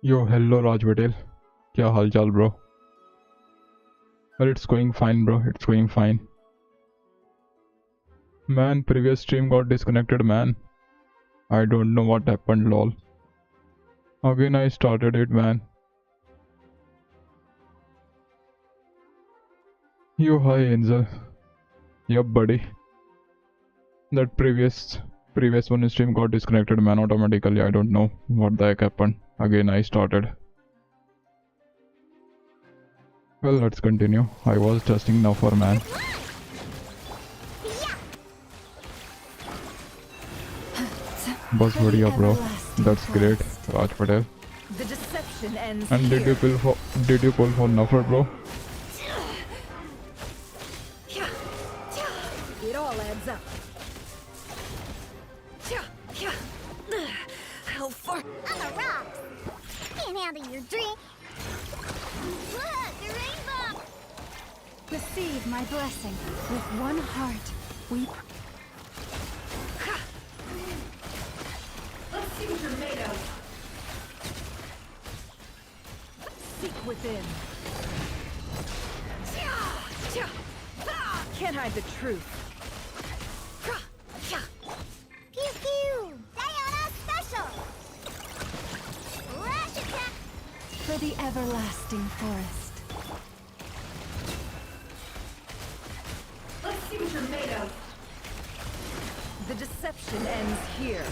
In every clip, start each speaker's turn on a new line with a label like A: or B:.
A: Yo, hello Raj Patel. क्या हाल चाल bro? Well, it's going fine bro, it's going fine. Man, previous stream got disconnected man. I don't know what happened lol. Again I started it man. Yo, hi Angel. Yup buddy. That previous one stream got disconnected man automatically. I don't know what the heck happened. Again I started. Well, let's continue. I was testing Nefer man. बस बढ़िया bro. That's great, Raj Patel.
B: The deception ends
A: And
B: here.
A: did you pull for Nefer bro?
B: It all adds up. How far?
C: I'm a rock. Can't handle your drink. Look, the rainbow.
D: Receive my blessing. With one heart, we
B: Let's see what you're made of. Seek within. Can't hide the truth.
C: Pew pew. Diana special. Flash attack.
D: for the everlasting forest.
B: Let's see what you're made of. The deception ends here.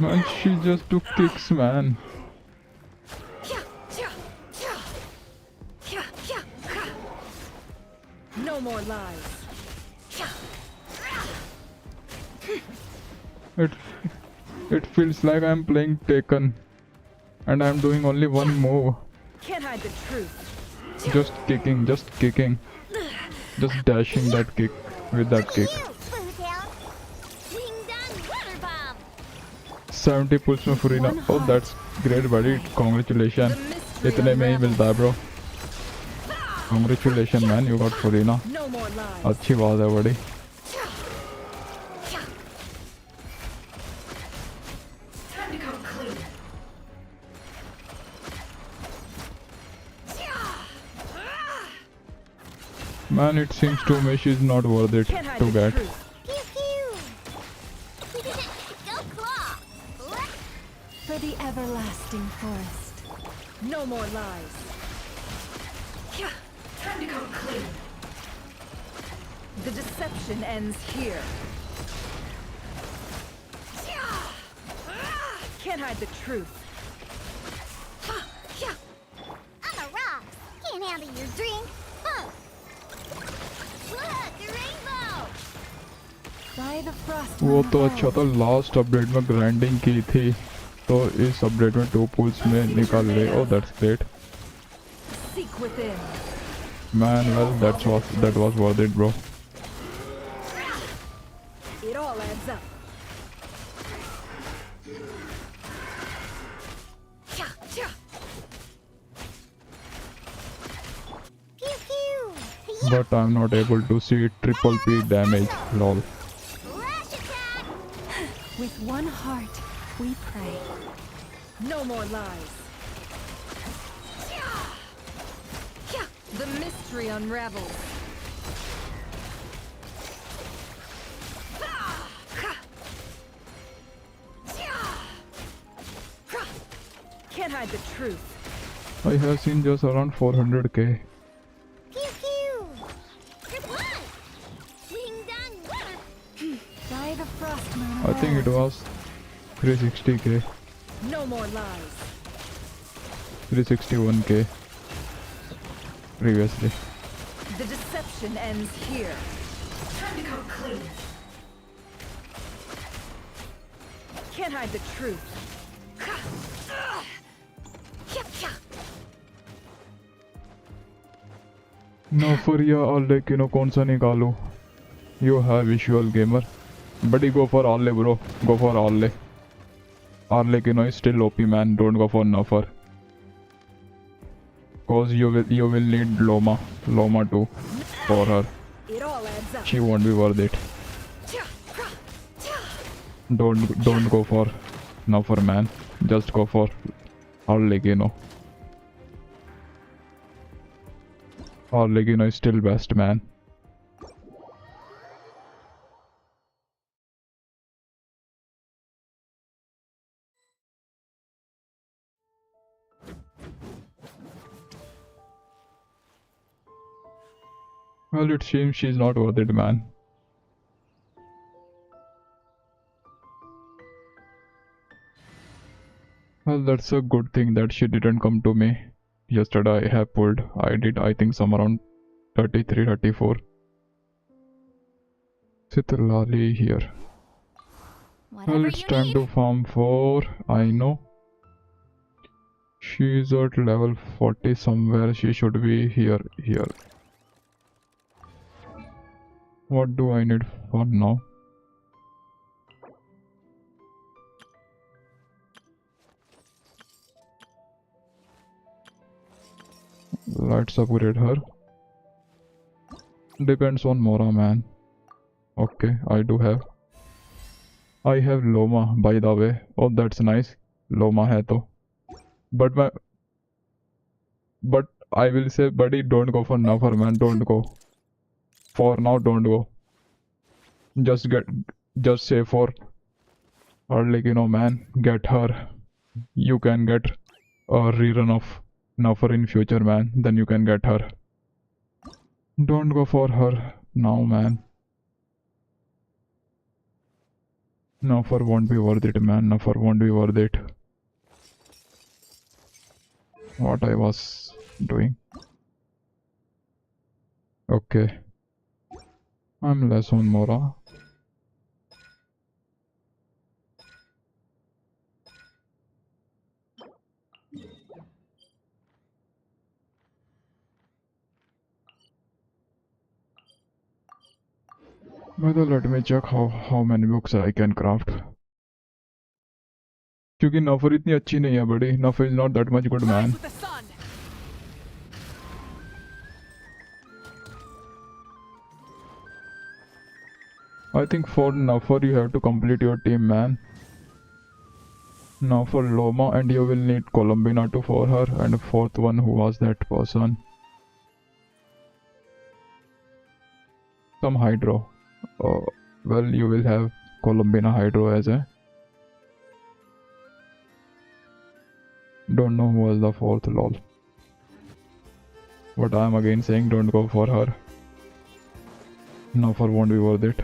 A: Man, she just took kicks, man.
B: No more lies.
A: It feels like I'm playing Taken, and I'm doing only one move.
B: Can't hide the truth.
A: Just kicking, just dashing that kick with that kick.
C: You, Boo Town. Ding dong water bomb.
A: 70 pulls में Furina. Oh, that's great, buddy. Congratulations. इतने में ही मिलता है, bro. Congratulations, man. You got Furina.
B: No more lies.
A: अच्छी बात है, buddy.
B: Time to come clean.
A: Man, it seems to me she's not worth it
B: Can't hide
A: to
B: the
A: get.
B: truth.
C: Pew pew. Go claw. What?
D: For the everlasting forest.
B: No more lies. Time to come clean. The deception ends here. Can't hide the truth.
C: I'm a rock. Can't handle your drink. Huh. Look, the rainbow.
D: By the frost.
A: वो तो अच्छा था. Last update में grinding की थी, तो इस update में 2 पुल्स में निकाल ले. Oh, that's great.
B: Seek within.
A: Man, well, that was worth it, bro.
B: It all adds up.
C: Pew pew.
A: But I'm not able to see triple P damage. Lol.
C: Flash attack.
D: With one heart, we pray.
B: No more lies. The mystery unravels. Can't hide the truth.
A: I have seen just around 400k.
C: Pew pew. Good one. Ding dong water.
D: By the frost moon.
A: I think it was 360k,
B: No more lies.
A: 361k previously.
B: The deception ends here. Time to come clean. Can't hide the truth.
A: No, for या और लेकिन कौन सा निकालूं? You have visual gamer. Buddy, go for Orle, bro. Go for Orle. Orle is still OP, man. Don't go for Nefer. Cause you will need Loma too for her.
B: It all adds up.
A: She won't be worth it. Don't go for Nefer, man. Just go for Orle. Orle is still best, man. Well, it seems she's not worth it, man. Well, that's a good thing that she didn't come to me. Yesterday I have pulled. I did, I think, some around 33, 34. Citrlali here.
C: Whatever
A: Well, it's
C: you
A: time
C: need.
A: to farm 4. I know. She's at level 40 somewhere. She should be here. What do I need for now? Let's upgrade her. Depends on Mora, man. Okay, I have Loma, by the way. Oh, that's nice. Loma hai to. But I will say, buddy, don't go for Nefer, man. Don't go. For now, don't go. Just say for her, man. Get her. You can get a rerun of Nefer in future, man. Then you can get her. Don't go for her now, man. Nefer won't be worth it, man. Nefer won't be worth it. What I was doing. Okay. I'm less on Mora. But let me check how many books I can craft. क्योंकि नफर इतनी अच्छी नहीं है बड़ी. Nuffer is not that much good, man.
B: With the sun.
A: I think for Nuffer you have to complete your team, man. Now for Loma, and you will need Columbina too for her, and fourth one, who was that person? Some Hydro. Well, you will have Columbina Hydro as a. Don't know who was the fourth, lol. But I am again saying don't go for her. Nuffer won't be worth it.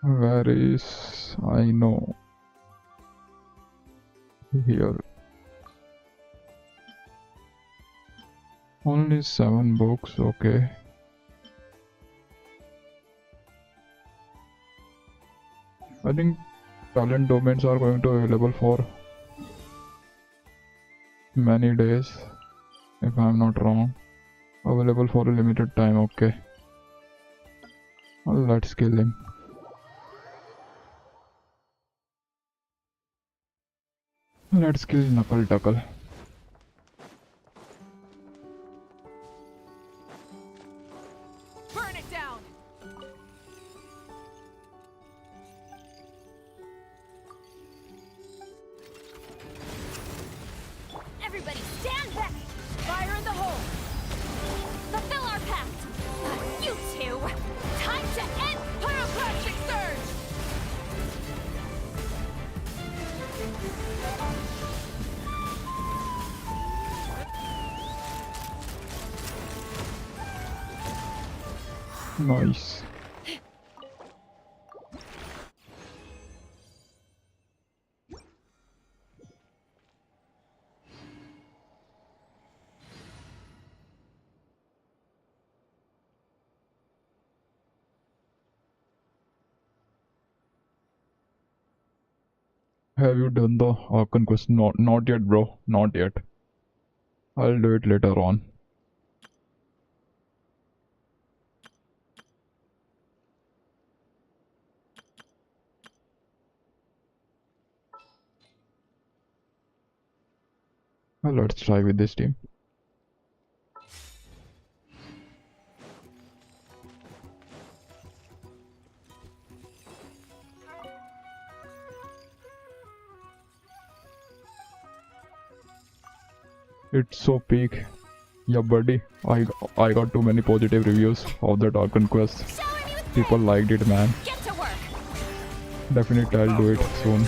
A: Where is... I know. Here. Only 7 books, okay. I think talent domains are going to be available for many days, if I am not wrong. Available for a limited time, okay. Well, let's kill him. Let's kill Knuckle Tuckle.
B: Burn it down.
C: Everybody stand back.
B: Fire in the hole.
C: Fulfill our pact. You two. Time to end.
B: Pyroclastic surge.
A: Nice. Have you done the Archon quest? Not yet, bro. Not yet. I'll do it later on. Well, let's try with this team. It's so peak. Yeah, buddy. I got too many positive reviews of that Archon quest.
C: Shower me with
A: People liked it, man.
C: Get to work.
A: Definitely, I'll do it soon.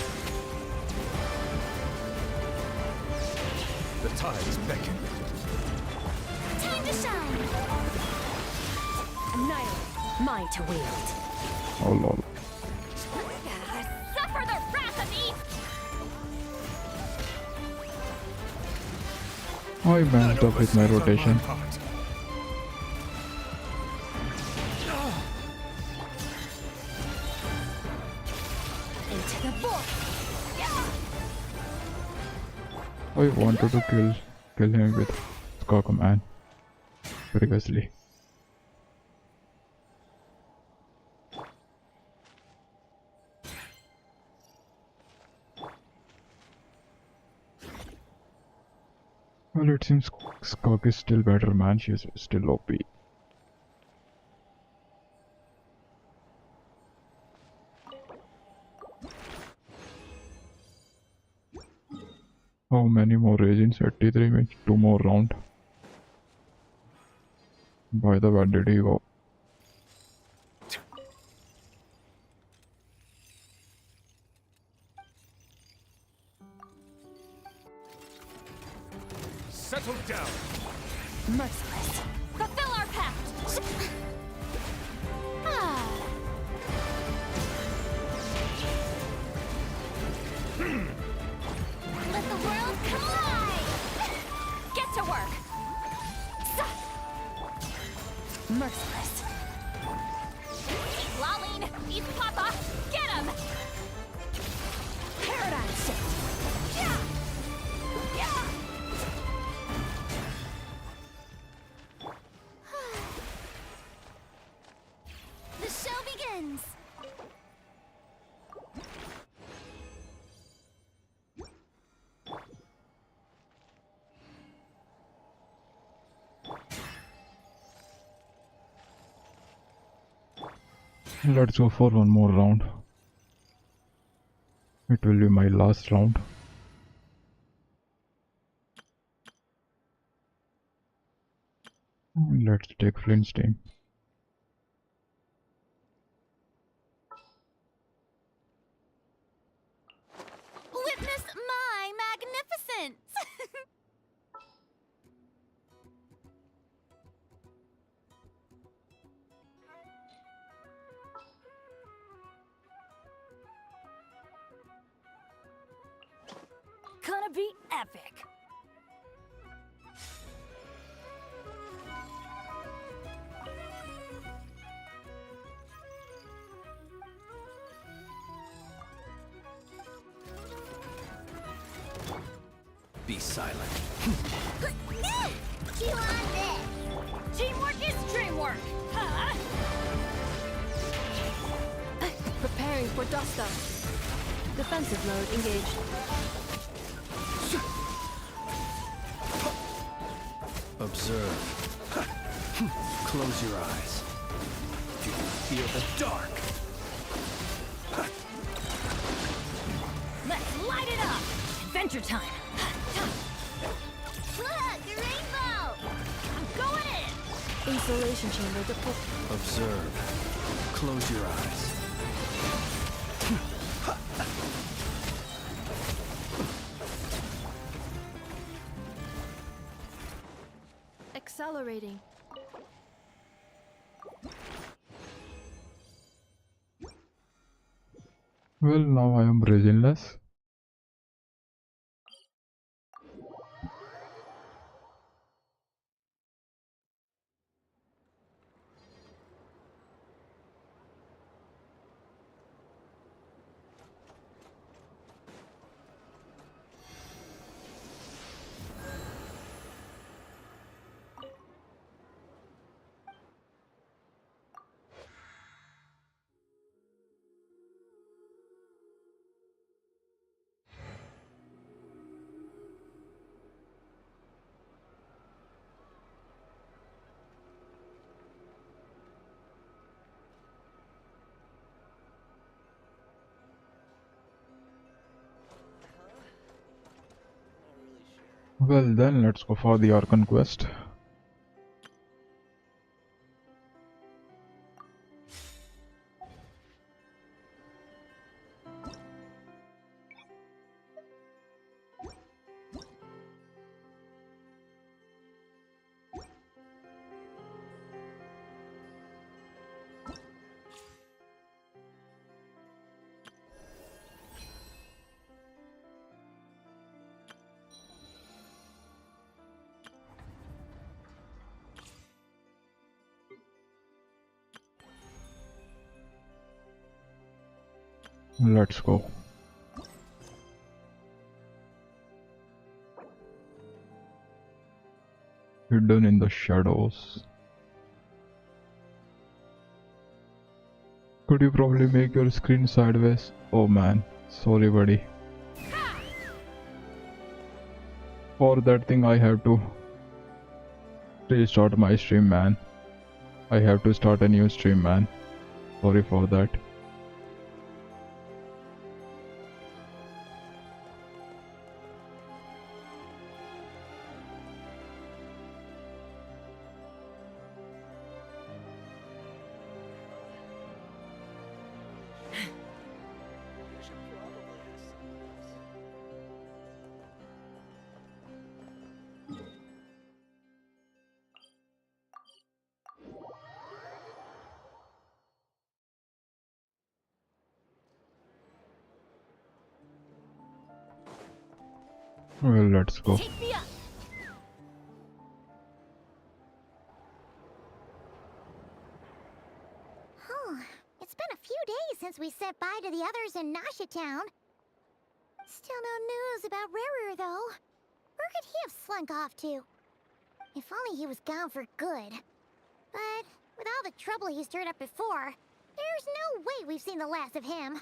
E: The tides beckon.
C: Time to shine.
B: Annihilate. Mine to wield.
A: Oh lol.
C: Suffer the wrath of Eve.
A: I messed up with my rotation.
B: Into the void.
A: I wanted to kill him with Ska command previously. Well, it seems Skak is still better, man. She is still OP. How many more raisins? 83 means 2 more round. By the way, did he go?
E: Settle down.
B: Merciless.
C: Fulfill our pact. Ah. Let the world collide. Get to work.
B: Merciless.
C: Keep lolling. Eat Papa. Get him.
B: Paradigm shift.
C: Yeah. Yeah. The show begins.
A: Let's go for one more round. It will be my last round. Let's take Flint's team.
C: Witness my magnificence.
B: Gonna be epic.
E: Be silent.
C: Chew on this.
B: Teamwork is dreamwork. Huh? Preparing for dust up. Defensive mode engaged.
E: Observe. Close your eyes. You can feel the dark.
B: Let's light it up. Adventure time.
C: Look, the rainbow.
B: I'm going in. Insulation chamber deployed.
E: Observe. Close your eyes.
B: Accelerating.
A: Well, now I am resinless. Well then, let's go for the Archon quest. Let's go. Hidden in the shadows. Could you probably make your screen sideways? Oh man, sorry buddy. For that thing I have to restart my stream, man. I have to start a new stream, man. Sorry for that. Well, let's go.
C: Take me up. It's been a few days since we said bye to the others in Nasha Town. Still no news about Rarer, though. Where could he have slunk off to? If only he was gone for good. But with all the trouble he stirred up before, there's no way we've seen the last of him.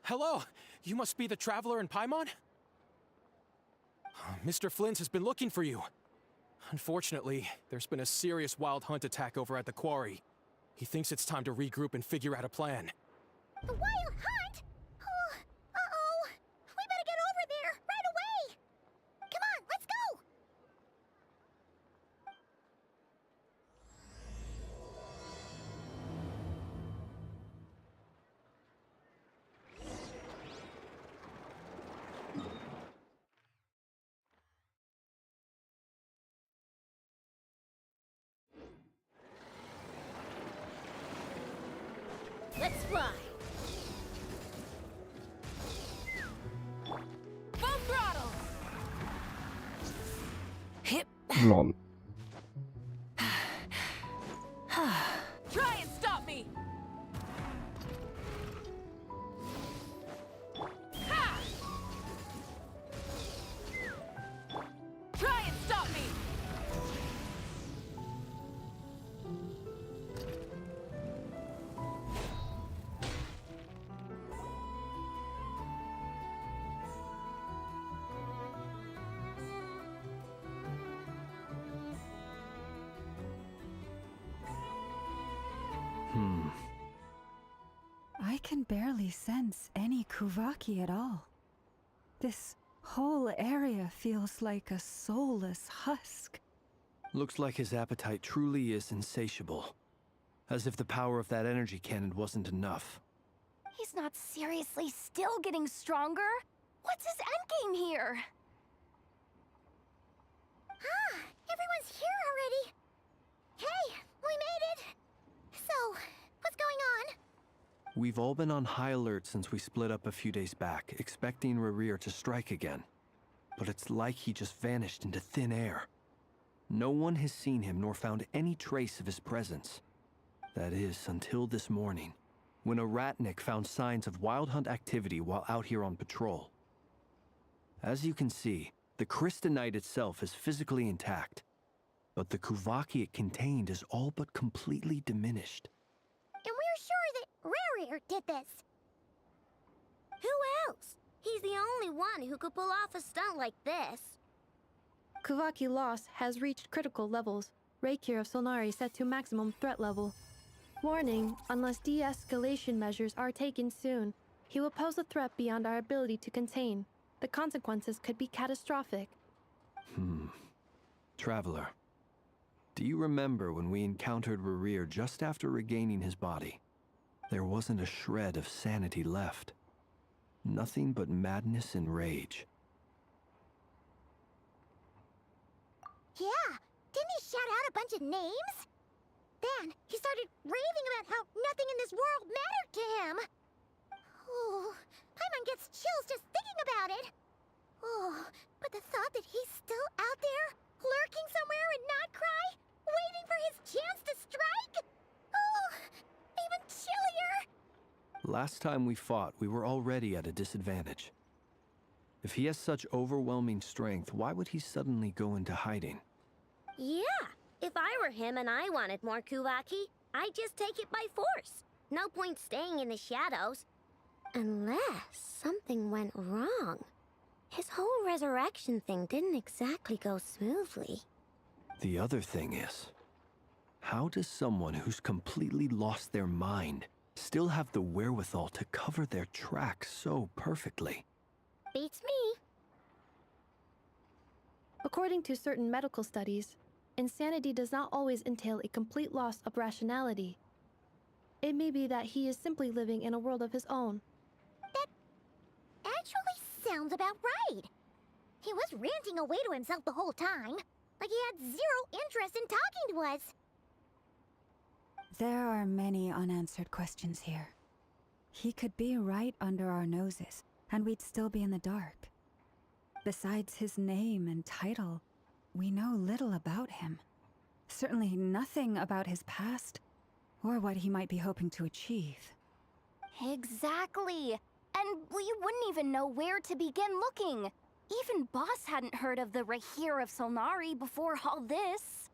E: Hello, you must be the traveler in Paimon? Mr. Flint has been looking for you. Unfortunately, there's been a serious wild hunt attack over at the quarry. He thinks it's time to regroup and figure out a plan.
C: The wild hunt? Oh, uh-oh. We better get over there, right away! Come on, let's go! Let's fly! Full throttle!
B: Hip.
A: Lol.
B: Try and stop me. Ha! Try and stop me.
D: I can barely sense any Kuvaki at all. This whole area feels like a soulless husk.
E: Looks like his appetite truly is insatiable. As if the power of that energy cannon wasn't enough.
C: He's not seriously still getting stronger? What's his endgame here? Ah, everyone's here already. Hey, we made it. So, what's going on?
E: We've all been on high alert since we split up a few days back, expecting Rarir to strike again. But it's like he just vanished into thin air. No one has seen him nor found any trace of his presence. That is, until this morning, when a ratnik found signs of wild hunt activity while out here on patrol. As you can see, the crystalline itself is physically intact, but the Kuvaki it contained is all but completely diminished.
C: And we're sure that Rarir did this. Who else? He's the only one who could pull off a stunt like this.
F: Kuvaki loss has reached critical levels. Reikir of Solnari set to maximum threat level. Warning, unless de-escalation measures are taken soon, he will pose a threat beyond our ability to contain. The consequences could be catastrophic.
E: Traveler, do you remember when we encountered Rerir just after regaining his body? There wasn't a shred of sanity left. Nothing but madness and rage.
C: Yeah, didn't he shout out a bunch of names? Then he started raving about how nothing in this world mattered to him. Oh, Paimon gets chills just thinking about it. Oh, but the thought that he's still out there, lurking somewhere in Notcry, waiting for his chance to strike? Oh, even chillier.
E: Last time we fought, we were already at a disadvantage. If he has such overwhelming strength, why would he suddenly go into hiding?
G: Yeah, if I were him and I wanted more Kuvaki, I'd just take it by force. No point staying in the shadows. Unless something went wrong. His whole resurrection thing didn't exactly go smoothly.
E: The other thing is, how does someone who's completely lost their mind still have the wherewithal to cover their tracks so perfectly?
G: Beats me.
F: According to certain medical studies, insanity does not always entail a complete loss of rationality. It may be that he is simply living in a world of his own.
C: Actually sounds about right. He was ranting away to himself the whole time, like he had zero interest in talking to us.
D: There are many unanswered questions here. He could be right under our noses, and we'd still be in the dark. Besides his name and title, we know little about him. Certainly nothing about his past, or what he might be hoping to achieve.
H: Exactly. And we wouldn't even know where to begin looking. Even Boss hadn't heard of the Rahir of Solnari before all this.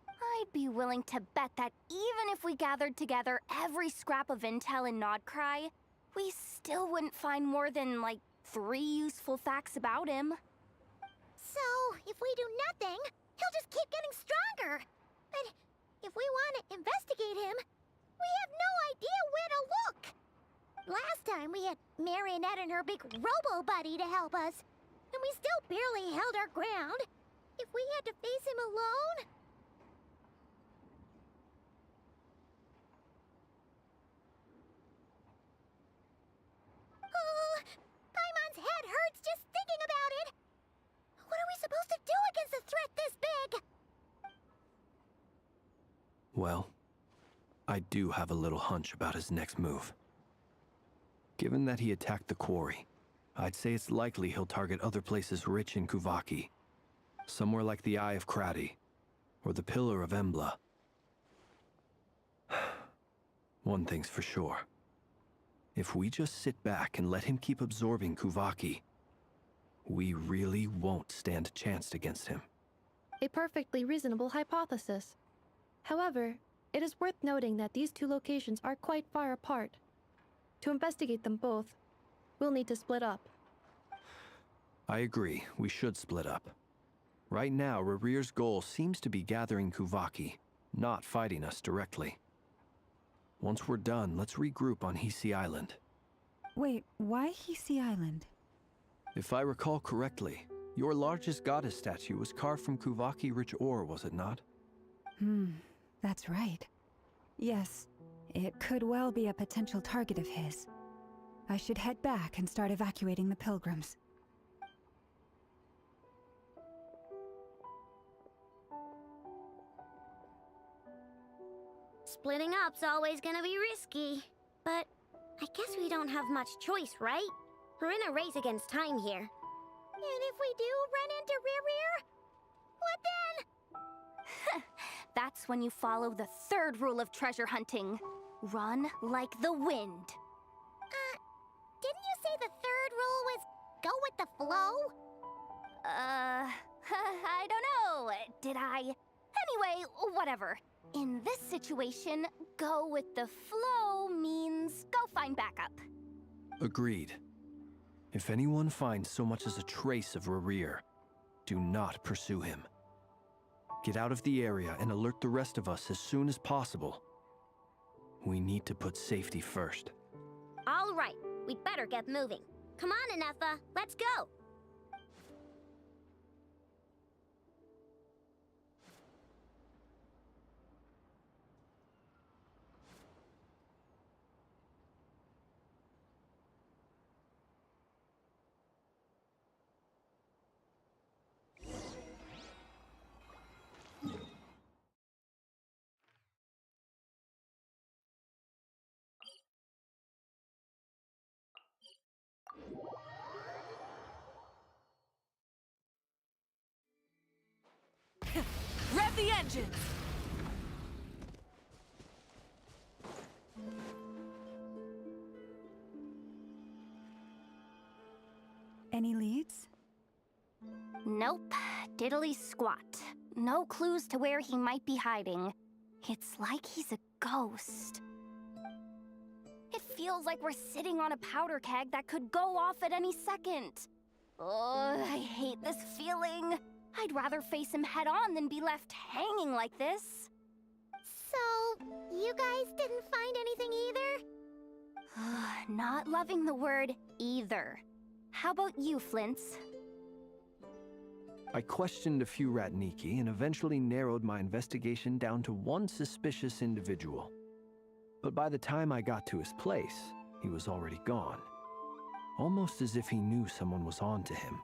H: I'd be willing to bet that even if we gathered together every scrap of intel in Nodcry, we still wouldn't find more than, like, 3 useful facts about him.
C: So, if we do nothing, he'll just keep getting stronger. But if we want to investigate him, we have no idea where to look. Last time we had Marionette and her big robo-buddy to help us, and we still barely held our ground. If we had to face him alone... Oh, Paimon's head hurts just thinking about it. What are we supposed to do against a threat this big?
E: Well, I do have a little hunch about his next move. Given that he attacked the quarry, I'd say it's likely he'll target other places rich in Kuvaki. Somewhere like the Eye of Krati, or the Pillar of Embla. One thing's for sure. If we just sit back and let him keep absorbing Kuvaki, we really won't stand a chance against him.
F: A perfectly reasonable hypothesis. However, it is worth noting that these two locations are quite far apart. To investigate them both, we'll need to split up.
E: I agree, we should split up. Right now, Rerir's goal seems to be gathering Kuvaki, not fighting us directly. Once we're done, let's regroup on Hisi Island.
D: Wait, why Hisi Island?
E: If I recall correctly, your largest goddess statue was carved from Kuvaki-rich ore, was it not?
D: That's right. Yes, it could well be a potential target of his. I should head back and start evacuating the pilgrims.
G: Splitting up's always gonna be risky. But I guess we don't have much choice, right? We're in a race against time here.
C: And if we do run into Rerir, what then?
H: That's when you follow the 3rd rule of treasure hunting. Run like the wind.
C: Didn't you say the 3rd rule was go with the flow?
H: I don't know. Did I? Anyway, whatever. In this situation, go with the flow means go find backup.
E: Agreed. If anyone finds so much as a trace of Rerir, do not pursue him. Get out of the area and alert the rest of us as soon as possible. We need to put safety first.
G: All right, we'd better get moving. Come on, Nefer, let's go!
B: the engines!
D: Any leads?
H: Nope. Diddly squat. No clues to where he might be hiding. It's like he's a ghost. It feels like we're sitting on a powder keg that could go off at any second. Ugh, I hate this feeling. I'd rather face him head on than be left hanging like this.
C: So, you guys didn't find anything either?
H: Not loving the word either. How about you, Flints?
E: I questioned a few Ratniki and eventually narrowed my investigation down to one suspicious individual. But by the time I got to his place, he was already gone. Almost as if he knew someone was on to him.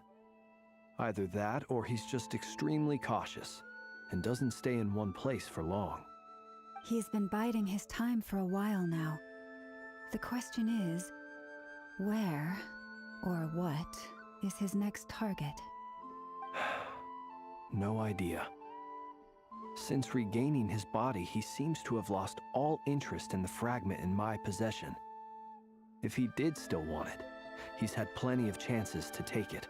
E: Either that or he's just extremely cautious and doesn't stay in one place for long.
D: He's been biding his time for a while now. The question is, where or what is his next target?
E: No idea. Since regaining his body, he seems to have lost all interest in the fragment in my possession. If he did still want it, he's had plenty of chances to take it.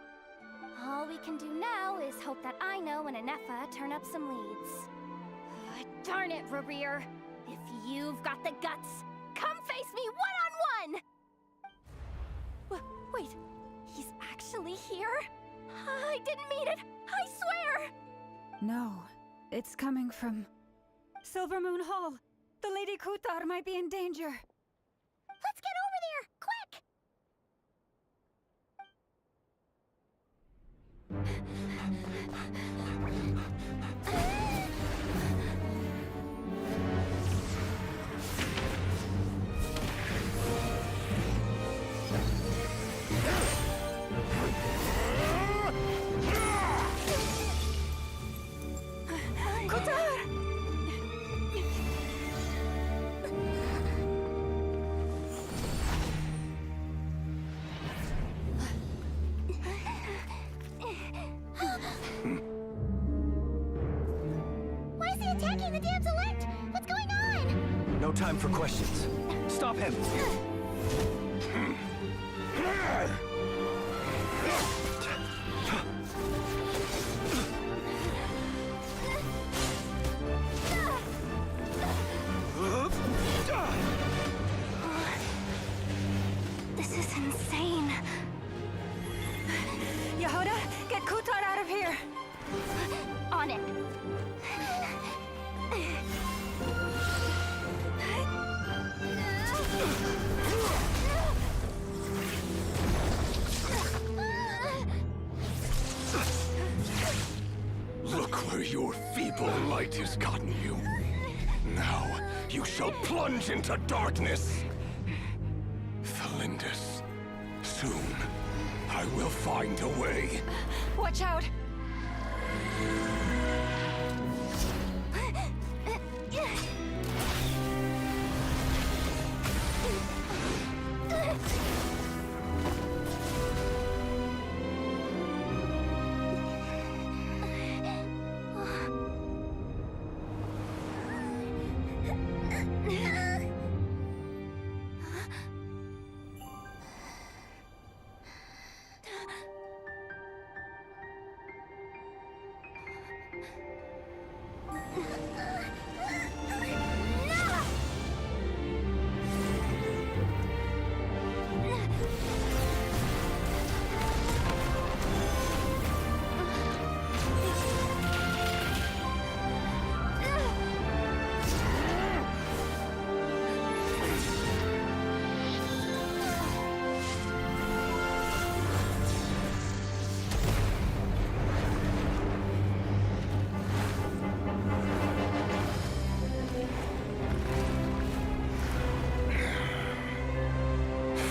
H: All we can do now is hope that Aino and Nefer turn up some leads. Darn it, Rerir! If you've got the guts, come face me one-on-one! Wait, he's actually here? I didn't mean it, I swear!
D: No, it's coming from Silver Moon Hall. The Lady Kutar might be in danger.
C: Let's get over there, quick! Why is he attacking the damn select? What's going on?
E: No time for questions. Stop him!
H: This is insane.
D: Yehuda, get Kutar out of here!
H: On it.
I: Look where your feeble light has gotten you. Now, you shall plunge into darkness. Felindus, soon, I will find a way.
D: Watch out!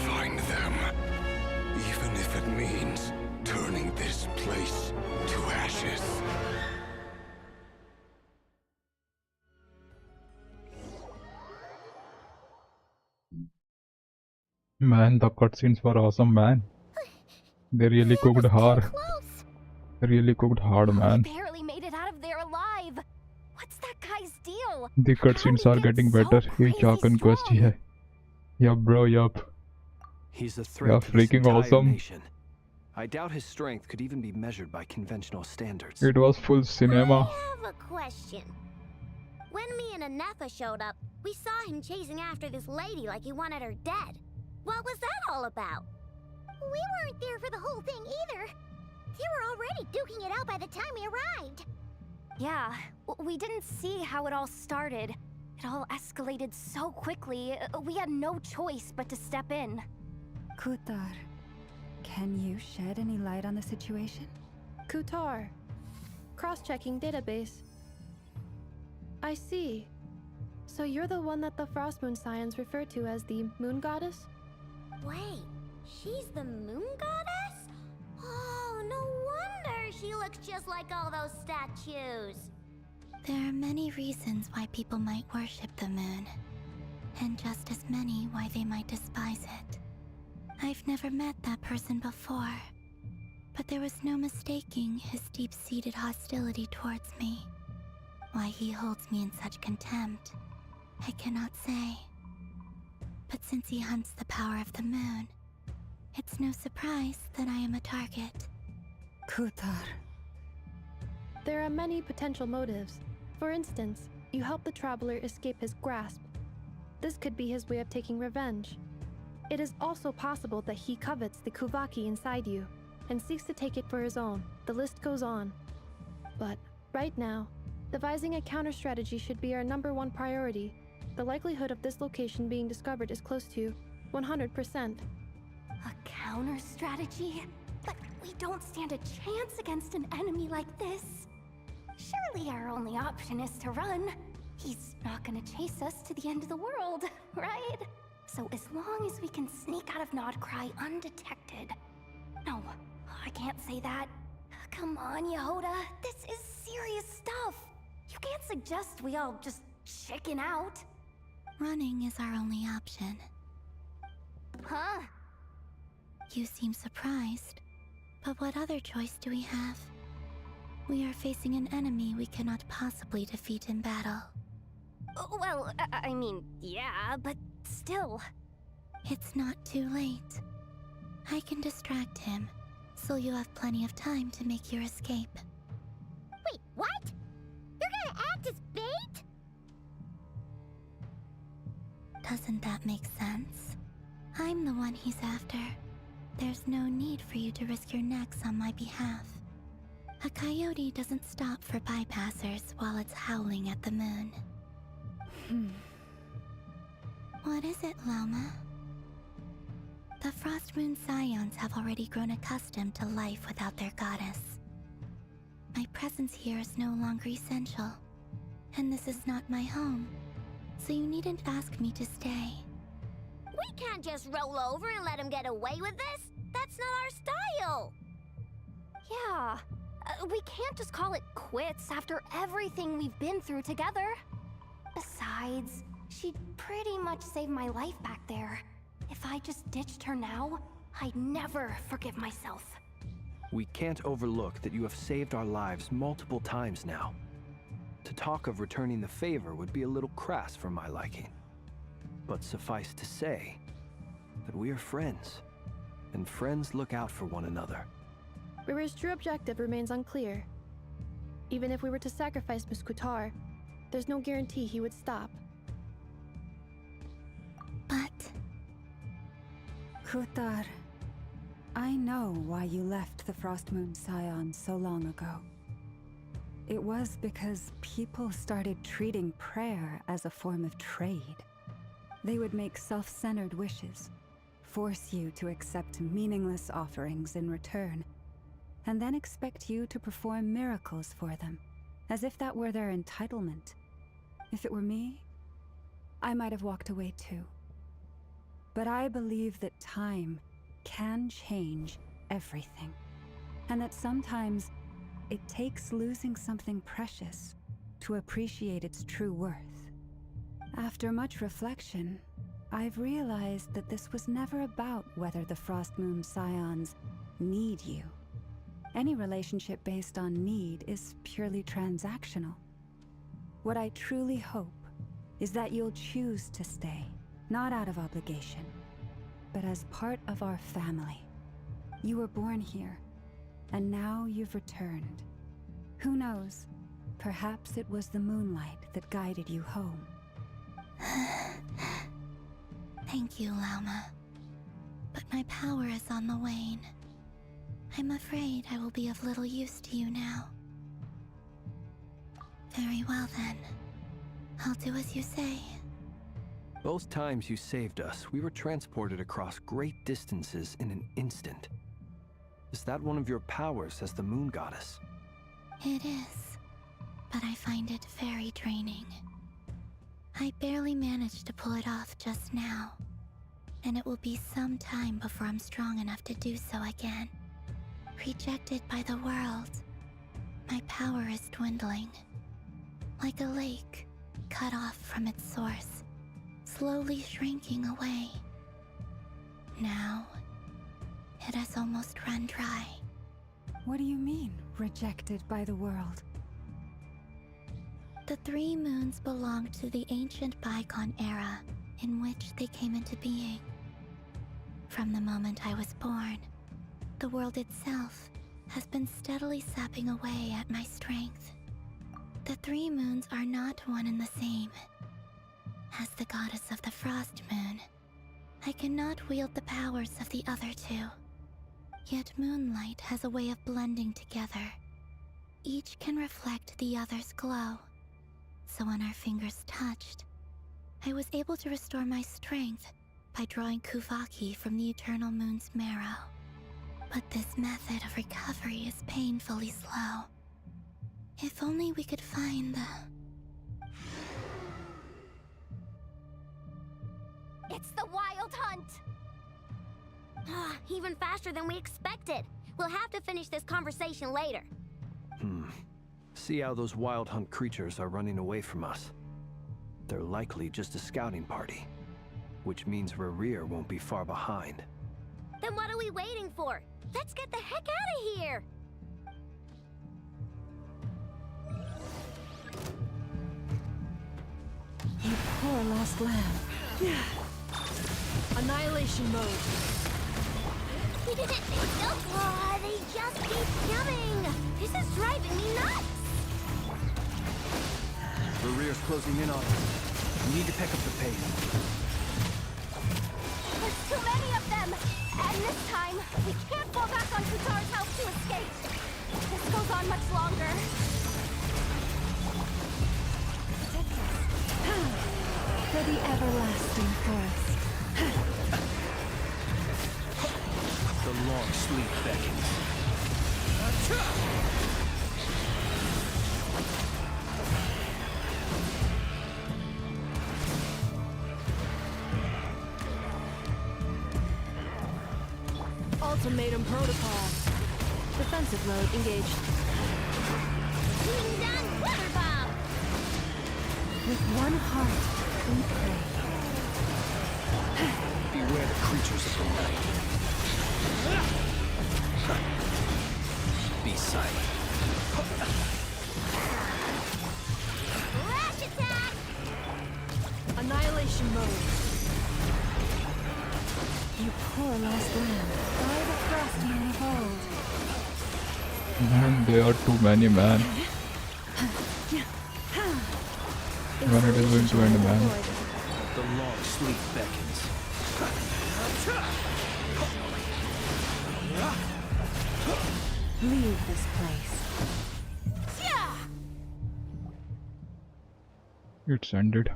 I: Find them. Even if it means turning this place to ashes.
A: Man, the cutscenes were awesome, man. They really cooked hard.
C: Close.
A: They really cooked hard, man.
H: Barely made it out of there alive. deal.
A: The cutscenes are getting better. Each Archon quest ही है. Yup, bro, yup.
E: He's a
A: Yeah,
E: threat to this
A: freaking
E: entire
A: awesome.
E: nation. I doubt his strength could even be measured by conventional standards.
A: It was full cinema.
G: I have a question. When me and Nefer showed up, we saw him chasing after this lady like he wanted her dead. What was that all about?
C: We weren't there for the whole thing either. They were already duking it out by the time we arrived.
H: Yeah, we didn't see how it all started. It all escalated so quickly, we had no choice but to step in.
D: Kutar, can you shed any light on the situation?
F: Kutar. Cross-checking database. I see. So you're the one that the Frost Moon Scions refer to as the Moon Goddess?
G: Wait, she's the moon goddess? Oh, no wonder she looks just like all those statues.
C: There are many reasons why people might worship the moon, and just as many why they might despise it. I've never met that person before, but there was no mistaking his deep-seated hostility towards me. Why he holds me in such contempt, I cannot say. But since he hunts the power of the moon, it's no surprise that I am a target.
D: Kutar.
F: There are many potential motives. For instance, you help the traveler escape his grasp. This could be his way of taking revenge. It is also possible that he covets the Kuvaki inside you and seeks to take it for his own. The list goes on. But right now, devising a counter-strategy should be our #1 priority. The likelihood of this location being discovered is close to 100%.
H: A counter strategy? But we don't stand a chance against an enemy like this. Surely our only option is to run. He's not gonna chase us to the end of the world, right? So as long as we can sneak out of Nodcry undetected. No, I can't say that. Come on, Yehoda, this is serious stuff. You can't suggest we all just chicken out.
C: Running is our only option.
H: Huh?
C: You seem surprised, but what other choice do we have? We are facing an enemy we cannot possibly defeat in battle.
H: Well, I mean, yeah, but still.
C: It's not too late. I can distract him, so you have plenty of time to make your escape. Wait, what? You're gonna act as bait? Doesn't that make sense? I'm the one he's after. There's no need for you to risk your necks on my behalf. A coyote doesn't stop for bypassers while it's howling at the moon. What is it, Loma? The Frost Moon Scions have already grown accustomed to life without their goddess. My presence here is no longer essential, and this is not my home, so you needn't ask me to stay.
G: We can't just roll over and let him get away with this. That's not our style.
H: Yeah, we can't just call it quits after everything we've been through together. Besides, she'd pretty much saved my life back there. If I just ditched her now, I'd never forgive myself.
E: We can't overlook that you have saved our lives multiple times now. To talk of returning the favor would be a little crass for my liking. But suffice to say that we are friends, and friends look out for one another.
F: Riri's true objective remains unclear. Even if we were to sacrifice Miss Kutar, there's no guarantee he would stop.
C: But
D: Kutar, I know why you left the Frost Moon Scions so long ago. It was because people started treating prayer as a form of trade. They would make self-centered wishes, force you to accept meaningless offerings in return, and then expect you to perform miracles for them, as if that were their entitlement. If it were me, I might have walked away too. But I believe that time can change everything, and that sometimes it takes losing something precious to appreciate its true worth. After much reflection, I've realized that this was never about whether the Frost Moon Scions need you. Any relationship based on need is purely transactional. What I truly hope is that you'll choose to stay, not out of obligation, but as part of our family. You were born here, and now you've returned. Who knows? Perhaps it was the moonlight that guided you home.
C: Thank you, Lauma. But my power is on the wane. I'm afraid I will be of little use to you now. Very well then. I'll do as you say.
E: Both times you saved us, we were transported across great distances in an instant. Is that one of your powers as the moon goddess?
C: It is, but I find it very draining. I barely managed to pull it off just now, and it will be some time before I'm strong enough to do so again. Rejected by the world, my power is dwindling. Like a lake, cut off from its source, slowly shrinking away. Now, it has almost run dry.
D: What do you mean, rejected by the world?
C: The 3 moons belonged to the ancient bygone era in which they came into being. From the moment I was born, the world itself has been steadily sapping away at my strength. The 3 moons are not one and the same. As the goddess of the Frost Moon, I cannot wield the powers of the other 2. Yet moonlight has a way of blending together. Each can reflect the other's glow. So when our fingers touched, I was able to restore my strength by drawing Kuvaki from the eternal moon's marrow. But this method of recovery is painfully slow. If only we could find the...
H: It's the Wild Hunt!
G: Even faster than we expected. We'll have to finish this conversation later.
E: See how those Wild Hunt creatures are running away from us. They're likely just a scouting party, which means Rerir won't be far behind.
G: Then what are we waiting for? Let's get the heck out of here!
D: You poor lost lamb.
B: Annihilation mode.
G: They just keep coming! This is driving me nuts!
E: Rerir's closing in on us. We need to pick up the pace.
H: There's too many of them! And this time, we can't fall back on Kutar's house to escape. This goes on much longer.
D: For the everlasting forest.
E: The long sleep beckons.
B: Ultimatum protocol. Defensive mode engaged.
G: Team done weather bomb!
D: With one heart, we pray.
E: Beware the creatures of the night. Be silent.
G: Flash attack!
B: Annihilation mode.
D: You poor lost lamb. By the Frost Moon of old.
A: Man, there are too many, man. When it is going to end, man.
E: The long sleep beckons.
D: Leave this place.
A: It's ended.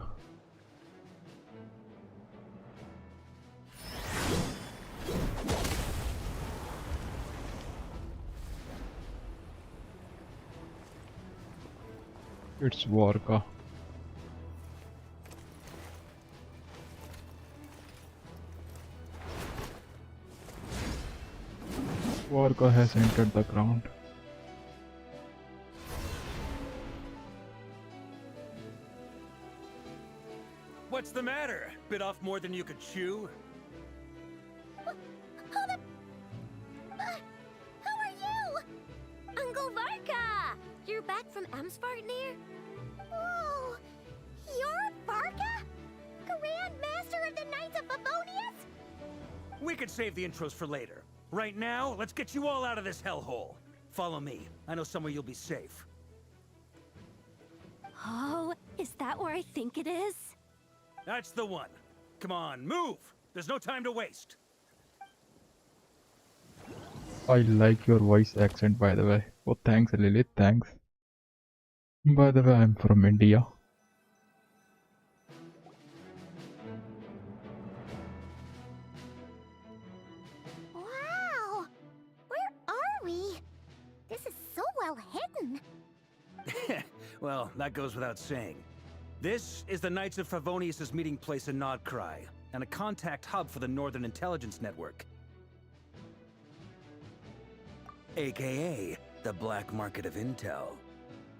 A: It's Warka. Warka has entered the ground.
J: What's the matter? Bit off more than you could chew?
G: Hold up! Who are you? Uncle Varka! You're back from Amsvartnir?
C: Whoa! You're Varka? Grand Master of the Knights of Favonius?
J: We could save the intros for later. Right now, let's get you all out of this hellhole. Follow me. I know somewhere you'll be safe.
H: Oh, is that where I think it is?
J: That's the one. Come on, move! There's no time to waste.
A: I like your voice accent, by the way. Oh, thanks, Lilith. Thanks. By the way, I'm from India.
C: Wow! Where are we? This is so well hidden.
J: Well, that goes without saying. This is the Knights of Favonius' meeting place in Nodcry, and a contact hub for the Northern Intelligence Network. AKA, the black market of intel.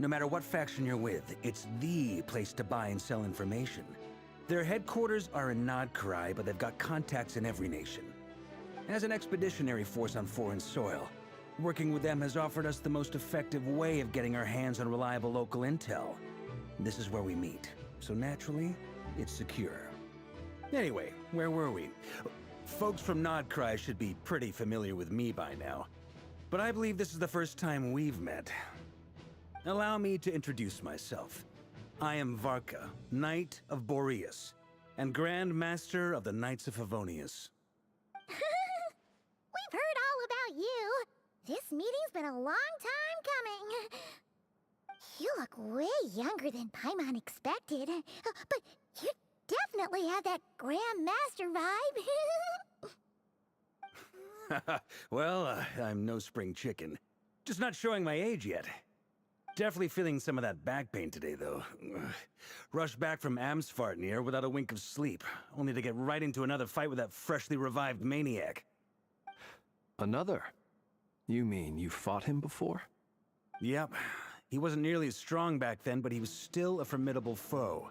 J: No matter what faction you're with, it's the place to buy and sell information. Their headquarters are in Nodcry, but they've got contacts in every nation. As an expeditionary force on foreign soil, working with them has offered us the most effective way of getting our hands on reliable local intel. This is where we meet, so naturally, it's secure. Anyway, where were we? Folks from Nodcry should be pretty familiar with me by now, but I believe this is the first time we've met. Allow me to introduce myself. I am Varka, Knight of Boreas, and Grand Master of the Knights of Favonius.
C: We've heard all about you. This meeting's been a long time coming. You look way younger than Paimon expected, but you definitely have that Grand Master vibe.
J: Well, I'm no spring chicken. Just not showing my age yet. Definitely feeling some of that back pain today, though. Rushed back from Amsfartnir without a wink of sleep, only to get right into another fight with that freshly revived maniac.
E: Another? You mean you fought him before?
J: Yep. He wasn't nearly as strong back then, but he was still a formidable foe.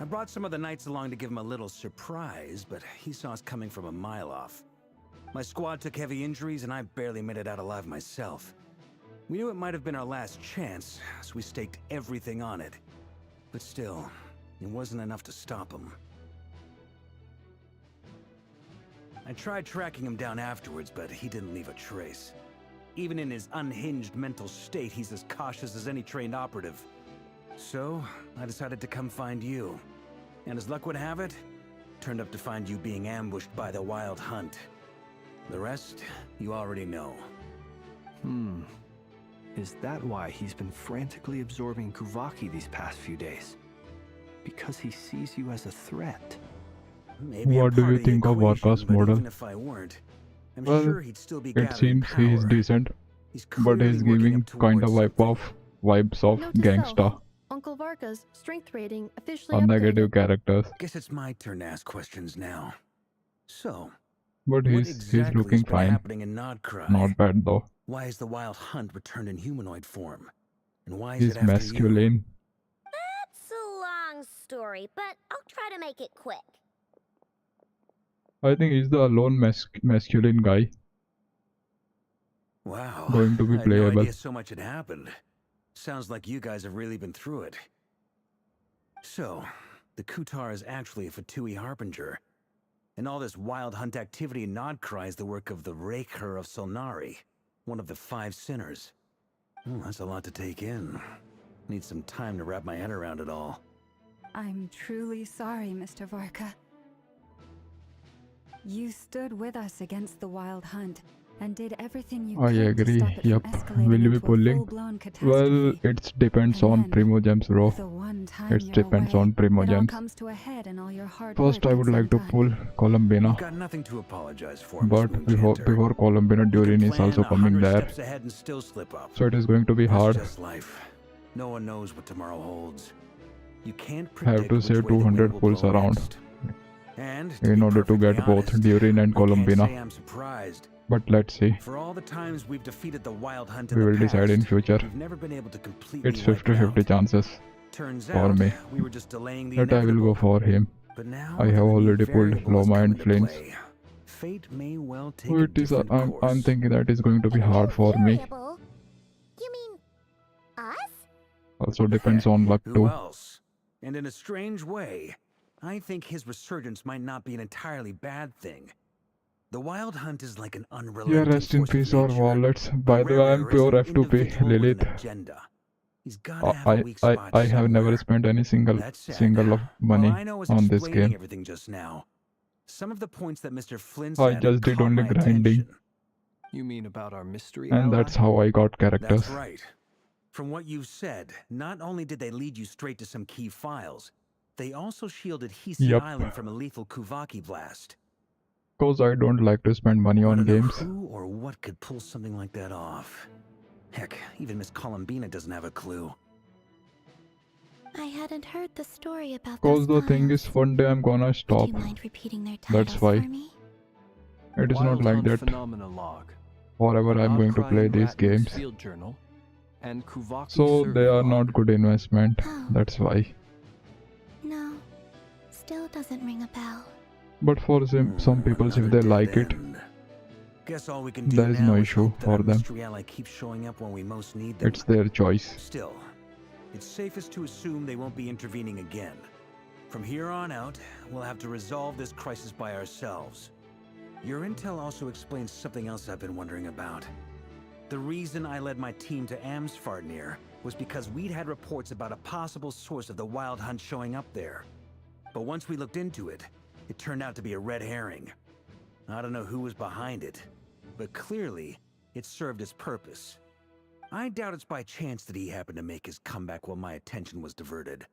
J: I brought some of the knights along to give him a little surprise, but he saw us coming from a mile off. My squad took heavy injuries, and I barely made it out alive myself. We knew it might have been our last chance, so we staked everything on it. But still, it wasn't enough to stop him. I tried tracking him down afterwards, but he didn't leave a trace. Even in his unhinged mental state, he's as cautious as any trained operative. So, I decided to come find you. And as luck would have it, turned up to find you being ambushed by the Wild Hunt. The rest, you already know.
E: Is that why he's been frantically absorbing Kuvaki these past few days? Because he sees you as a threat?
J: Maybe
A: What
J: I'm
A: do
J: part
A: you
J: of the
A: think of
J: equation,
A: Varka's
J: but
A: model?
J: even if I weren't, I'm
A: Well,
J: sure he'd still be
A: it
J: gathering
A: seems he is
J: power.
A: decent,
J: He's
A: but
J: clearly
A: he's
J: working
A: giving
J: up
A: kind of
J: towards something.
A: vibes of
F: Note to
A: gangsta
F: self, Uncle Varka's strength rating officially
A: on negative
F: updated.
A: characters.
J: Guess it's my turn to ask questions now. So,
A: But
J: what
A: he's
J: exactly
A: looking
J: has been
A: fine.
J: happening in Nodcry?
A: Not bad though.
J: Why is the Wild Hunt returned in humanoid form? And why is
A: He's
J: it after you?
A: masculine.
G: That's a long story, but I'll try to make it quick.
A: I think he's the alone masculine guy
J: Wow,
A: going to be
J: I had no
A: playable.
J: idea so much had happened. Sounds like you guys have really been through it. So, the Kutar is actually a Fatui Harbinger. And all this Wild Hunt activity in Nodcry is the work of the Raker of Solnari, one of the 5 sinners. That's a lot to take in. Need some time to wrap my head around it all.
D: I'm truly sorry, Mr. Varka. You stood with us against the Wild Hunt and did everything you
A: I
D: could to
A: agree.
D: stop it
A: Yup.
D: from escalating
A: Will you be
D: into a
A: pulling?
D: full-blown
A: Well,
D: catastrophe.
A: it depends
D: And
A: on
D: then,
A: Primogems, bro.
D: the one time
A: It
D: you're
A: depends
D: away,
A: on
D: it all
A: Primogems.
D: comes to a head and all your hard
A: First,
D: work
A: I would
D: gets
A: like to
D: undone.
A: pull Columbina,
J: You've got nothing to apologize for, Miss
A: but before
J: Moonjanter.
A: Columbina,
J: You can
A: Durin is
J: plan
A: also coming
J: 100
A: there,
J: steps ahead and still slip up.
A: so it is going to be
J: That's
A: hard.
J: just life. No one knows what tomorrow holds. You can't
A: Have
J: predict
A: to
J: which
A: save
J: way the
A: 200
J: wind will
A: pulls
J: blow
A: around
J: next. And
A: in order to get both Durin and
J: I can't
A: Columbina.
J: say I'm surprised.
A: But let's see.
J: For all the times we've defeated the Wild Hunt in
A: We
J: the
A: will decide in
J: past,
A: future.
J: we've never been able to completely
A: It's
J: wipe it
A: 50-50
J: out.
A: chances
J: Turns
A: for
J: out,
A: me.
J: we were just delaying the
A: that I will go
J: inevitable.
A: for him.
J: But now
A: I
J: that
A: have
J: a new
A: already pulled
J: variable has
A: Loma
J: come
A: and
J: into
A: Flames.
J: play, fate may well take
A: So
J: a
A: it is.
J: different
A: I'm
J: course.
A: thinking that is going to be hard for me.
C: Variable? You mean us?
A: Also depends on luck
J: Who
A: too.
J: else? And in a strange way, I think his resurgence might not be an entirely bad thing. The Wild Hunt is like an unrelenting
A: Yeah, rest in
J: force of
A: peace our
J: nature,
A: wallets.
J: but
A: By the way, I'm
J: Rare is
A: pure
J: an
A: F2P,
J: individual with
A: Lilith.
J: an agenda. He's gotta have a weak spot
A: I have never
J: somewhere.
A: spent any
J: That's sad.
A: single of
J: All
A: money
J: I know is
A: on this
J: explaining
A: game.
J: everything just now. Some of the points that Mr. Flynn
A: I
J: said
A: just did
J: caught
A: only
J: my
A: grinding,
J: attention.
E: You mean about our mystery
A: and
E: ally?
A: that's how I got characters.
J: That's right. From what you've said, not only did they lead you straight to some key files, they also shielded Hisi
A: Yup.
J: Island from a lethal Kuvaki blast.
A: Because I don't like to spend money
J: I
A: on
J: don't know
A: games.
J: who or what could pull something like that off. Heck, even Miss Columbina doesn't have a clue.
C: I hadn't heard the story about
A: Because
C: those
A: the thing is,
C: files.
A: one day I'm gonna
C: Would
A: stop.
C: you mind repeating their
A: That's
C: titles
A: why.
C: for me?
A: It is not
E: Wild
A: like
E: Hunt
A: that
E: Phenomena Log,
A: forever I'm going to
E: Outcry
A: play
E: and
A: these
E: Rat News
A: games.
E: Field Journal, and Kuvaki
A: So
E: Survey
A: they are
E: Log.
A: not good investment.
C: Oh.
A: That's why.
C: No. Still doesn't ring a bell.
A: But for some people, if they like it,
J: Guess all we can do
A: there is
J: now
A: no
J: is
A: issue
J: hope that
A: for
J: our
A: them.
J: mystery ally keeps showing up when we most need them.
A: It's their choice.
J: Still, it's safest to assume they won't be intervening again. From here on out, we'll have to resolve this crisis by ourselves. Your intel also explains something else I've been wondering about. The reason I led my team to Amsfarnir was because we'd had reports about a possible source of the Wild Hunt showing up there. But once we looked into it, it turned out to be a red herring. I don't know who was behind it, but clearly, it served its purpose. I doubt it's by chance that he happened to make his comeback while my attention was diverted.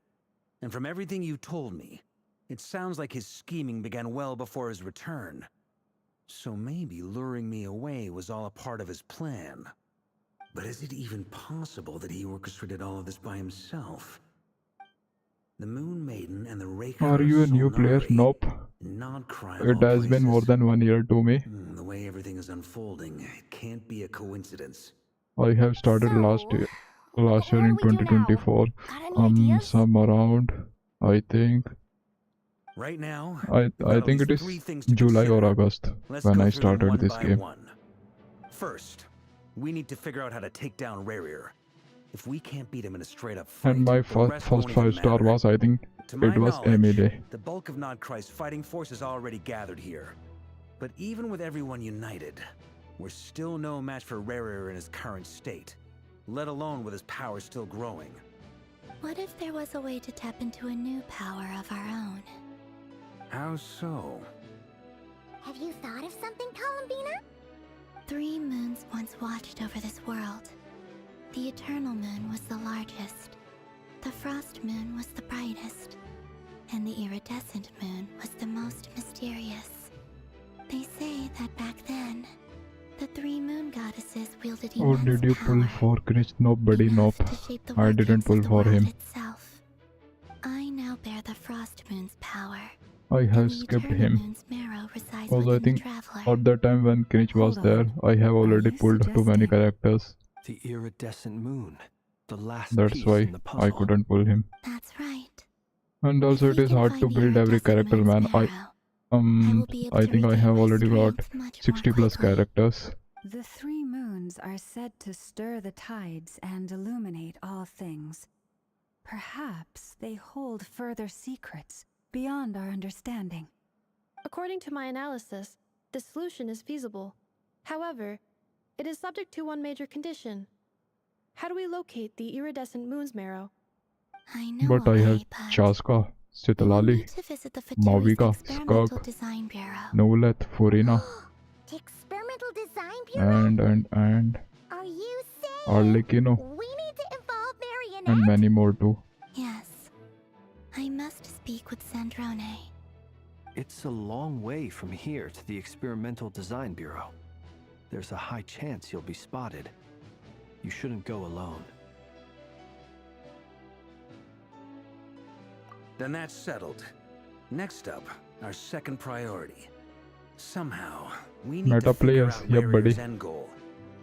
J: And from everything you told me, it sounds like his scheming began well before his return. So maybe luring me away was all a part of his plan. But is it even possible that he orchestrated all of this by himself? The Moon Maiden and the Raker
A: Are you a new player?
J: Solnari,
A: Nope.
J: non-crime
A: It has been more than 1 year to me.
J: The way everything is unfolding, it can't be a coincidence.
A: I have started last year in
C: what do we do now?
A: 2024.
C: Got any ideas?
A: Some around, I think.
J: Right now,
A: I
J: we've got at
A: think it
J: least
A: is
J: 3 things to
A: July or
J: consider.
A: August
J: Let's
A: when
J: go
A: I
J: through them
A: started
J: one
A: this
J: by
A: game.
J: one. First, we need to figure out how to take down Rarier. If we can't beat him in a straight-up fight,
A: And my
J: the rest
A: first
J: won't even
A: 5-star
J: matter.
A: was, I think,
J: To my
A: it was
J: knowledge,
A: Emily.
J: the bulk of Nodcry's fighting force is already gathered here. But even with everyone united, we're still no match for Rarier in his current state, let alone with his power still growing.
C: What if there was a way to tap into a new power of our own?
J: How so?
C: Have you thought of something, Columbina? 3 moons once watched over this world. The Eternal Moon was the largest. The Frost Moon was the brightest. And the Iridescent Moon was the most mysterious. They say that back then, the 3 moon goddesses wielded
A: Oh,
C: immense
A: did you pull
C: power,
A: for Chris? Nobody,
C: enough
A: nope.
C: to shape the
A: I didn't
C: workings
A: pull
C: of the
A: for
C: world
A: him.
C: itself. I now bear the Frost Moon's power.
A: I have
C: and the
A: skipped
C: Eternal
A: him.
C: Moon's marrow resides
A: Because I
C: within the
A: think
C: Traveler.
A: at the time when Cringe was
D: Hold
A: there,
D: on.
A: I have already
D: you
A: pulled too many
D: suggesting-
A: characters.
E: The iridescent moon. The last
A: That's
E: piece
A: why
E: in the puzzle.
A: I couldn't pull him.
C: That's right.
A: And also
C: If
A: it
C: we
A: is
C: can
A: hard
C: find
A: to
C: the
A: build every
C: Iridescent
A: character,
C: Moon's
A: man.
C: marrow, I will be able
A: I
C: to
A: think I
C: regain
A: have
C: my
A: already got
C: strength much
A: 60
C: more
A: plus
C: quickly.
A: characters.
D: The 3 moons are said to stir the tides and illuminate all things. Perhaps they hold further secrets beyond our understanding.
F: According to my analysis, the solution is feasible. However, it is subject to one major condition. How do we locate the iridescent moon's marrow?
C: I know
A: But
C: a
A: I
C: way,
A: have
C: but
A: Chaska,
C: you will
A: Citlali,
C: need to visit the Fatiri's
A: Mavika,
C: Experimental
A: Skug,
C: Design Bureau.
A: Nuleth, Furina,
C: The Experimental Design Bureau?
A: and
C: Are you saying
A: Arlecchino,
C: we need to involve
A: and
C: Marionette?
A: many more too.
C: Yes. I must speak with Sandrone.
E: It's a long way from here to the Experimental Design Bureau. There's a high chance you'll be spotted. You shouldn't go alone.
J: Then that's settled. Next up, our second priority. Somehow, we need
A: Meta
J: to figure
A: players,
J: out
A: yep,
J: Rarier's
A: buddy.
J: end goal.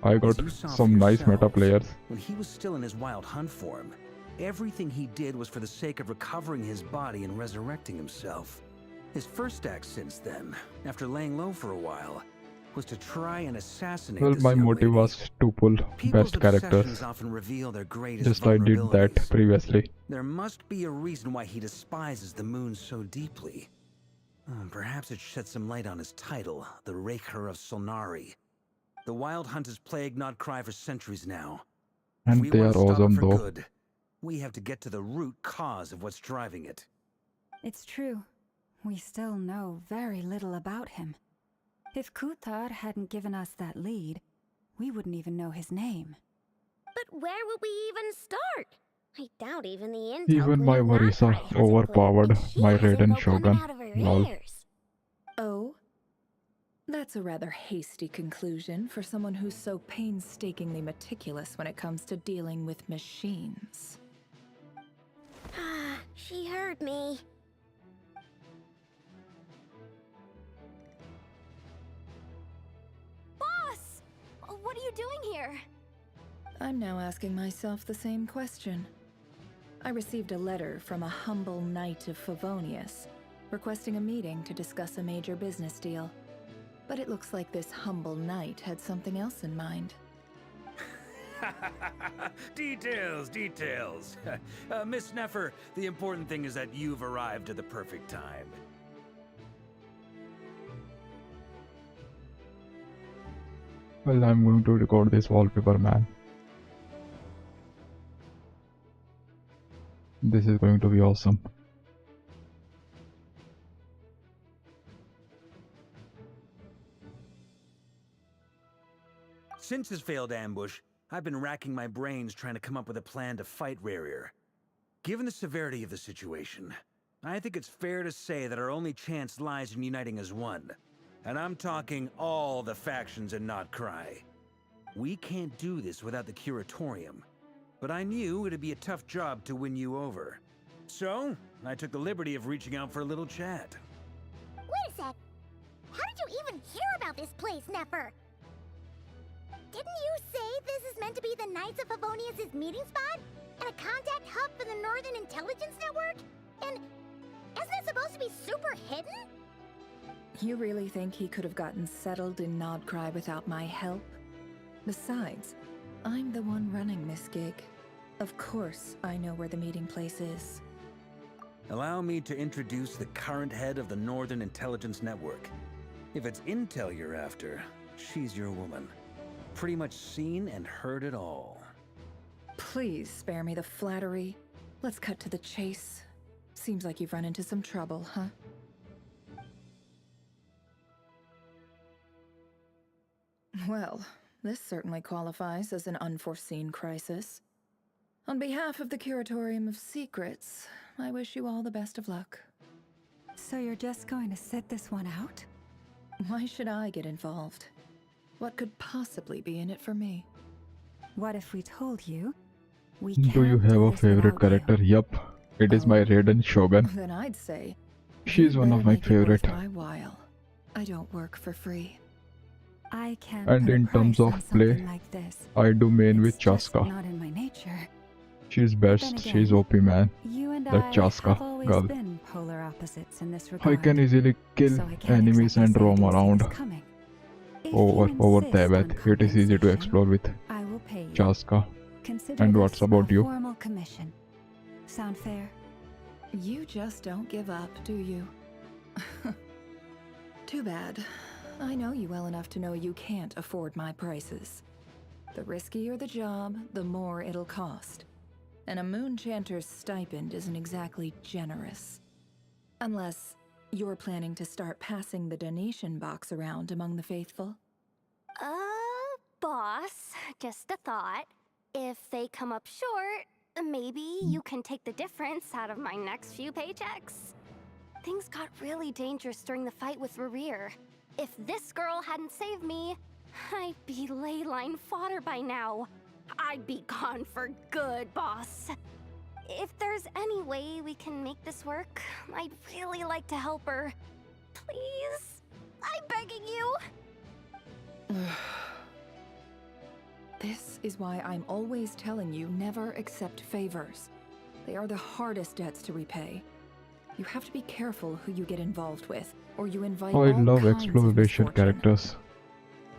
A: I
J: As
A: got
J: you saw for
A: some nice meta
J: yourselves,
A: players.
J: When he was still in his Wild Hunt form, everything he did was for the sake of recovering his body and resurrecting himself. His first act since then, after laying low for a while, was to try and assassinate
A: Well,
J: this
A: my
J: young
A: motive
J: lady.
A: was to pull
J: People's
A: best characters,
J: obsessions often reveal their greatest
A: just like I did that
J: vulnerabilities.
A: previously.
J: There must be a reason why he despises the moon so deeply. Perhaps it sheds some light on his title, the Raker of Solnari. The Wild Hunt has plagued Nodcry for centuries now. If
A: And
J: we
A: they
J: want
A: are
J: to stop it
A: awesome
J: for
A: though.
J: good, we have to get to the root cause of what's driving it.
D: It's true. We still know very little about him. If Kuthar hadn't given us that lead, we wouldn't even know his name.
G: But where would we even start? I doubt even the intel
A: Even my
G: queen
A: worries are
G: Nodcry has a clue,
A: overpowered
G: and she
A: my
G: has
A: Raiden
G: info coming
A: Shogun.
G: out of her
A: Lol.
G: ears.
B: Oh? That's a rather hasty conclusion for someone who's so painstakingly meticulous when it comes to dealing with machines.
G: Ah, she heard me.
H: Boss! What are you doing here?
B: I'm now asking myself the same question. I received a letter from a humble knight of Favonius, requesting a meeting to discuss a major business deal. But it looks like this humble knight had something else in mind.
J: Details, details. Miss Nefer, the important thing is that you've arrived at the perfect time.
A: Well, I'm going to record this wallpaper, man. This is going to be awesome.
J: Since his failed ambush, I've been racking my brains trying to come up with a plan to fight Rarier. Given the severity of the situation, I think it's fair to say that our only chance lies in uniting as one. And I'm talking all the factions in Nodcry. We can't do this without the Curatorium, but I knew it'd be a tough job to win you over. So, I took the liberty of reaching out for a little chat.
C: Wait a sec. How did you even hear about this place, Nefer? Didn't you say this is meant to be the Knights of Favonius' meeting spot? And a contact hub for the Northern Intelligence Network? And isn't it supposed to be super hidden?
B: You really think he could have gotten settled in Nodcry without my help? Besides, I'm the one running this gig. Of course I know where the meeting place is.
J: Allow me to introduce the current head of the Northern Intelligence Network. If it's intel you're after, she's your woman. Pretty much seen and heard it all.
B: Please spare me the flattery. Let's cut to the chase. Seems like you've run into some trouble, huh? Well, this certainly qualifies as an unforeseen crisis. On behalf of the Curatorium of Secrets, I wish you all the best of luck.
D: So you're just going to sit this one out?
B: Why should I get involved? What could possibly be in it for me?
D: What if we told you we
A: Do you
D: can't
A: have
D: do
A: a
D: this
A: favorite
D: without you?
A: character? Yup, it is my Raiden Shogun.
B: Then I'd say
A: She's
B: you
A: one of
B: better
A: my
B: make it worth
A: favorite.
B: my while. I don't work for free.
D: I can't
A: And
D: put a
A: in terms
D: price
A: of
D: on
A: play,
D: something like this.
A: I do main with
D: It's just
A: Chaska.
D: not in my nature.
A: She's
D: But
A: best,
D: then
A: she's
D: again,
A: OP, man.
D: You and
A: That
D: I
A: Chaska
D: have always
A: girl.
D: been polar opposites in this regard.
A: I can easily kill
D: so I can't
A: enemies
D: exactly
A: and
D: say I
A: roam
D: didn't see
A: around
D: this coming. If
A: over
D: you insist
A: Tibet.
D: on
A: It is easy to
D: compensation,
A: explore with
D: I will pay you.
A: Chaska.
D: Consider
A: And
D: this
A: what's about
D: a
A: you?
D: formal commission. Sound fair?
B: You just don't give up, do you? Too bad. I know you well enough to know you can't afford my prices. The riskier the job, the more it'll cost. And a Moonchanter's stipend isn't exactly generous. Unless you're planning to start passing the donation box around among the faithful.
H: Boss, just a thought. If they come up short, maybe you can take the difference out of my next few paychecks. Things got really dangerous during the fight with Rarier. If this girl hadn't saved me, I'd be ley line fodder by now. I'd be gone for good, boss. If there's any way we can make this work, I'd really like to help her. Please? I'm begging you.
B: This is why I'm always telling you never accept favors. They are the hardest debts to repay. You have to be careful who you get involved with, or you invite
A: I
B: all
A: love
B: kinds of
A: exploration
B: misfortune.
A: characters.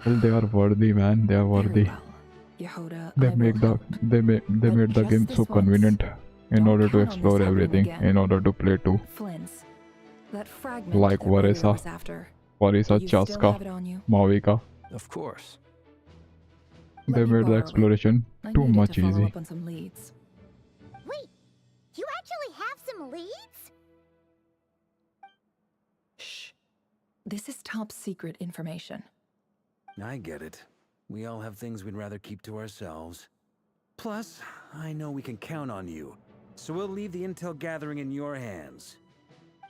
A: Well, they are worthy, man. They are
B: Very
A: worthy.
B: well. Yehoda,
A: They
B: I will
A: make the
B: help.
A: they
B: But
A: made the
B: just
A: game
B: this
A: so
B: once.
A: convenient in
B: Don't
A: order to
B: count on this
A: explore
B: happening
A: everything,
B: again.
A: in order to play too.
B: Flins, that fragment
A: Like
B: that Rarier
A: Varesa,
B: was after.
A: Varesa,
B: You still
A: Chaska,
B: have it on you?
A: Mavika.
E: Of course.
A: They
B: Let me
A: made the
B: borrow it.
A: exploration
B: I
A: too
B: needed
A: much
B: to follow
A: easy.
B: up on some leads.
C: Wait, you actually have some leads?
B: Shh. This is top secret information.
J: I get it. We all have things we'd rather keep to ourselves. Plus, I know we can count on you, so we'll leave the intel gathering in your hands.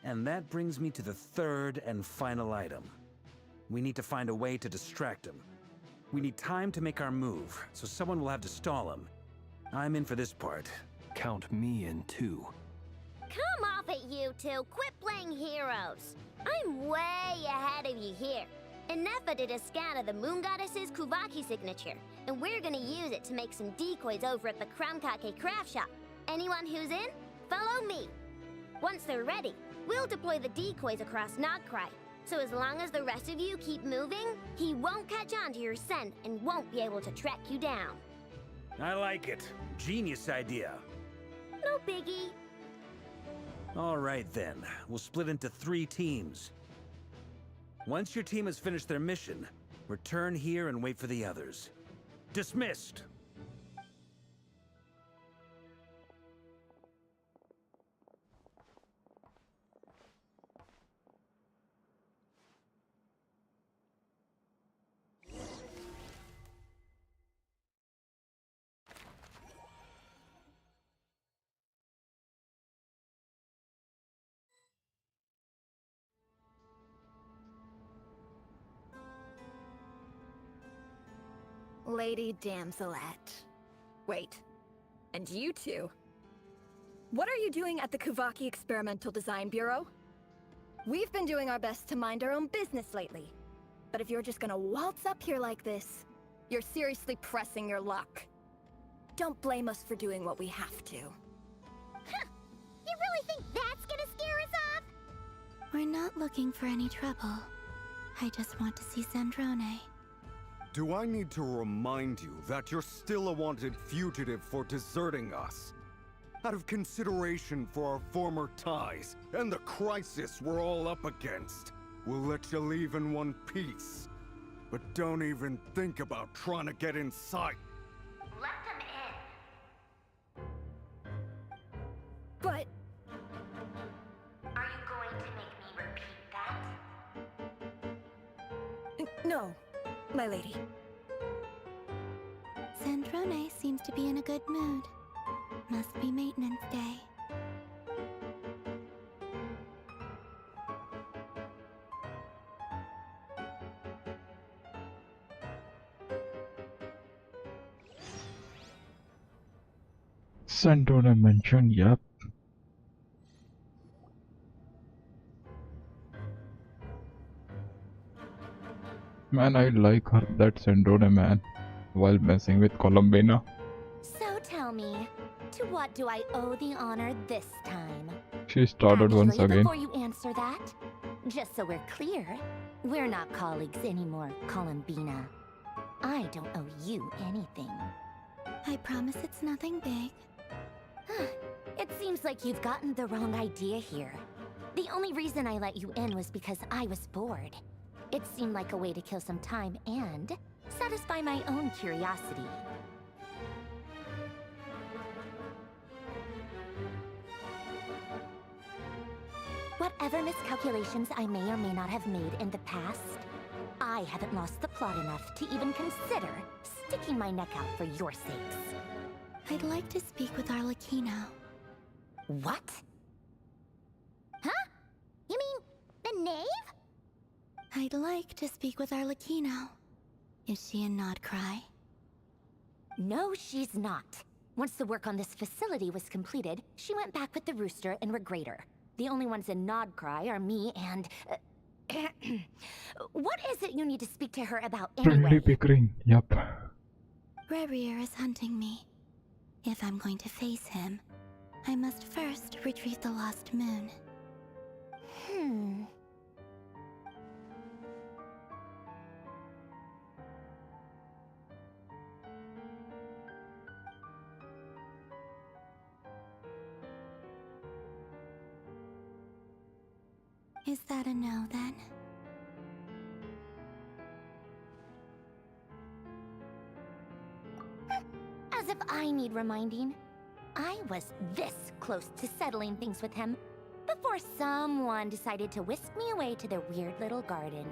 J: And that brings me to the third and final item. We need to find a way to distract him. We need time to make our move, so someone will have to stall him. I'm in for this part.
E: Count me in too.
G: Come off it, you two. Quit playing heroes. I'm way ahead of you here. And Nefer did a scan of the Moon Goddess's Kuvaki signature, and we're gonna use it to make some decoys over at the Kramkake craft shop. Anyone who's in, follow me. Once they're ready, we'll deploy the decoys across Nogcry. So as long as the rest of you keep moving, he won't catch on to your scent and won't be able to track you down.
J: I like it. Genius idea.
G: No biggie.
J: All right then, we'll split into 3 teams. Once your team has finished their mission, return here and wait for the others. Dismissed!
K: Lady Damselette. Wait. And you two? What are you doing at the Kuvaki Experimental Design Bureau? We've been doing our best to mind our own business lately. But if you're just gonna waltz up here like this, you're seriously pressing your luck. Don't blame us for doing what we have to.
C: Huh. You really think that's gonna scare us off?
L: We're not looking for any trouble. I just want to see Sandrone.
I: Do I need to remind you that you're still a wanted fugitive for deserting us? Out of consideration for our former ties and the crisis we're all up against, we'll let you leave in one piece. But don't even think about trying to get inside.
G: Let them in.
K: But...
G: Are you going to make me repeat that?
K: no, my lady.
L: Sandrone seems to be in a good mood. Must be maintenance day.
A: Sandrone mentioned, yep. Man, I like her, that Sandrone man, while messing with Columbina.
H: So tell me, to what do I owe the honor this time?
A: She started once
H: Actually,
A: again.
H: before you answer that, just so we're clear, we're not colleagues anymore, Columbina. I don't owe you anything.
L: I promise it's nothing big.
H: It seems like you've gotten the wrong idea here. The only reason I let you in was because I was bored. It seemed like a way to kill some time and satisfy my own curiosity. Whatever miscalculations I may or may not have made in the past, I haven't lost the plot enough to even consider sticking my neck out for your sakes.
L: I'd like to speak with Arlecchino.
H: What?
C: Huh? You mean the knave?
L: I'd like to speak with Arlecchino. Is she in Nodcry?
H: No, she's not. Once the work on this facility was completed, she went back with the Rooster and Regrator. The only ones in Nodcry are me and... what is it you need to speak to her about
A: Friendly
H: anyway?
A: Pickering, yep.
L: Rarier is hunting me. If I'm going to face him, I must first retrieve the lost moon. Is that a no, then?
G: As if I need reminding. I was this close to settling things with him before someone decided to whisk me away to their weird little garden.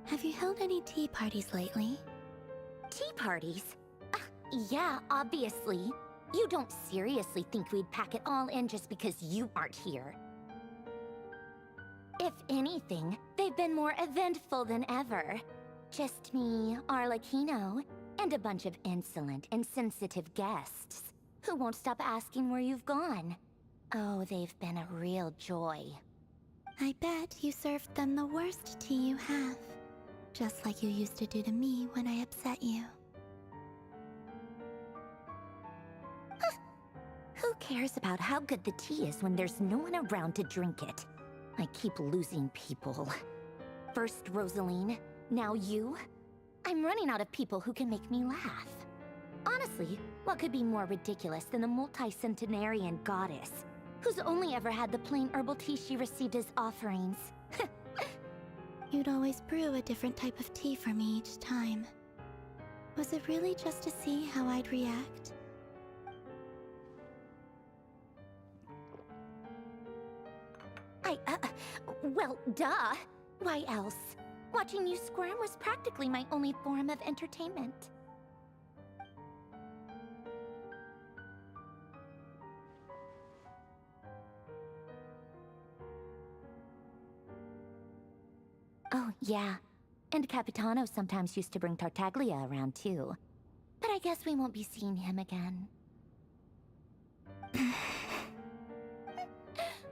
L: Have you held any tea parties lately?
G: Tea parties? Yeah, obviously. You don't seriously think we'd pack it all in just because you aren't here. If anything, they've been more eventful than ever. Just me, Arlecchino, and a bunch of insolent, insensitive guests who won't stop asking where you've gone. Oh, they've been a real joy.
L: I bet you served them the worst tea you have. Just like you used to do to me when I upset you.
G: Who cares about how good the tea is when there's no one around to drink it? I keep losing people. First Rosaline, now you. I'm running out of people who can make me laugh. Honestly, what could be more ridiculous than the multi-centenarian goddess, who's only ever had the plain herbal tea she received as offerings?
L: You'd always brew a different type of tea for me each time. Was it really just to see how I'd react?
G: Well, duh. Why else? Watching you squirm was practically my only form of entertainment. Oh, yeah. And Capitano sometimes used to bring Tartaglia around, too. But I guess we won't be seeing him again.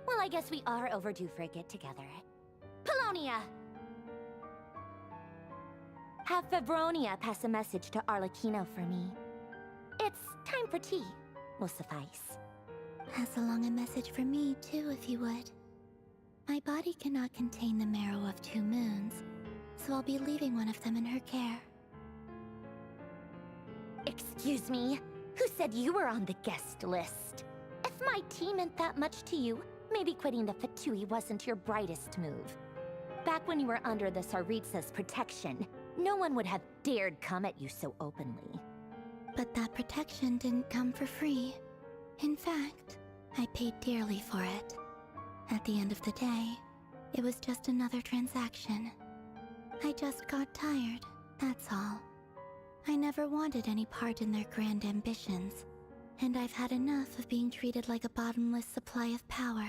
G: Well, I guess we are overdue for a get-together. Polonia! Have Febronia pass a message to Arlecchino for me. It's time for tea. Will suffice.
L: Pass along a message for me, too, if you would. My body cannot contain the marrow of 2 moons, so I'll be leaving one of them in her care.
G: Excuse me? Who said you were on the guest list? If my tea meant that much to you, maybe quitting the Fatui wasn't your brightest move. Back when you were under the Tsaritsa's protection, no one would have dared come at you so openly.
L: But that protection didn't come for free. In fact, I paid dearly for it. At the end of the day, it was just another transaction. I just got tired, that's all. I never wanted any part in their grand ambitions, and I've had enough of being treated like a bottomless supply of power.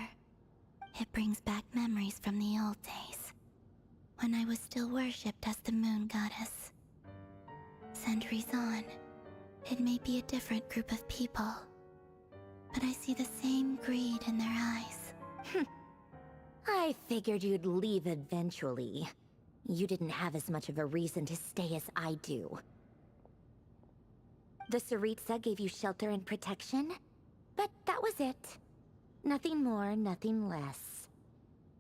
L: It brings back memories from the old days, when I was still worshipped as the moon goddess. Centuries on, it may be a different group of people, but I see the same greed in their eyes.
G: I figured you'd leave eventually. You didn't have as much of a reason to stay as I do. The Tsaritsa gave you shelter and protection, but that was it. Nothing more, nothing less.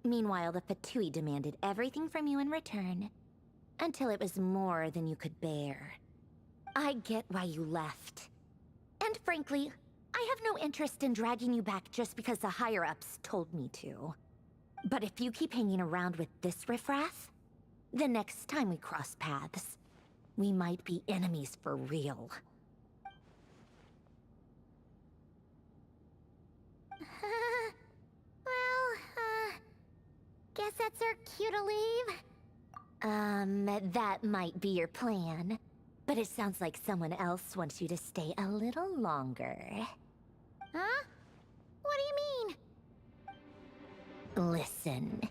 G: Meanwhile, the Fatui demanded everything from you in return, until it was more than you could bear. I get why you left. And frankly, I have no interest in dragging you back just because the higher-ups told me to. But if you keep hanging around with this riffraff, the next time we cross paths, we might be enemies for real.
C: Guess that's our cue to leave?
G: That might be your plan. But it sounds like someone else wants you to stay a little longer.
C: Huh? What do you mean?
G: Listen.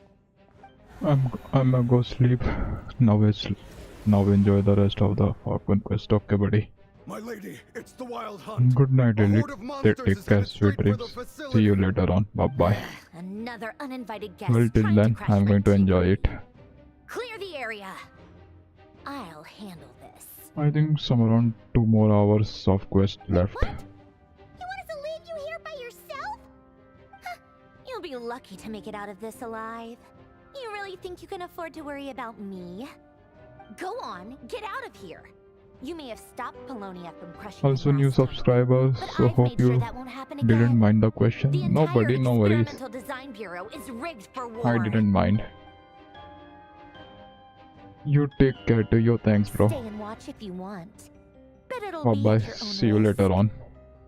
A: I'm gonna go sleep. Now enjoy the rest of the Falcon quest. Okay, buddy.
I: My lady, it's the Wild Hunt.
A: Good night,
I: A
A: Elite.
I: horde of monsters
A: Take
I: is
A: care,
I: headed
A: sweet
I: straight for
A: dreams.
I: the
A: See you
I: facility.
A: later on. Bye bye.
G: Another uninvited guest.
A: Well, till
G: trying to
A: then,
G: crash
A: I'm
G: my
A: going to
G: tea
A: enjoy
G: party.
A: it.
G: Clear the area. I'll handle this.
A: I think some around 2 more hours of quest left.
C: What? You want us to leave you here by yourself?
G: You'll be lucky to make it out of this alive. You really think you can afford to worry about me? Go on, get out of here.
M: You may have stopped Polonia from crushing
A: Also
M: it
A: new
M: last time,
A: subscribers,
M: but
A: so
M: I've
A: hope
M: made sure
A: you
M: that won't happen
A: didn't
M: again.
A: mind the question.
M: The
A: No
M: entire
A: buddy, no worries.
M: Experimental Design Bureau is rigged for war.
A: I didn't mind. You take care to you. Thanks, bro.
M: Stay and watch if you want, but it'll
A: Bye
M: be
A: bye.
M: at your own
A: See you
M: risk.
A: later on.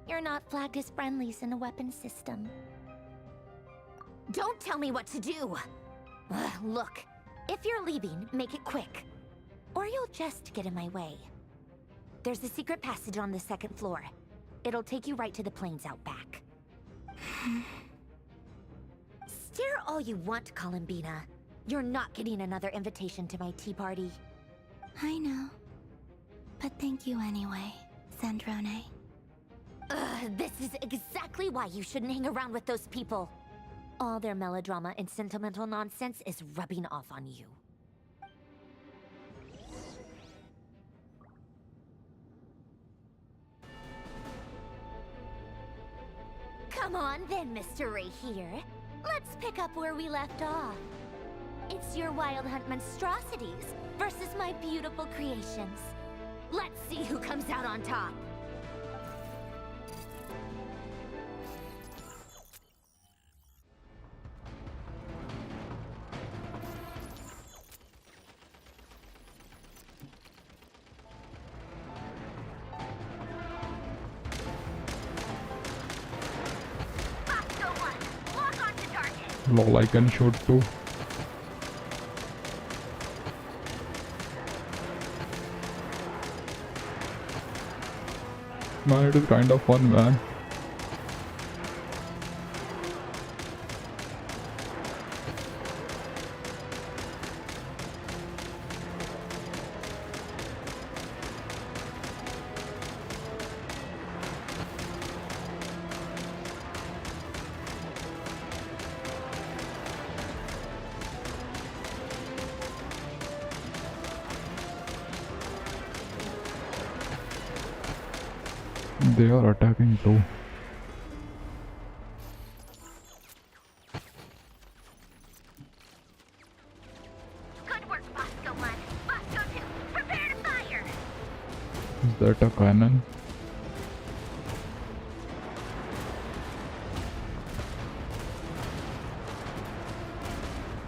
M: You're not flagged as friendlies in the weapons system. Don't tell me what to do! Ugh, look, if you're leaving, make it quick. Or you'll just get in my way. There's a secret passage on the second floor. It'll take you right to the plains out back. Stare all you want, Columbina. You're not getting another invitation to my tea party.
L: I know. But thank you anyway, Sandrone.
M: This is exactly why you shouldn't hang around with those people. All their melodrama and sentimental nonsense is rubbing off on you. Come on then, Mr. Ray here. Let's pick up where we left off. It's your Wild Hunt monstrosities versus my beautiful creations. Let's see who comes out on top.
A: Lol, I can shoot too. Man, it is kind of fun, man. They are attacking too.
M: Good work, Bosco 1. Bosco 2, prepare to fire!
A: Is that a cannon?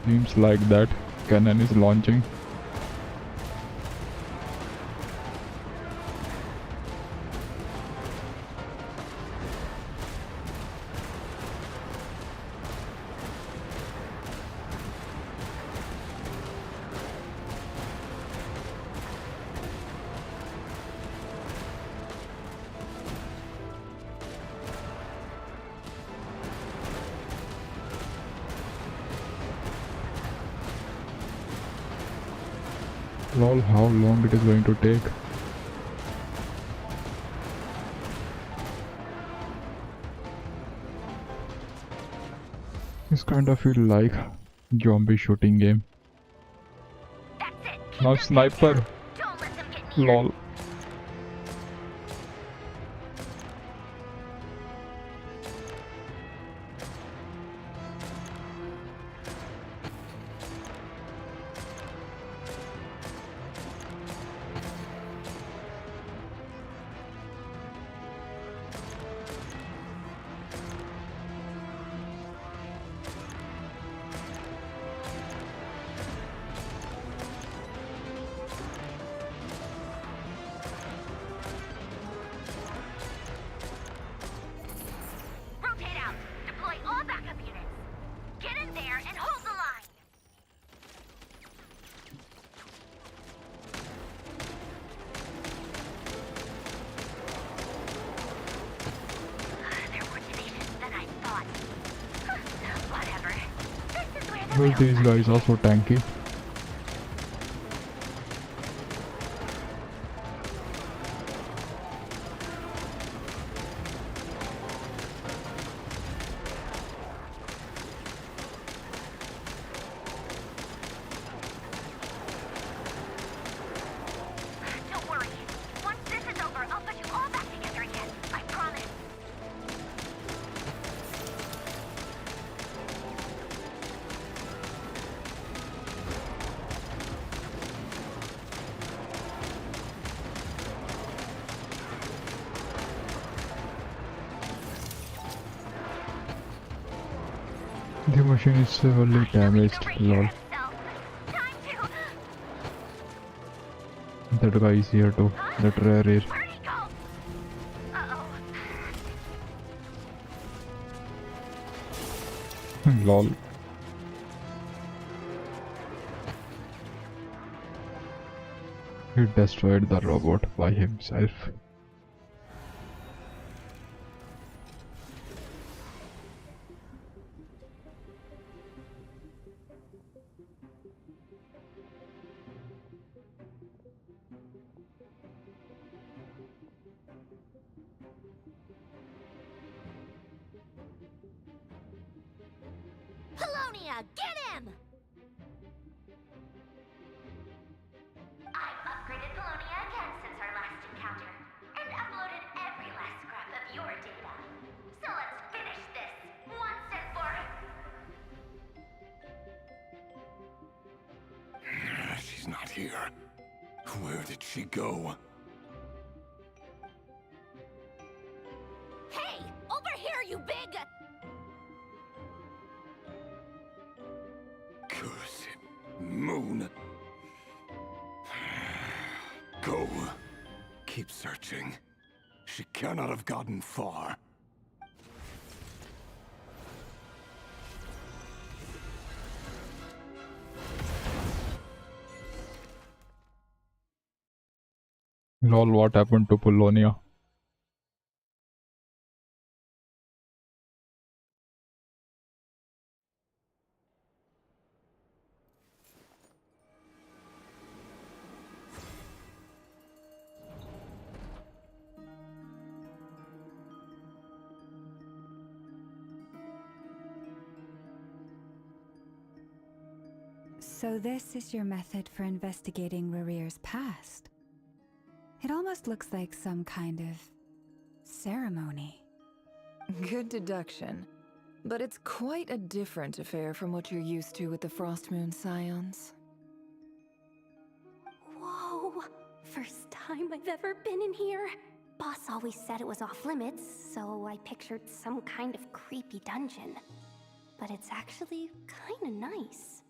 A: Seems like that cannon is launching. Lol, how long it is going to take? This kind of feel like zombie shooting game. Now sniper. Lol.
M: Rotate out. Deploy all backup units. Get in there and hold the line. They're more tenacious than I thought. Whatever. This is where the
A: Well,
M: real
A: these
M: fun
A: guys are so tanky.
M: Don't worry. Once this is over, I'll put you all back together again. I promise.
A: The machine is severely damaged, lol. That guy is here too. That rare. Lol. He destroyed the robot by himself.
M: Polonia, get him! I've upgraded Polonia again since our last encounter, and uploaded every last scrap of your data. So let's finish this, once and for all.
I: She's not here. Where did she go?
M: Hey! Over here, you big...
I: Curse it. Moon. Go. Keep searching. She cannot have gotten far.
A: Lol, what happened to Polonia?
D: So this is your method for investigating Rarir's past. It almost looks like some kind of ceremony.
B: Good deduction. But it's quite a different affair from what you're used to with the Frost Moon Scions.
G: Whoa! First time I've ever been in here. Boss always said it was off limits, so I pictured some kind of creepy dungeon. But it's actually kinda nice.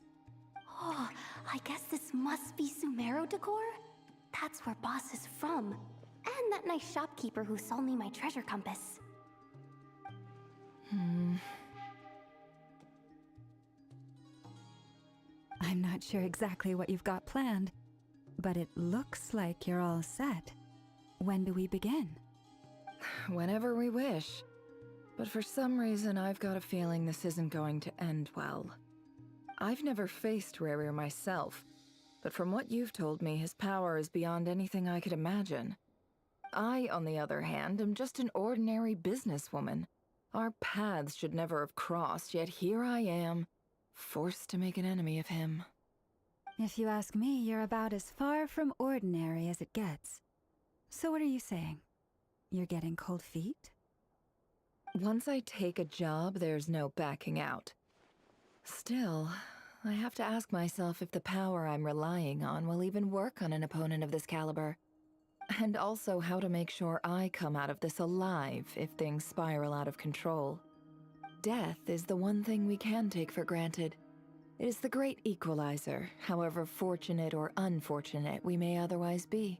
G: Oh, I guess this must be Sumero decor? That's where Boss is from. And that nice shopkeeper who sold me my treasure compass.
D: I'm not sure exactly what you've got planned, but it looks like you're all set. When do we begin?
B: Whenever we wish. But for some reason, I've got a feeling this isn't going to end well. I've never faced Rarir myself, but from what you've told me, his power is beyond anything I could imagine. I, on the other hand, am just an ordinary businesswoman. Our paths should never have crossed, yet here I am, forced to make an enemy of him.
D: If you ask me, you're about as far from ordinary as it gets. So what are you saying? You're getting cold feet?
B: Once I take a job, there's no backing out. Still, I have to ask myself if the power I'm relying on will even work on an opponent of this caliber. And also how to make sure I come out of this alive if things spiral out of control. Death is the one thing we can take for granted. It is the great equalizer, however fortunate or unfortunate we may otherwise be.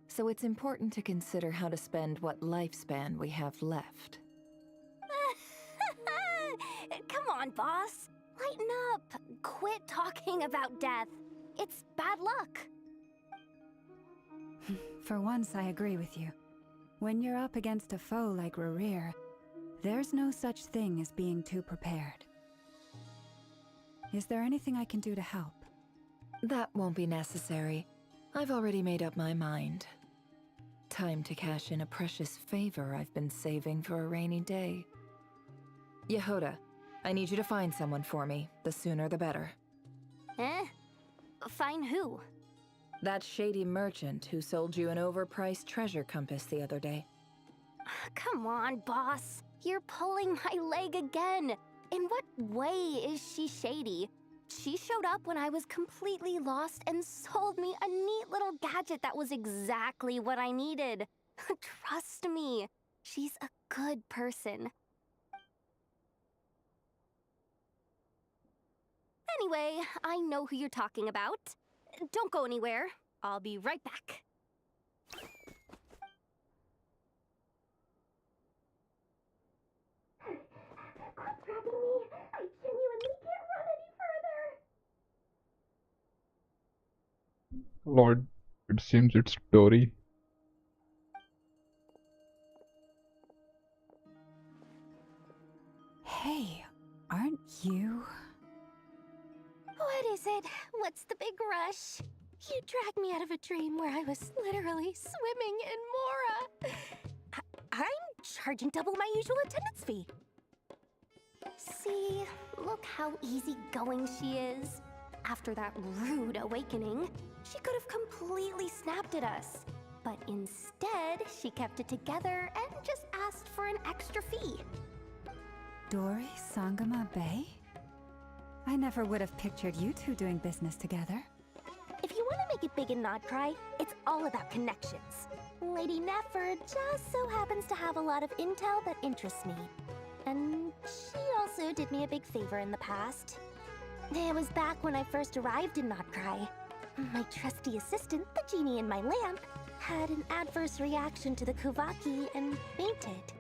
B: So it's important to consider how to spend what lifespan we have left.
G: Come on, boss. Lighten up. Quit talking about death. It's bad luck.
D: For once, I agree with you. When you're up against a foe like Rarir, there's no such thing as being too prepared. Is there anything I can do to help?
B: That won't be necessary. I've already made up my mind. Time to cash in a precious favor I've been saving for a rainy day. Yehoda, I need you to find someone for me. The sooner the better.
G: Eh? Find who?
B: That shady merchant who sold you an overpriced treasure compass the other day.
G: Come on, boss. You're pulling my leg again. In what way is she shady? She showed up when I was completely lost and sold me a neat little gadget that was exactly what I needed. Trust me, she's a good person.
H: Anyway, I know who you're talking about. Don't go anywhere. I'll be right back.
C: Quit dragging me. I genuinely can't run any further.
A: Lord, it seems it's Dory.
D: Hey, aren't you?
G: What is it? What's the big rush? You dragged me out of a dream where I was literally swimming in Mora. I'm charging double my usual attendance fee. See, look how easygoing she is. After that rude awakening, she could have completely snapped at us. But instead, she kept it together and just asked for an extra fee.
D: Dory Sangama Bay? I never would have pictured you two doing business together.
G: If you want to make it big in Nodcry, it's all about connections. Lady Nefer just so happens to have a lot of intel that interests me. And she also did me a big favor in the past. It was back when I first arrived in Nodcry. My trusty assistant, the genie in my lamp, had an adverse reaction to the Kuvaki and fainted.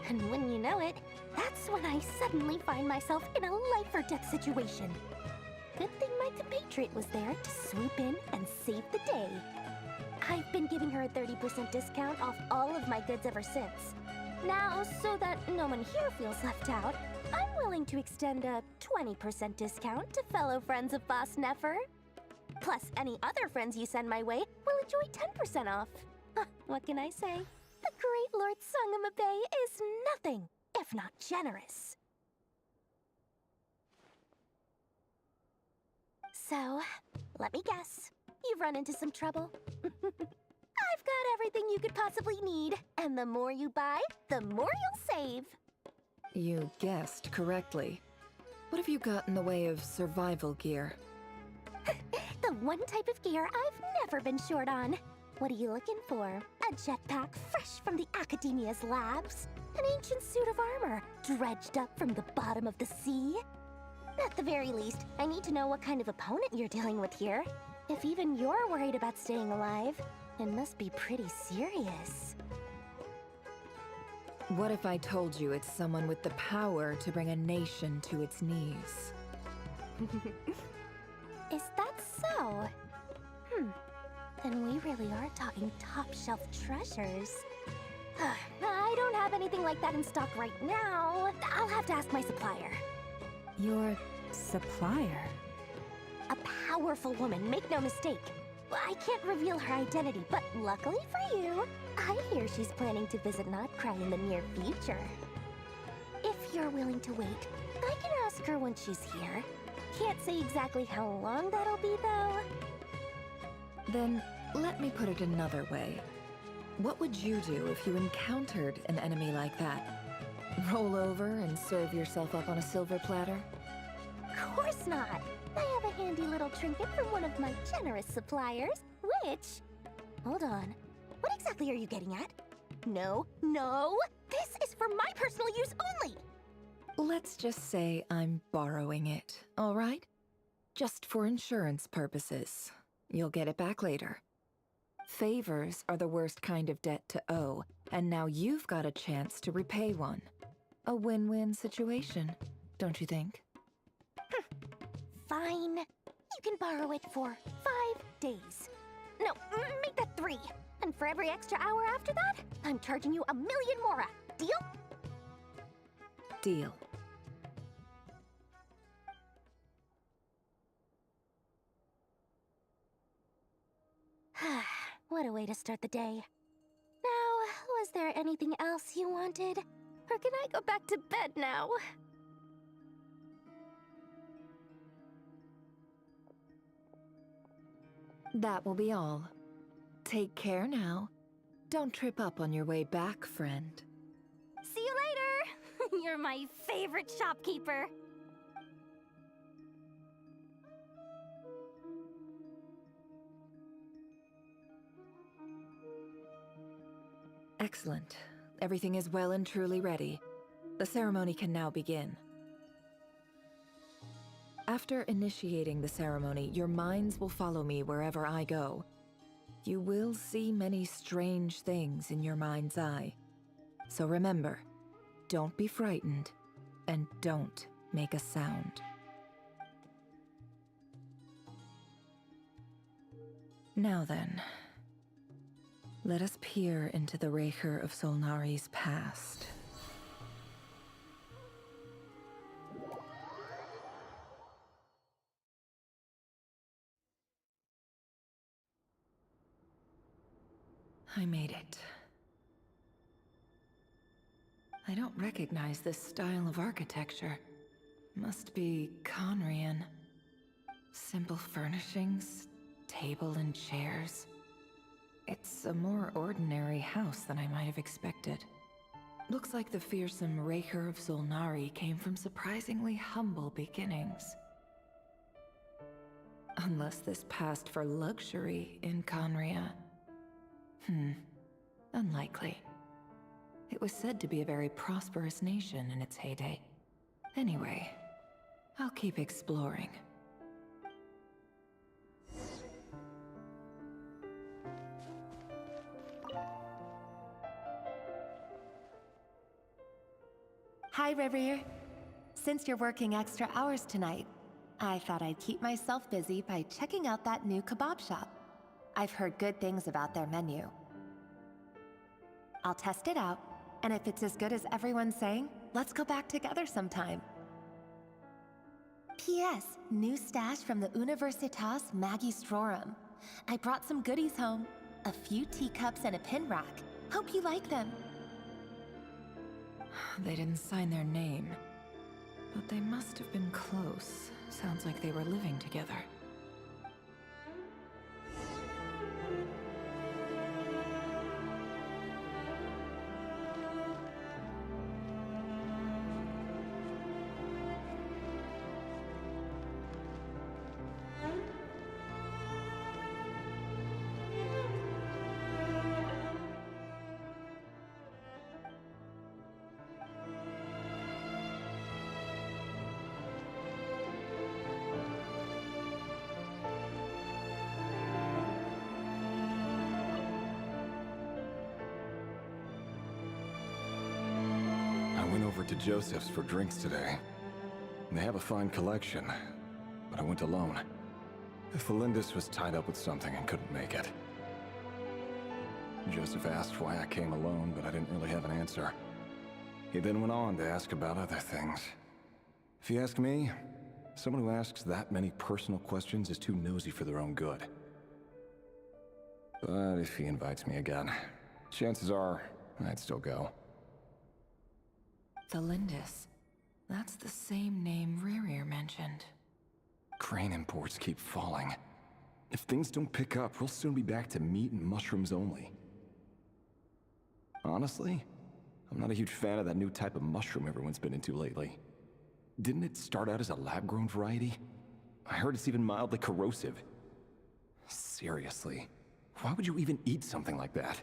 G: And when you know it, that's when I suddenly find myself in a life-or-death situation. Good thing my compatriot was there to swoop in and save the day. I've been giving her a 30% discount off all of my goods ever since. Now, so that no one here feels left out, I'm willing to extend a 20% discount to fellow friends of Boss Nefer. Plus, any other friends you send my way will enjoy 10% off. What can I say? The great Lord Sangama Bay is nothing if not generous. So, let me guess. You've run into some trouble? I've got everything you could possibly need, and the more you buy, the more you'll save.
B: You guessed correctly. What have you got in the way of survival gear?
G: The one type of gear I've never been short on. What are you looking for? A jetpack fresh from the Academia's labs? An ancient suit of armor dredged up from the bottom of the sea? At the very least, I need to know what kind of opponent you're dealing with here. If even you're worried about staying alive, it must be pretty serious.
B: What if I told you it's someone with the power to bring a nation to its knees?
G: Is that so? Then we really are talking top-shelf treasures. I don't have anything like that in stock right now. I'll have to ask my supplier.
D: Your supplier?
G: A powerful woman, make no mistake. I can't reveal her identity, but luckily for you, I hear she's planning to visit Nodcry in the near future. If you're willing to wait, I can ask her when she's here. Can't say exactly how long that'll be, though.
B: Then, let me put it another way. What would you do if you encountered an enemy like that? Roll over and serve yourself up on a silver platter?
G: Of course not. I have a handy little trinket from one of my generous suppliers, which... Hold on. What exactly are you getting at? No, no! This is for my personal use only!
B: Let's just say I'm borrowing it, all right? Just for insurance purposes. You'll get it back later. Favors are the worst kind of debt to owe, and now you've got a chance to repay one. A win-win situation, don't you think?
G: Fine. You can borrow it for 5 days. No, make that 3. And for every extra hour after that, I'm charging you 1,000,000 mora. Deal?
B: Deal.
G: What a way to start the day. Now, was there anything else you wanted? Or can I go back to bed now?
B: That will be all. Take care now. Don't trip up on your way back, friend.
M: See you later! You're my favorite shopkeeper.
B: Excellent. Everything is well and truly ready. The ceremony can now begin. After initiating the ceremony, your minds will follow me wherever I go. You will see many strange things in your mind's eye. So remember, don't be frightened, and don't make a sound. Now then, let us peer into the Recher of Solnari's past. I made it. I don't recognize this style of architecture. Must be Conrian. Simple furnishings, table and chairs. It's a more ordinary house than I might have expected. Looks like the fearsome Recher of Solnari came from surprisingly humble beginnings. Unless this passed for luxury in Conria. Unlikely. It was said to be a very prosperous nation in its heyday. Anyway, I'll keep exploring.
N: Hi, Rerir. Since you're working extra hours tonight, I thought I'd keep myself busy by checking out that new kebab shop. I've heard good things about their menu. I'll test it out, and if it's as good as everyone's saying, let's go back together sometime. P.S. New stash from the Universitas Magistrorum. I brought some goodies home. A few teacups and a pin rack. Hope you like them.
B: They didn't sign their name, but they must have been close. Sounds like they were living together.
O: To Joseph's for drinks today. They have a fine collection, but I went alone. Felindis was tied up with something and couldn't make it. Joseph asked why I came alone, but I didn't really have an answer. He then went on to ask about other things. If you ask me, someone who asks that many personal questions is too nosy for their own good. But if he invites me again, chances are I'd still go.
B: Felindis. That's the same name Rerir mentioned.
O: Grain imports keep falling. If things don't pick up, we'll soon be back to meat and mushrooms only. Honestly, I'm not a huge fan of that new type of mushroom everyone's been into lately. Didn't it start out as a lab-grown variety? I heard it's even mildly corrosive. Seriously, why would you even eat something like that?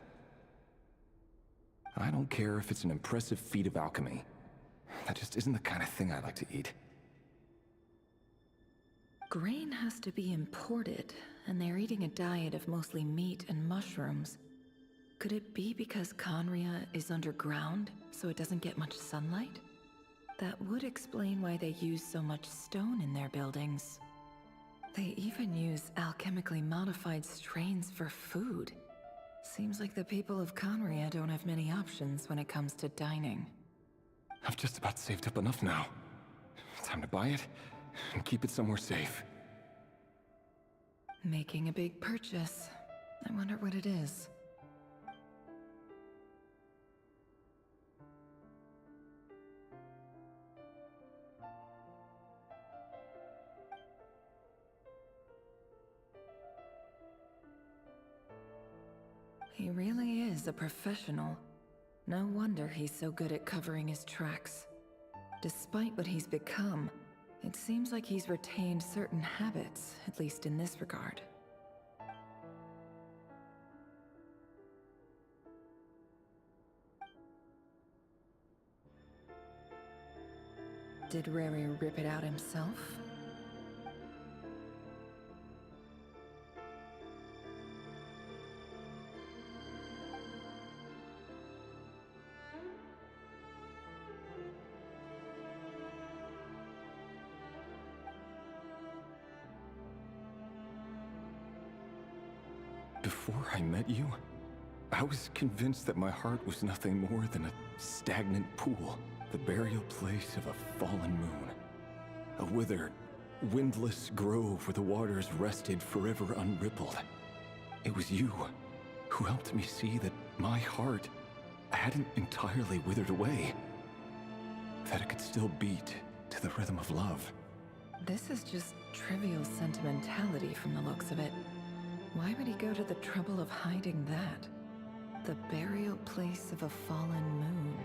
O: I don't care if it's an impressive feat of alchemy. That just isn't the kind of thing I like to eat.
B: Grain has to be imported, and they're eating a diet of mostly meat and mushrooms. Could it be because Conria is underground, so it doesn't get much sunlight? That would explain why they use so much stone in their buildings. They even use alchemically modified strains for food. Seems like the people of Conria don't have many options when it comes to dining.
O: I've just about saved up enough now. Time to buy it and keep it somewhere safe.
B: Making a big purchase. I wonder what it is. He really is a professional. No wonder he's so good at covering his tracks. Despite what he's become, it seems like he's retained certain habits, at least in this regard. Did Rary rip it out himself?
O: Before I met you, I was convinced that my heart was nothing more than a stagnant pool, the burial place of a fallen moon. A withered, windless grove where the waters rested forever unrippled. It was you who helped me see that my heart hadn't entirely withered away. That it could still beat to the rhythm of love.
B: This is just trivial sentimentality from the looks of it. Why would he go to the trouble of hiding that? The burial place of a fallen moon.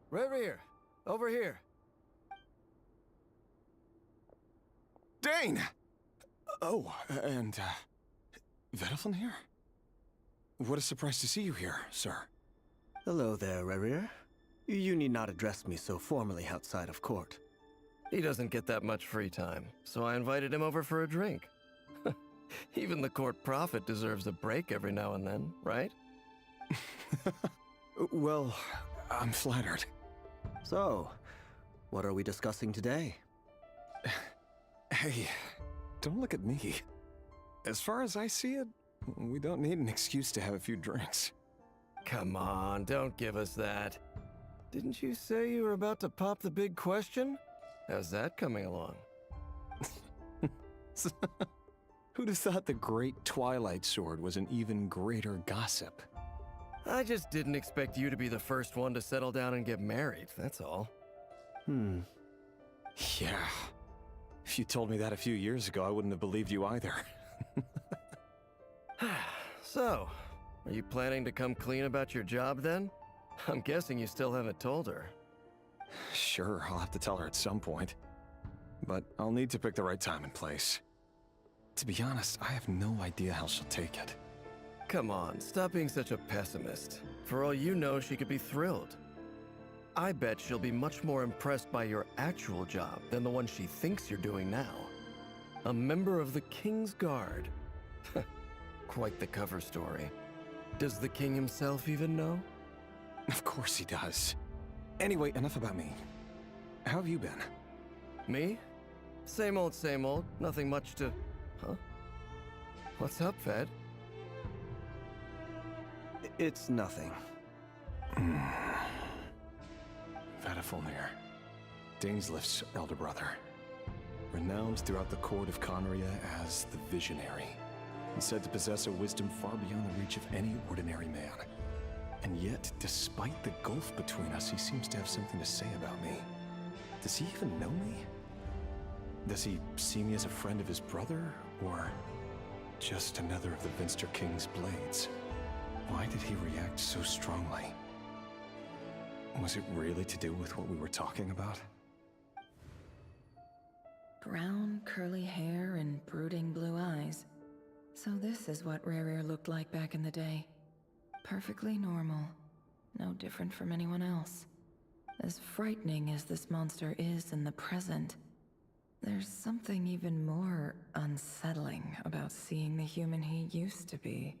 E: Reverie, over here.
O: Dane! Oh, and, Vedalfin here? What a surprise to see you here, sir.
P: Hello there, Rerir. You need not address me so formally outside of court.
E: He doesn't get that much free time, so I invited him over for a drink. Even the court prophet deserves a break every now and then, right?
O: Well, I'm flattered.
P: So, what are we discussing today?
O: Hey, don't look at me. As far as I see it, we don't need an excuse to have a few drinks.
E: Come on, don't give us that. Didn't you say you were about to pop the big question? How's that coming along?
O: Who'd have thought the great Twilight Sword was an even greater gossip?
E: I just didn't expect you to be the first one to settle down and get married, that's all.
O: Yeah. If you told me that a few years ago, I wouldn't have believed you either.
E: So, are you planning to come clean about your job then? I'm guessing you still haven't told her.
O: Sure, I'll have to tell her at some point. But I'll need to pick the right time and place. To be honest, I have no idea how she'll take it.
E: Come on, stop being such a pessimist. For all you know, she could be thrilled. I bet she'll be much more impressed by your actual job than the one she thinks you're doing now. A member of the King's Guard. Quite the cover story. Does the king himself even know?
O: Of course he does. Anyway, enough about me. How have you been?
E: Me? Same old, nothing much to... Huh? What's up, Fed?
P: It's nothing.
O: Vedalfin, Dainslift's elder brother. Renowned throughout the court of Conria as the Visionary. And said to possess a wisdom far beyond the reach of any ordinary man. And yet, despite the gulf between us, he seems to have something to say about me. Does he even know me? Does he see me as a friend of his brother, or just another of the Vinster King's blades? Why did he react so strongly? Was it really to do with what we were talking about?
B: Brown, curly hair and brooding blue eyes. So this is what Rerir looked like back in the day. Perfectly normal. No different from anyone else. As frightening as this monster is in the present, there's something even more unsettling about seeing the human he used to be.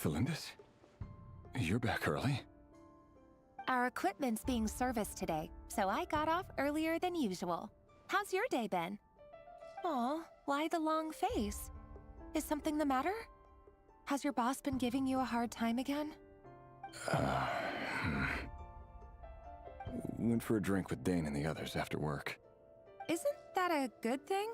O: Felindis? You're back early.
H: Our
N: equipment's being serviced today, so I got off earlier than usual. How's your day been? Aw, why the long face? Is something the matter? Has your boss been giving you a hard time again?
O: Went for a drink with Dane and the others after work.
N: Isn't that a good thing?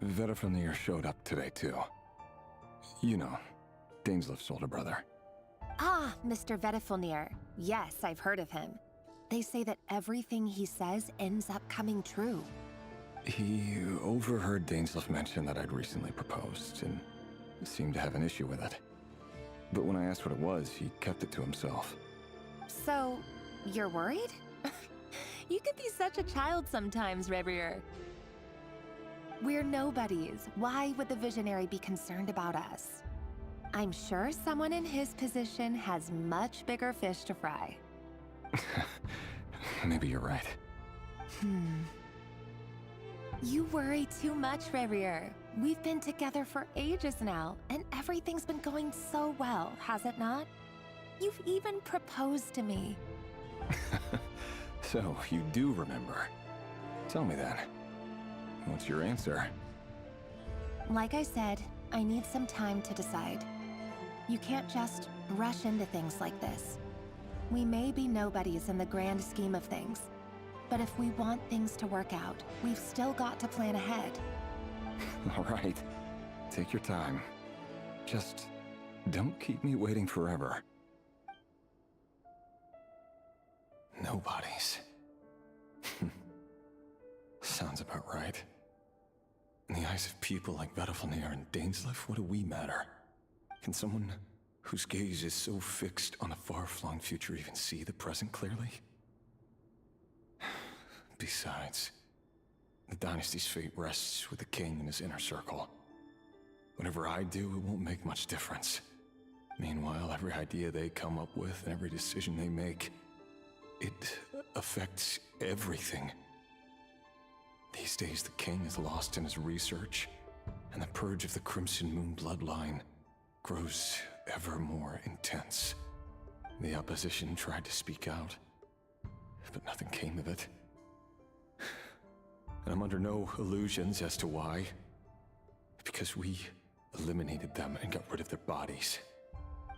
O: Vedifnir showed up today, too. You know, Daneslif's older brother.
N: Ah, Mr. Vedifnir. Yes, I've heard of him. They say that everything he says ends up coming true.
O: He overheard Daneslif mention that I'd recently proposed, and seemed to have an issue with it. But when I asked what it was, he kept it to himself.
N: So, you're worried? You can be such a child sometimes, Reverie. We're nobodies. Why would the Visionary be concerned about us? I'm sure someone in his position has much bigger fish to fry.
O: Maybe you're right.
N: You worry too much, Reverie. We've been together for ages now, and everything's been going so well, has it not? You've even proposed to me.
O: So, you do remember. Tell me then. What's your answer?
N: Like I said, I need some time to decide. You can't just rush into things like this. We may be nobodies in the grand scheme of things, but if we want things to work out, we've still got to plan ahead.
O: All right. Take your time. Just don't keep me waiting forever. Nobodies. Sounds about right. In the eyes of people like Vedifnir and Daneslif, what do we matter? Can someone whose gaze is so fixed on a far-flung future even see the present clearly? Besides, the dynasty's fate rests with the king and his inner circle. Whatever I do, it won't make much difference. Meanwhile, every idea they come up with and every decision they make, it affects everything. These days, the king is lost in his research, and the purge of the Crimson Moon bloodline grows ever more intense. The opposition tried to speak out, but nothing came of it. And I'm under no illusions as to why. Because we eliminated them and got rid of their bodies.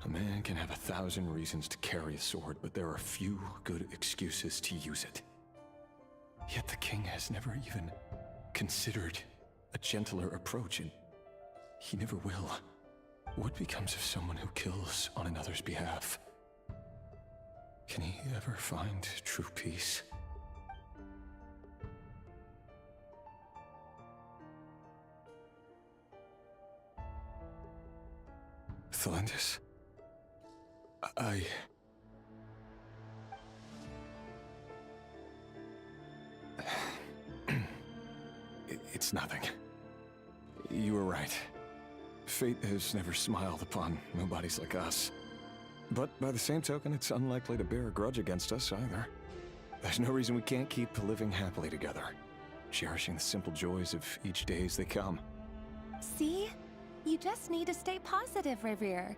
O: A man can have 1,000 reasons to carry a sword, but there are few good excuses to use it. Yet the king has never even considered a gentler approach, and he never will. What becomes of someone who kills on another's behalf? Can he ever find true peace? Thelendis, It's nothing. You were right. Fate has never smiled upon nobodies like us. But by the same token, it's unlikely to bear a grudge against us either. There's no reason we can't keep living happily together, cherishing the simple joys of each day as they come.
N: See? You just need to stay positive, Reverie.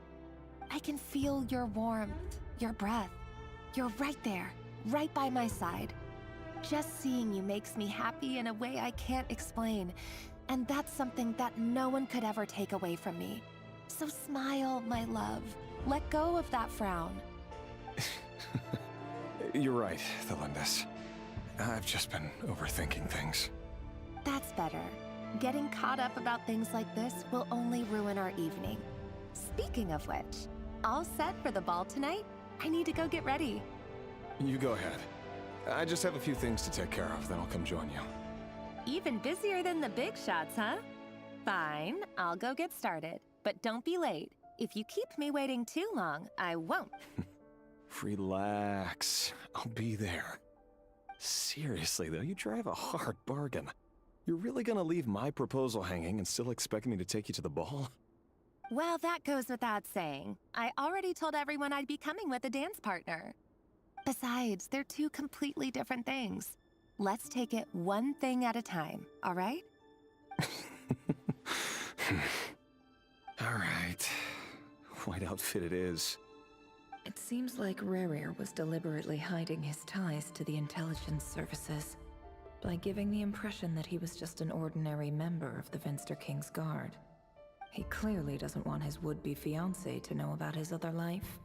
N: I can feel your warmth, your breath. You're right there, right by my side. Just seeing you makes me happy in a way I can't explain. And that's something that no one could ever take away from me. So smile, my love. Let go of that frown.
O: You're right, Thelendis. I've just been overthinking things.
N: That's better. Getting caught up about things like this will only ruin our evening. Speaking of which, all set for the ball tonight? I need to go get ready.
O: You go ahead. I just have a few things to take care of, then I'll come join you.
N: Even busier than the big shots, huh? Fine, I'll go get started. But don't be late. If you keep me waiting too long, I won't.
O: Relax. I'll be there. Seriously, though, you drive a hard bargain. You're really gonna leave my proposal hanging and still expect me to take you to the ball?
N: Well, that goes without saying. I already told everyone I'd be coming with a dance partner. Besides, they're two completely different things. Let's take it one thing at a time, all right?
O: Alright. White outfit it is.
B: It seems like Rerir was deliberately hiding his ties to the intelligence services by giving the impression that he was just an ordinary member of the Venster King's Guard. He clearly doesn't want his would-be fiancée to know about his other life.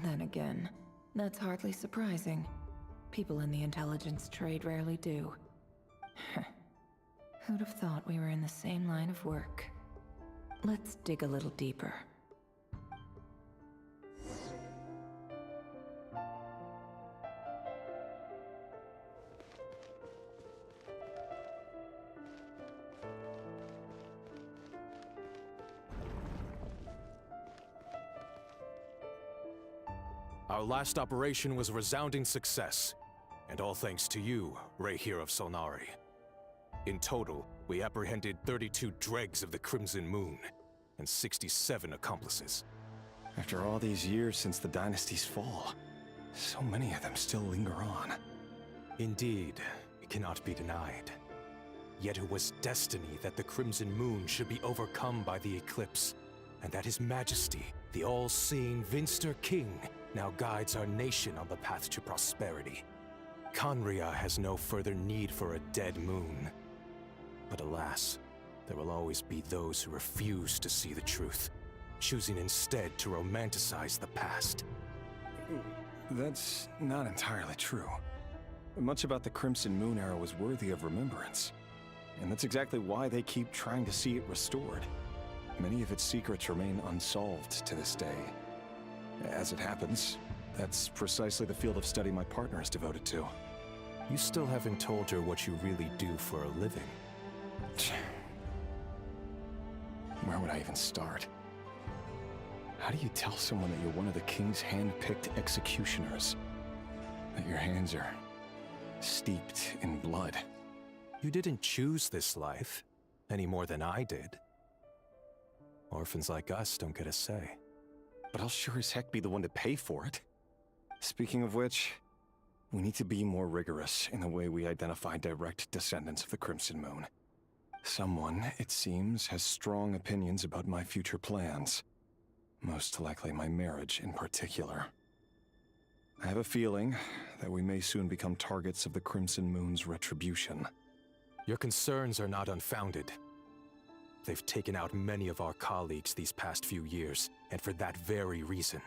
B: Then again, that's hardly surprising. People in the intelligence trade rarely do. Who'd have thought we were in the same line of work? Let's dig a little deeper.
Q: Our last operation was a resounding success, and all thanks to you, Rehir of Solnari. In total, we apprehended 32 dregs of the Crimson Moon, and 67 accomplices.
O: After all these years since the dynasty's fall, so many of them still linger on.
Q: Indeed, it cannot be denied. Yet it was destiny that the Crimson Moon should be overcome by the eclipse, and that His Majesty, the all-seeing Venster King, now guides our nation on the path to prosperity. Conria has no further need for a dead moon. But alas, there will always be those who refuse to see the truth, choosing instead to romanticize the past.
O: That's not entirely true. Much about the Crimson Moon era was worthy of remembrance. And that's exactly why they keep trying to see it restored. Many of its secrets remain unsolved to this day. As it happens, that's precisely the field of study my partner is devoted to.
Q: You still haven't told her what you really do for a living.
O: Where would I even start? How do you tell someone that you're one of the king's hand-picked executioners? That your hands are steeped in blood?
Q: You didn't choose this life, any more than I did. Orphans like us don't get a say.
O: But I'll sure as heck be the one to pay for it. Speaking of which, we need to be more rigorous in the way we identify direct descendants of the Crimson Moon. Someone, it seems, has strong opinions about my future plans. Most likely my marriage in particular. I have a feeling that we may soon become targets of the Crimson Moon's retribution.
Q: Your concerns are not unfounded. They've taken out many of our colleagues these past few years, and for that very reason.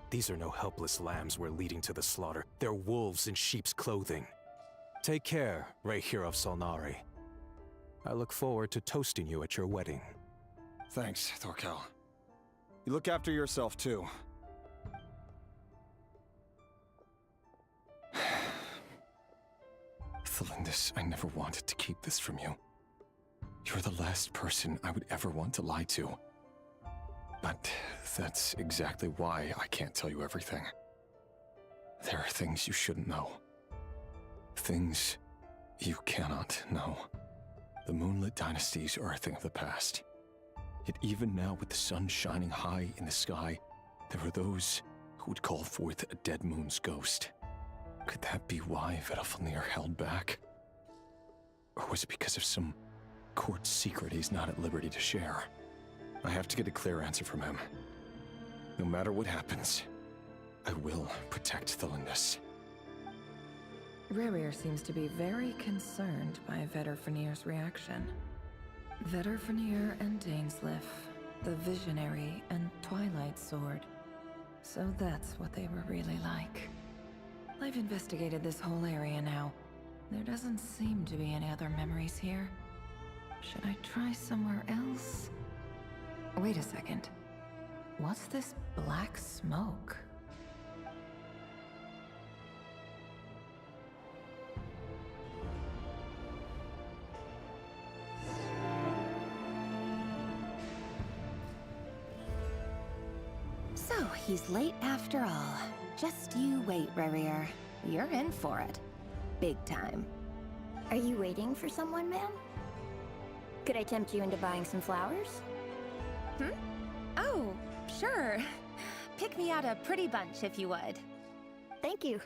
Q: These are no helpless lambs we're leading to the slaughter. They're wolves in sheep's clothing. Take care, Rehir of Solnari. I look forward to toasting you at your wedding.
O: Thanks, Thorkel. You look after yourself, too. Thelindis, I never wanted to keep this from you. You're the last person I would ever want to lie to. But that's exactly why I can't tell you everything. There are things you shouldn't know. Things you cannot know. The moonlit dynasties are a thing of the past. Yet even now, with the sun shining high in the sky, there are those who would call forth a dead moon's ghost. Could that be why Vedalfnir held back? Or was it because of some court secret he's not at liberty to share? I have to get a clear answer from him. No matter what happens, I will protect Thelindis.
B: Rerir seems to be very concerned by Vedalfnir's reaction. Vedalfnir and Dainsleif, the Visionary and Twilight Sword. So that's what they were really like. I've investigated this whole area now. There doesn't seem to be any other memories here. Should I try somewhere else? Wait a second. What's this black smoke?
N: So, he's late after all. Just you wait, Rerir. You're in for it. Big time.
C: Are you waiting for someone, ma'am? Could I tempt you into buying some flowers?
N: Oh, sure. Pick me out a pretty bunch if you would.
C: Thank you.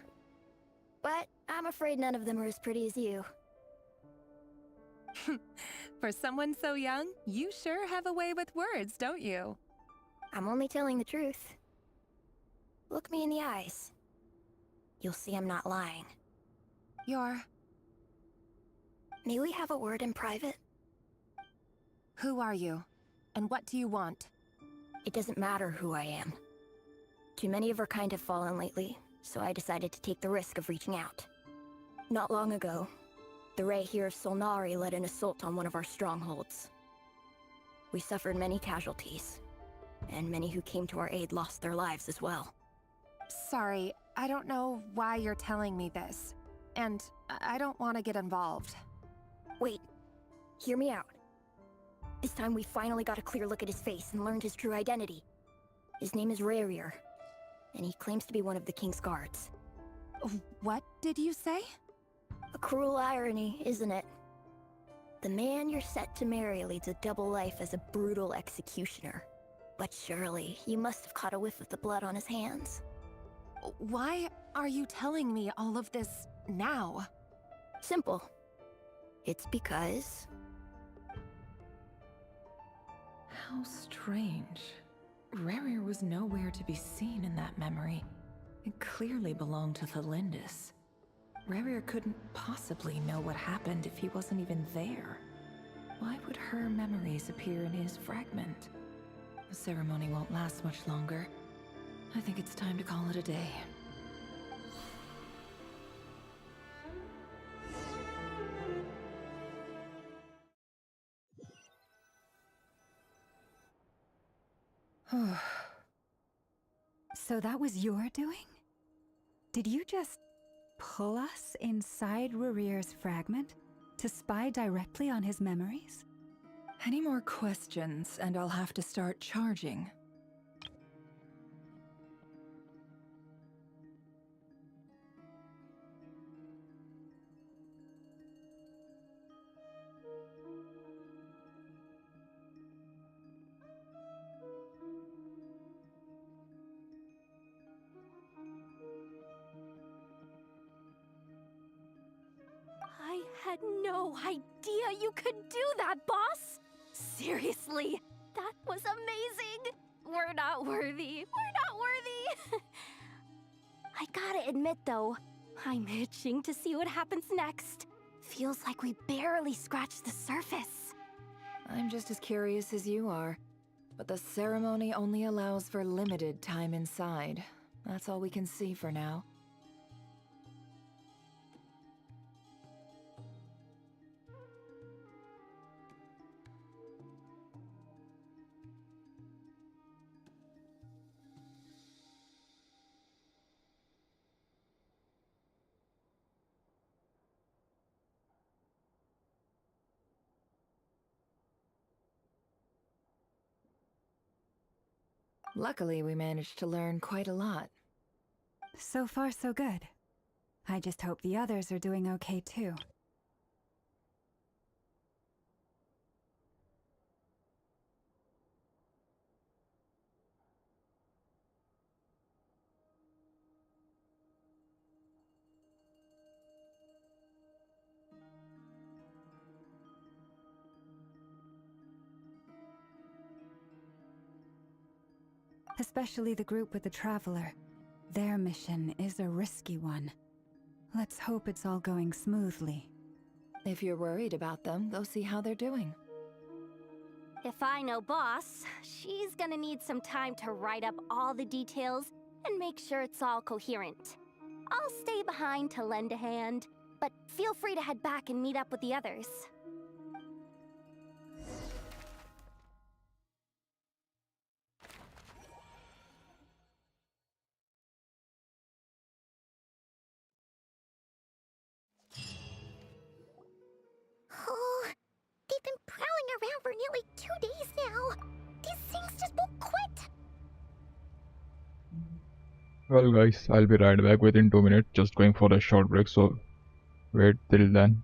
C: But I'm afraid none of them are as pretty as you.
N: For someone so young, you sure have a way with words, don't you?
K: I'm only telling the truth. Look me in the eyes. You'll see I'm not lying. May we have a word in private?
N: Who are you? And what do you want?
K: It doesn't matter who I am. Too many of our kind have fallen lately, so I decided to take the risk of reaching out. Not long ago, the Ray here of Solnari led an assault on one of our strongholds. We suffered many casualties, and many who came to our aid lost their lives as well.
N: Sorry, I don't know why you're telling me this. And I don't want to get involved.
K: Wait, hear me out. This time we finally got a clear look at his face and learned his true identity. His name is Rarier, and he claims to be one of the King's guards.
N: What did you say?
K: A cruel irony, isn't it? The man you're set to marry leads a double life as a brutal executioner. But surely, you must have caught a whiff of the blood on his hands.
N: Why are you telling me all of this now?
K: Simple. It's because...
B: How strange. Rarier was nowhere to be seen in that memory. It clearly belonged to Thalindis. Rarier couldn't possibly know what happened if he wasn't even there. Why would her memories appear in his fragment? The ceremony won't last much longer. I think it's time to call it a day.
D: So that was your doing? Did you just pull us inside Rarier's fragment to spy directly on his memories?
B: Any more questions, and I'll have to start charging.
H: I had no idea you could do that, boss! Seriously, that was amazing! We're not worthy. We're not worthy! I gotta admit, though, I'm itching to see what happens next. Feels like we barely scratched the surface.
B: I'm just as curious as you are. But the ceremony only allows for limited time inside. That's all we can see for now. Luckily, we managed to learn quite a lot.
D: So far, so good. I just hope the others are doing okay too. Especially the group with the Traveler. Their mission is a risky one. Let's hope it's all going smoothly.
B: If you're worried about them, go see how they're doing.
G: If I know Boss, she's gonna need some time to write up all the details and make sure it's all coherent. I'll stay behind to lend a hand, but feel free to head back and meet up with the others.
C: Oh, they've been prowling around for nearly 2 days now. These things just won't quit.
A: Well guys, I'll be right back within 2 minutes, just going for a short break, so wait till then.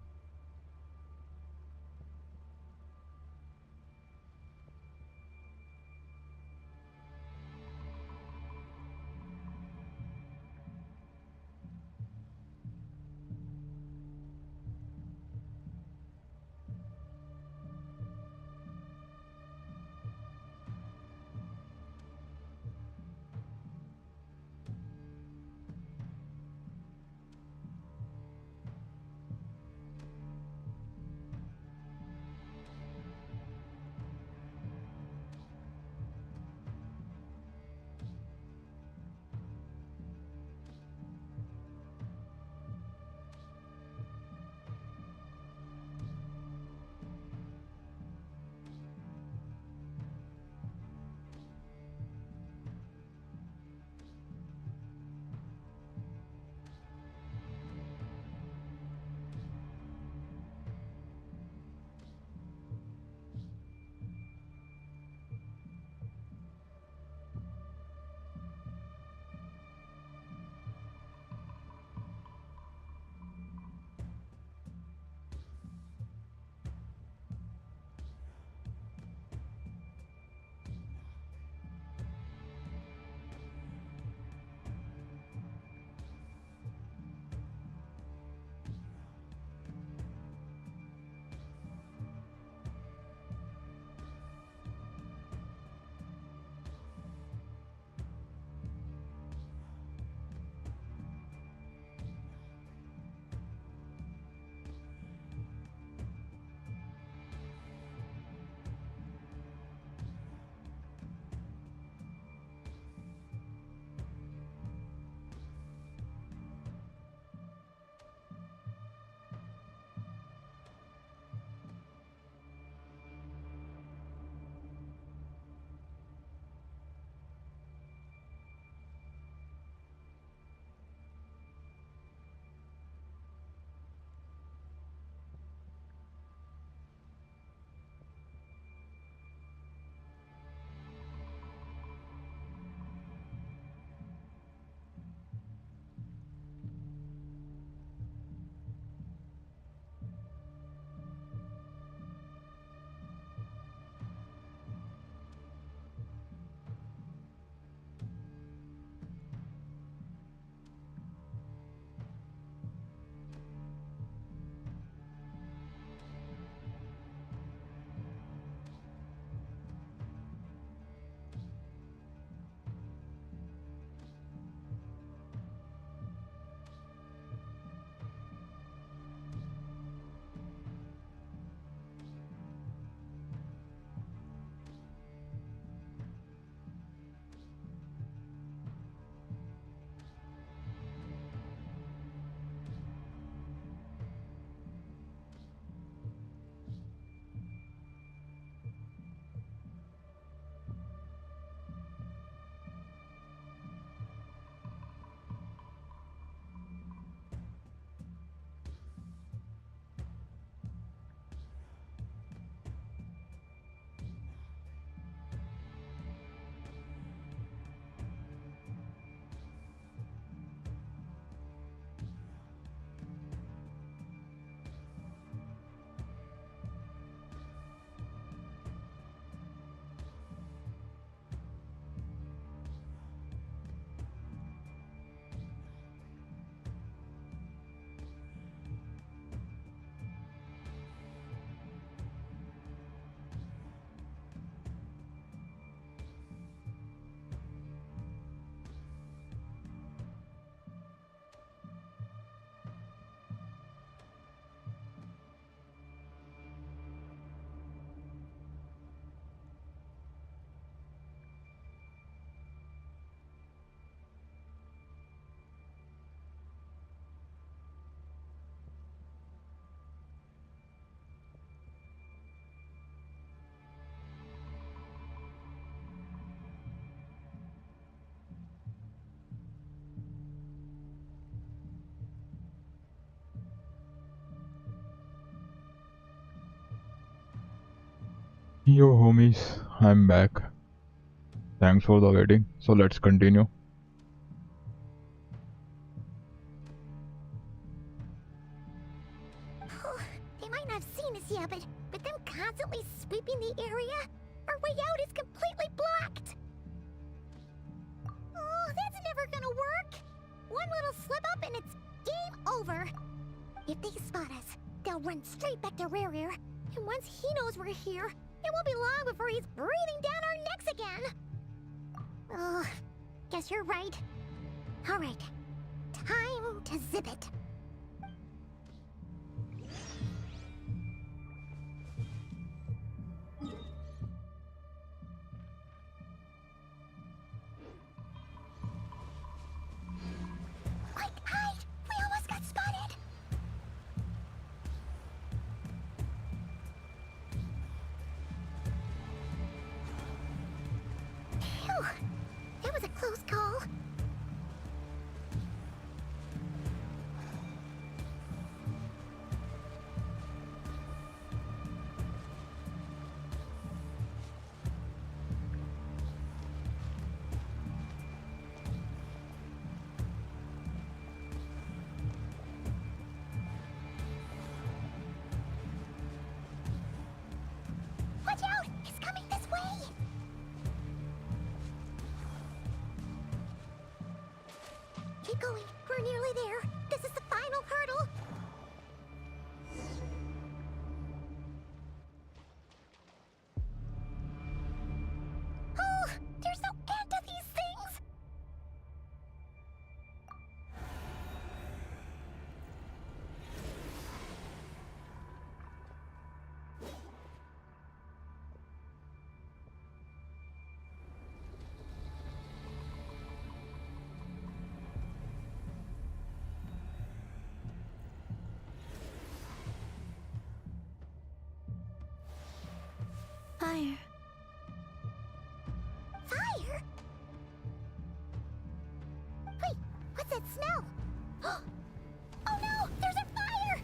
A: Yo homies, I'm back. Thanks for the waiting. So let's continue.
C: They might not have seen us yet, but them constantly sweeping the area, our way out is completely blocked. Oh, that's never gonna work. One little slip up and it's game over. If they spot us, they'll run straight back to Rare. And once he knows we're here, it won't be long before he's breathing down our necks again. Oh, guess you're right. All right, time to zip it. Quick, hide! We almost got spotted! Phew! That was a close call. Watch out! It's coming this way! Keep going. We're nearly there. This is the final hurdle. Oh, there's no end to these things.
L: Fire.
C: Fire? Wait, what's that smell? Oh no, there's a fire!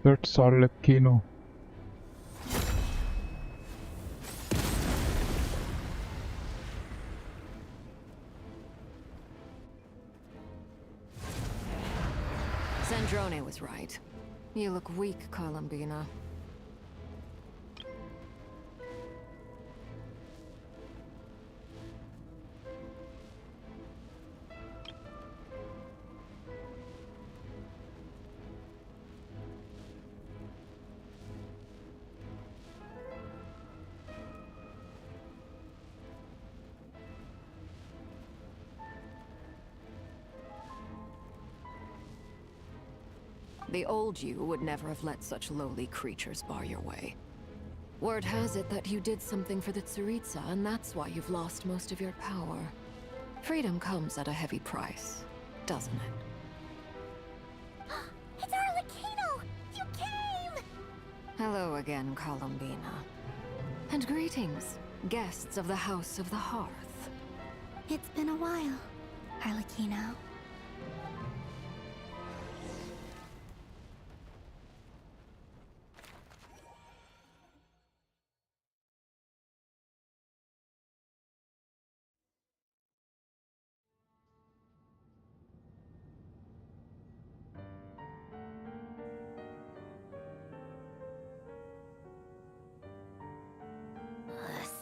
A: That's Arlecchino.
B: Sandrone was right. You look weak, Columbina. The old you would never have let such lowly creatures bar your way. Word has it that you did something for the Tsaritsa, and that's why you've lost most of your power. Freedom comes at a heavy price, doesn't it?
C: It's Arlecchino! You came!
B: Hello again, Columbina. And greetings, guests of the House of the Hearth.
L: It's been a while, Arlecchino.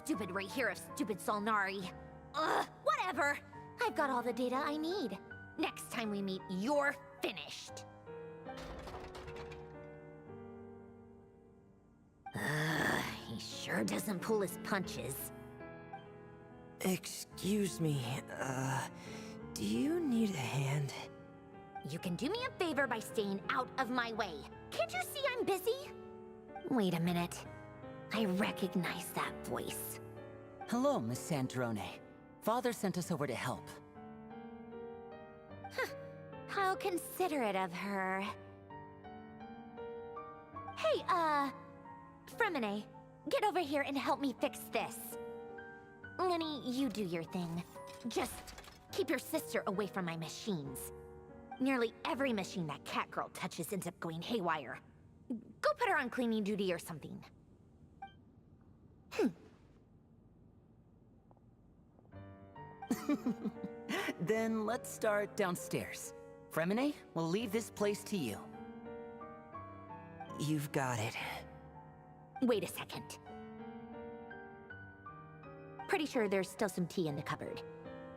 M: Stupid right here of stupid Solnari. Ugh, whatever. I've got all the data I need. Next time we meet, you're finished. He sure doesn't pull his punches.
R: Excuse me, do you need a hand?
M: You can do me a favor by staying out of my way. Can't you see I'm busy? Wait a minute. I recognize that voice.
R: Hello, Miss Sandrone. Father sent us over to help.
M: How considerate of her. Hey, Fremine, get over here and help me fix this. Lenny, you do your thing. Just keep your sister away from my machines. Nearly every machine that Catgirl touches ends up going haywire. Go put her on cleaning duty or something.
S: Then let's start downstairs. Fremine, we'll leave this place to you. You've got it.
M: Wait a second. Pretty sure there's still some tea in the cupboard.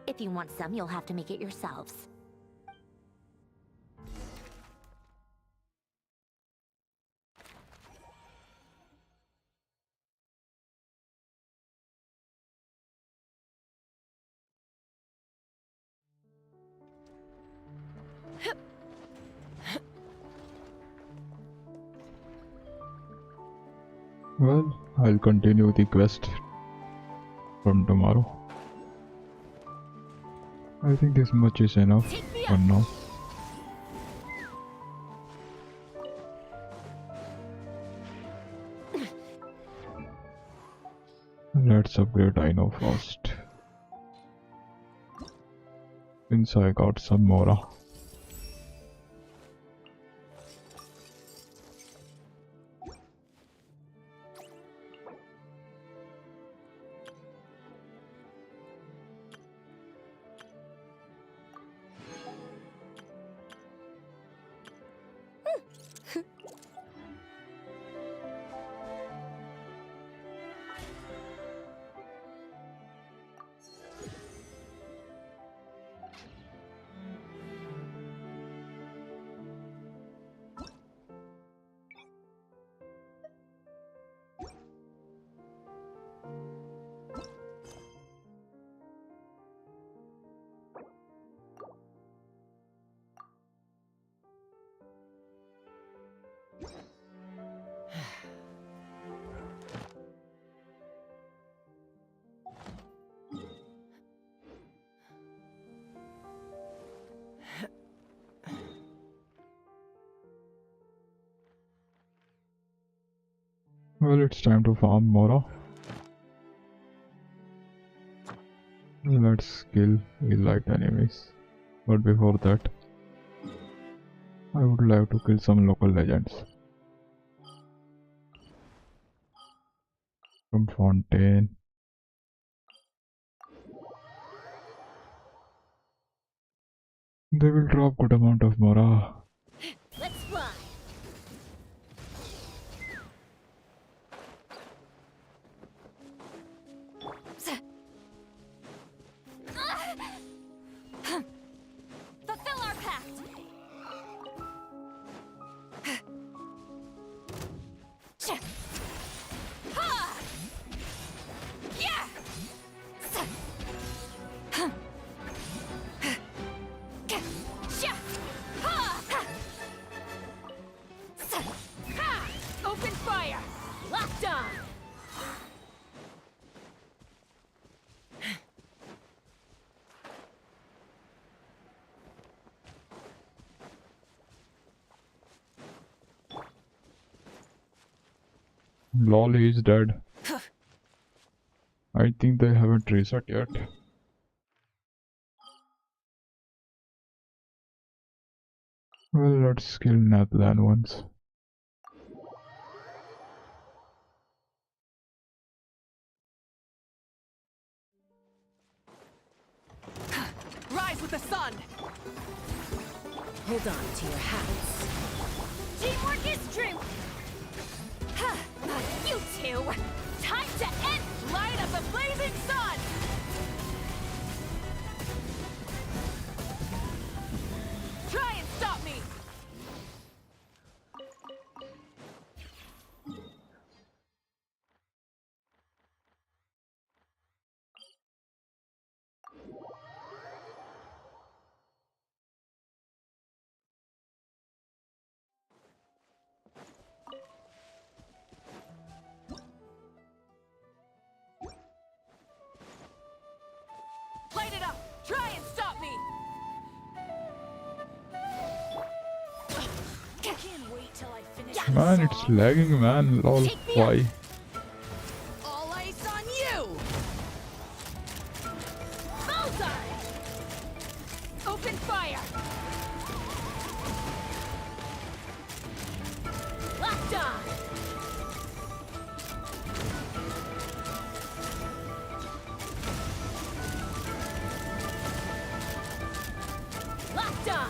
M: If you want some, you'll have to make it yourselves.
A: Well, I'll continue the quest from tomorrow. I think this much is enough for now. Let's upgrade Dino first. Since I got some Mora. Well, it's time to farm Mora. Let's kill elite enemies. But before that, I would like to kill some local legends. From Fontaine. They will drop good amount of Mora.
M: Let's fly.
H: Fulfill our pact!
K: Open fire! Locked on!
A: Lol, he's dead. I think they haven't reset yet. Well, let's kill Naplan once.
K: Rise with the sun!
R: Hold on to your hats.
H: Teamwork is true! You two! Time to end!
K: Light up the blazing sun! Try and stop me!
A: Man, it's lagging, man. Lol, why?
K: All ice on you! Bullseye! Open fire! Locked on! Locked on!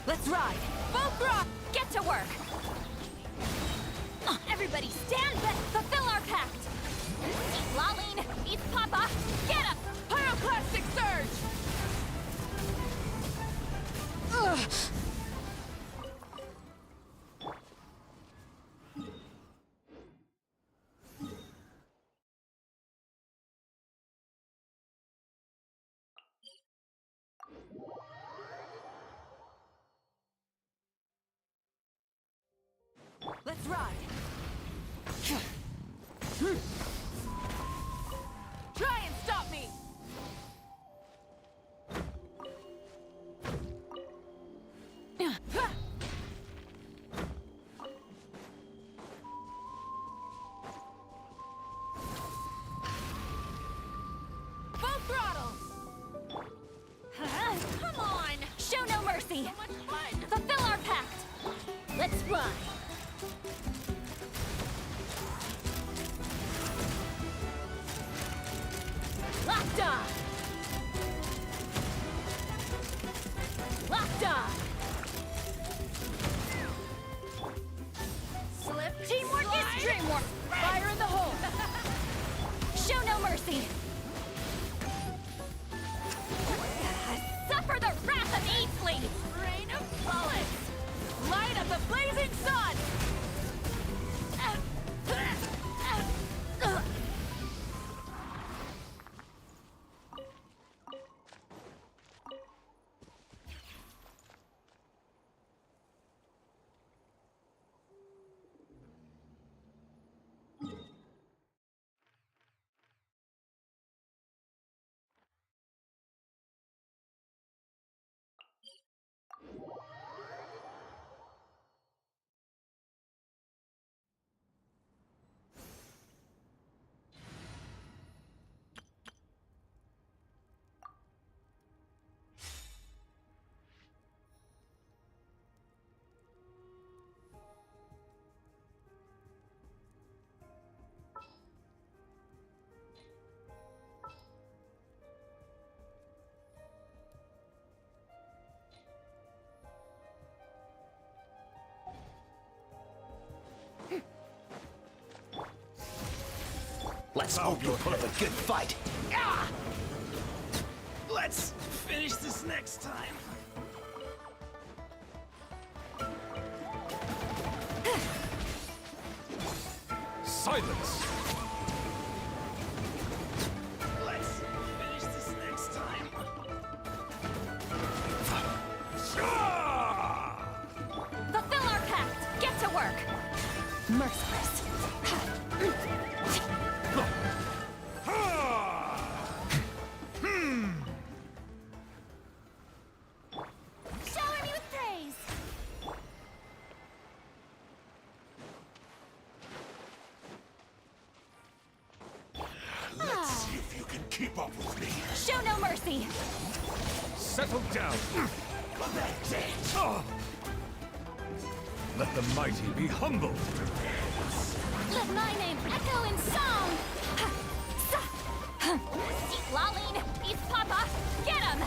K: Let's ride! Full throttle! Get to work! Everybody stand back! Fulfill our pact! Eat Laline! Eat Papa! Get up! Pyroclastic surge! Ugh. Let's ride! Try and stop me! Full throttle! Come on! Show no mercy! So much fun! Fulfill our pact! Let's fly! Locked on! Locked on! Slip, teamwork is dreamwork! Fire in the hole! Show no mercy! Suffer the wrath of Eatsley! Rain of bullets! Light of the blazing sun!
T: Let's hope you'll put up a good fight. Ah! Let's finish this next time.
Q: Silence!
T: Let's finish this next time.
K: Fulfill our pact! Get to work! Merciless!
C: Shower me with praise!
T: Let's see if you can keep up with me.
K: Show no mercy!
Q: Settle down!
T: That's it!
Q: Oh. Let the mighty be humbled!
K: Let my name echo in song! Eat Laline! Eat Papa! Get him!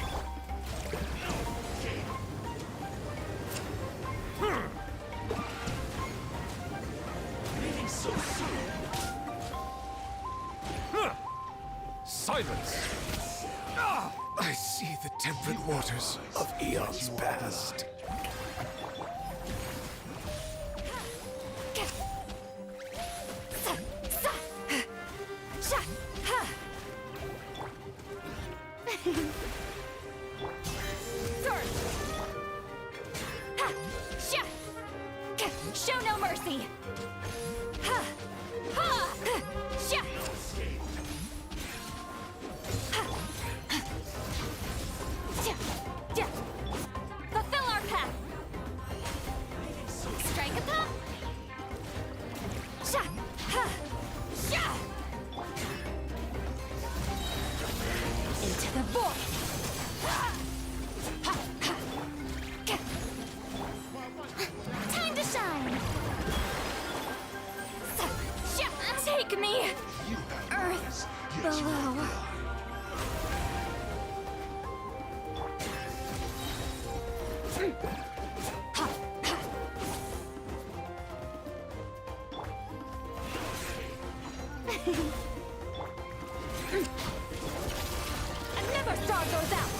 T: Leaving so soon.
Q: Silence! Ah, I see the temperate waters of eons past.
K: Show no mercy! Fulfill our path!
H: Take me! Earth below.
M: I never saw those out!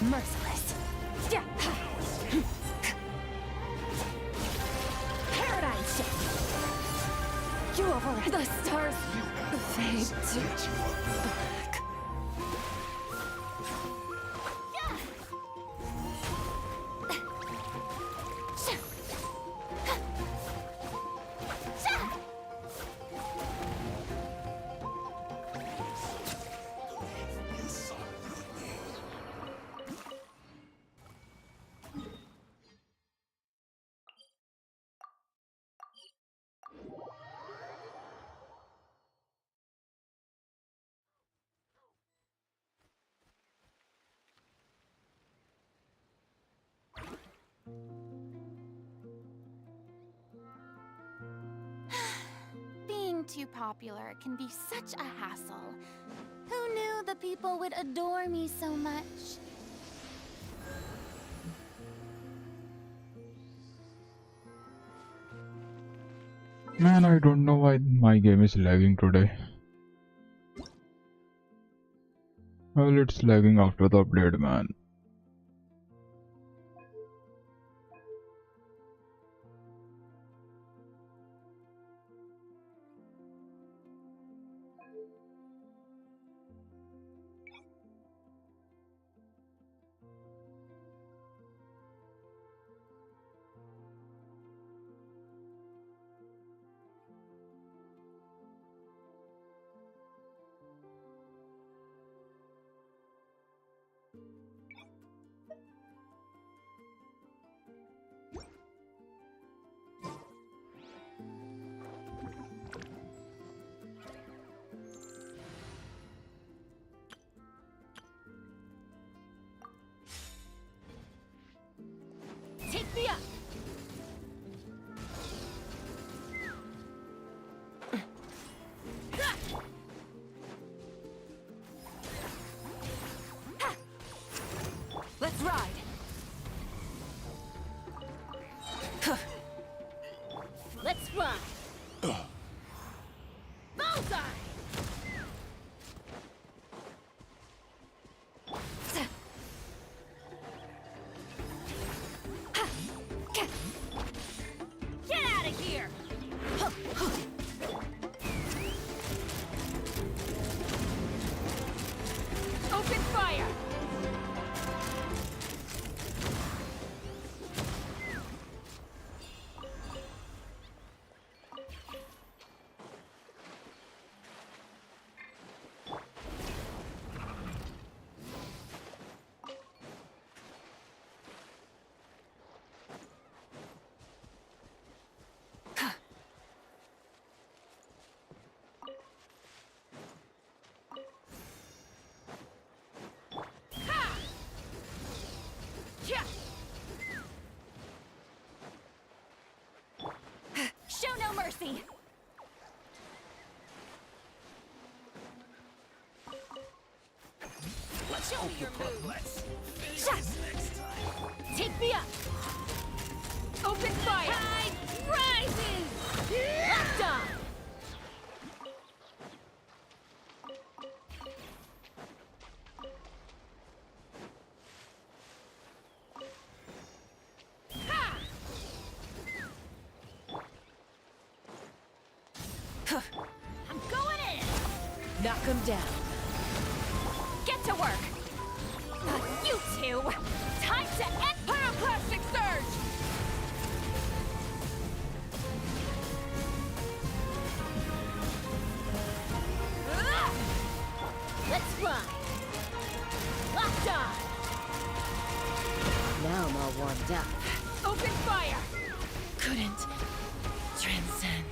H: Merciless.
M: Paradigm shift!
H: You overlap. The stars fade to black. Being too popular can be such a hassle. Who knew the people would adore me so much?
A: Man, I don't know why my game is lagging today. Well, it's lagging after the update, man.
M: Take me up!
H: Let's ride.
M: Let's run! Bullseye! Get out of here! Open fire!
H: Show no mercy.
T: Let's
M: Show me your move.
T: Let's finish this next time.
M: Take me up! Open fire! Tide rises! Locked on! I'm going in!
H: Knock him down.
M: Get to work! You two! Time to end pyroclastic surge! Let's run! Locked on! Now I'm all warmed up. Open fire!
H: Couldn't transcend.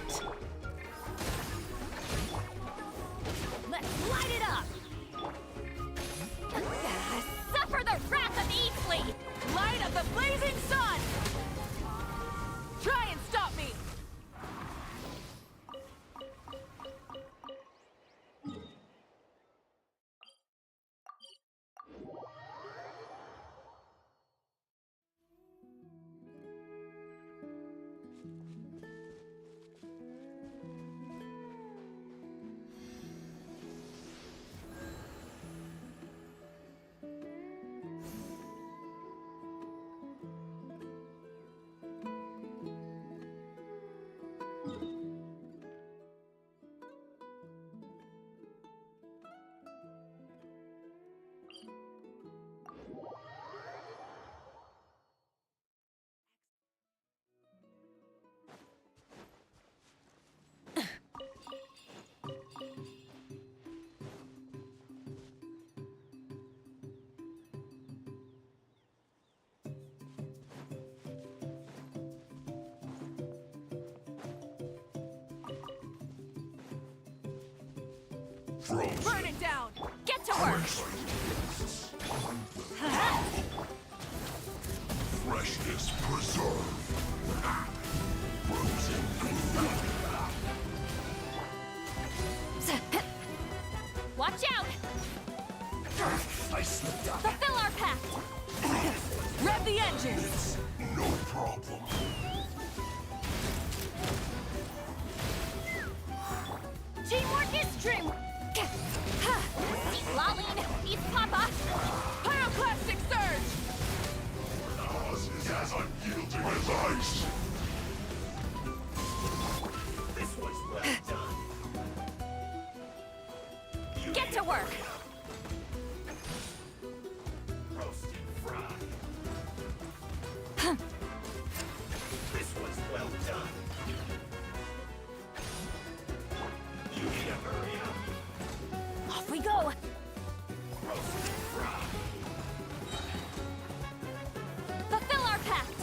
U: Burn it down! Get to work!
V: Freshness preserved.
U: Watch out!
V: I slipped up.
U: Fulfill our pact! Rev the engines!
V: No problem.
U: Teamwork is dreamwork!
G: Lolline, eat Papa!
U: Pyroclastic surge!
V: Ours is as unyielding as ice.
T: This was well done.
U: Get to work!
T: Roasted fry. This was well done. You need to hurry up.
U: Off we go!
T: Roasted fry.
U: Fulfill our pact!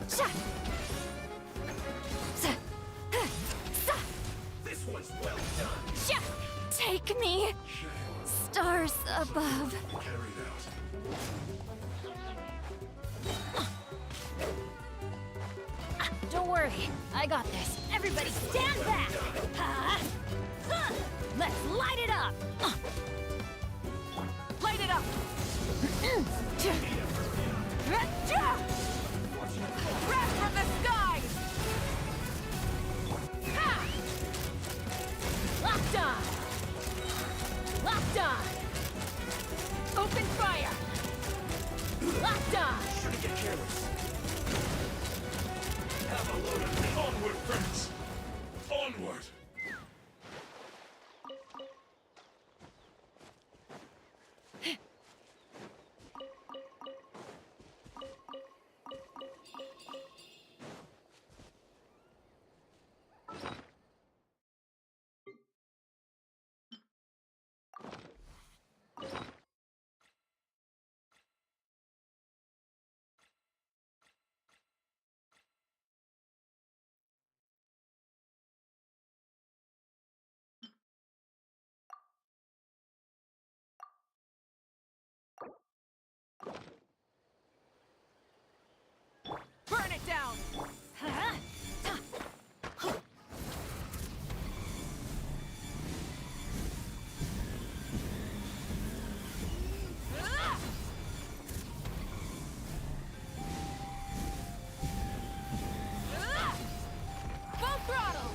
U: Sha! Sa! Sa!
T: This was well done.
U: Sha! Take me! Stars above.
V: Carried out.
U: Don't worry, I got this. Everybody stand back! Let's light it up! Light it up! Grab from the skies! Ha! Locked on! Locked on! Open fire! Locked on!
T: Shouldn't get careless. Have a load of me.
V: Onward, friends. Onward.
U: Burn it down! Full throttle!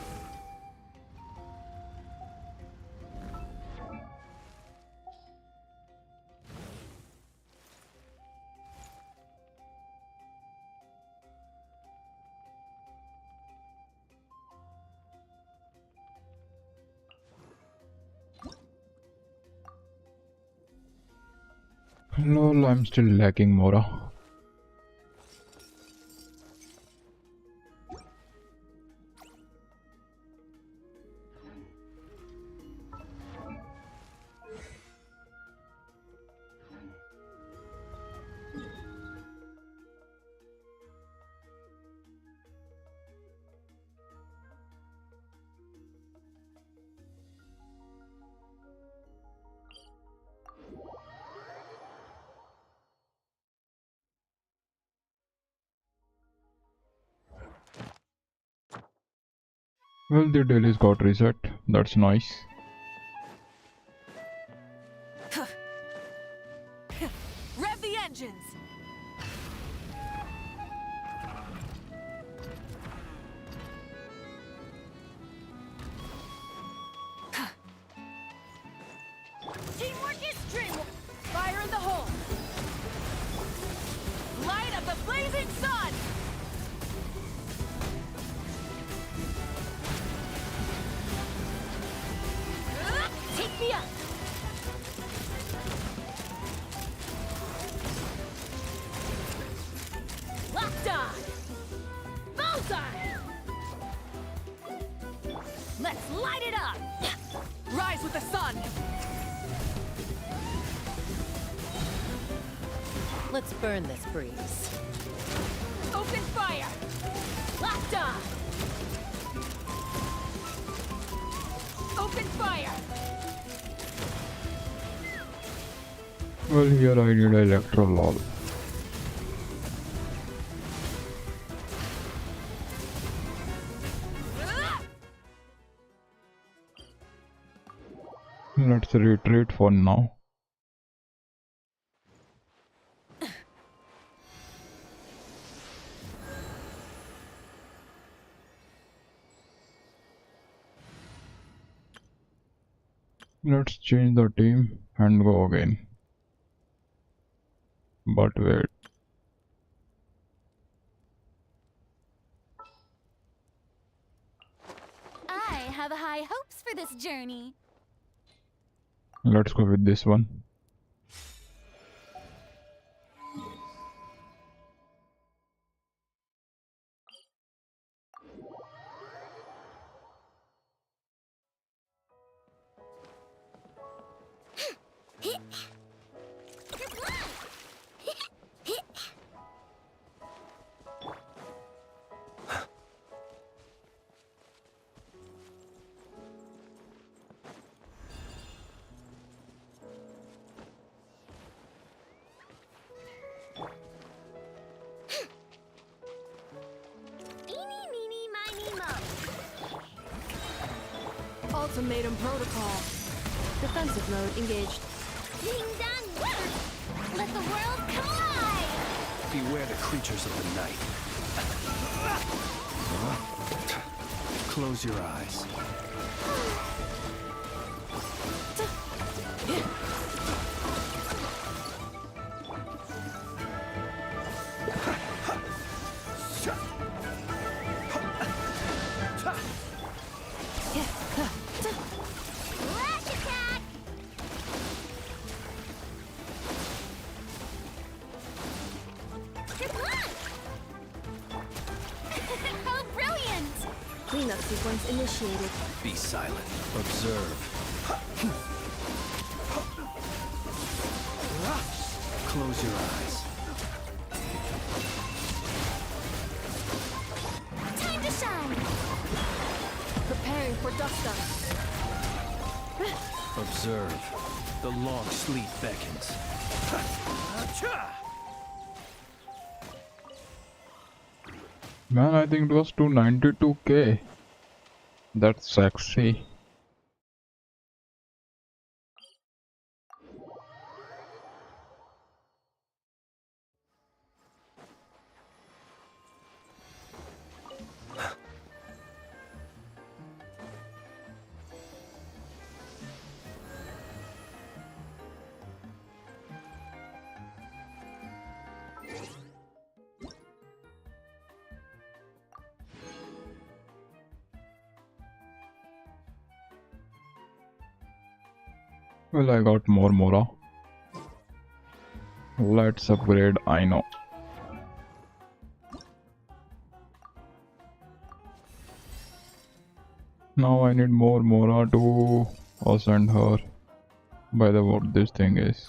A: Lol, I'm still lacking Mora. Well, the dailies got reset. That's nice.
U: Rev the engines! Rising sun! Take me up! Locked on! Bullseye! Let's light it up!
K: Rise with the sun!
U: Let's burn this breeze.
K: Open fire!
U: Locked on!
K: Open fire!
A: Well, here I need Electro lol. Let's retreat for now. Let's change the team and go again. But wait.
U: I have high hopes for this journey.
A: Let's go with this one.
K: Ultimatum protocol. Defensive mode engaged.
G: Ding dong! Let the world collide!
E: Beware the creatures of the night. Close your eyes.
G: Flash attack!
U: How brilliant!
K: Cleanup sequence initiated.
E: Be silent. Observe. Close your eyes.
U: Time to shine!
K: Preparing for dust up.
E: Observe. The long sleep beckons.
A: Man, I think it was 292k. That's sexy. Well, I got more Mora. Let's upgrade Aino. Now I need more Mora to ascend her. By the what this thing is.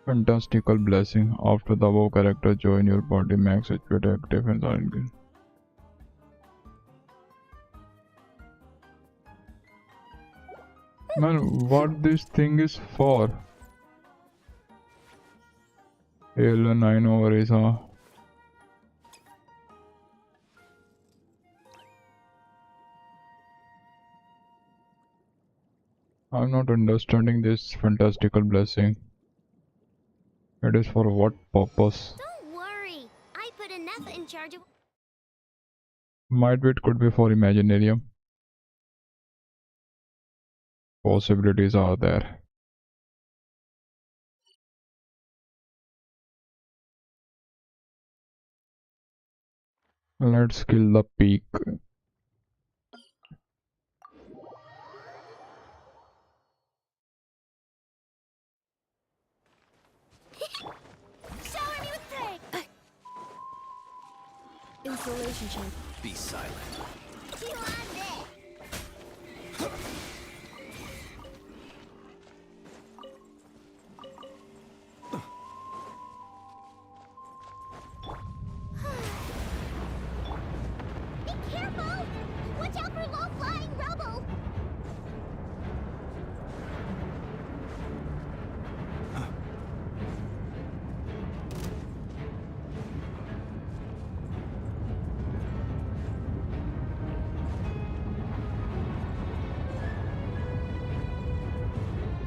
A: Fantastical blessing. After the above character join your party, max HP attack defense are increased. Man, what this thing is for? Alien, I know where is huh? I'm not understanding this fantastical blessing. It is for what purpose?
G: Don't worry. I put a Nefer in charge of...
A: Might be it could be for Imaginarium. Possibilities are there. Let's kill the peak.
M: Shower me with praise!
U: Insulation chamber.
T: Be silent.
M: You on there? Be careful! Watch out for low-flying rubble!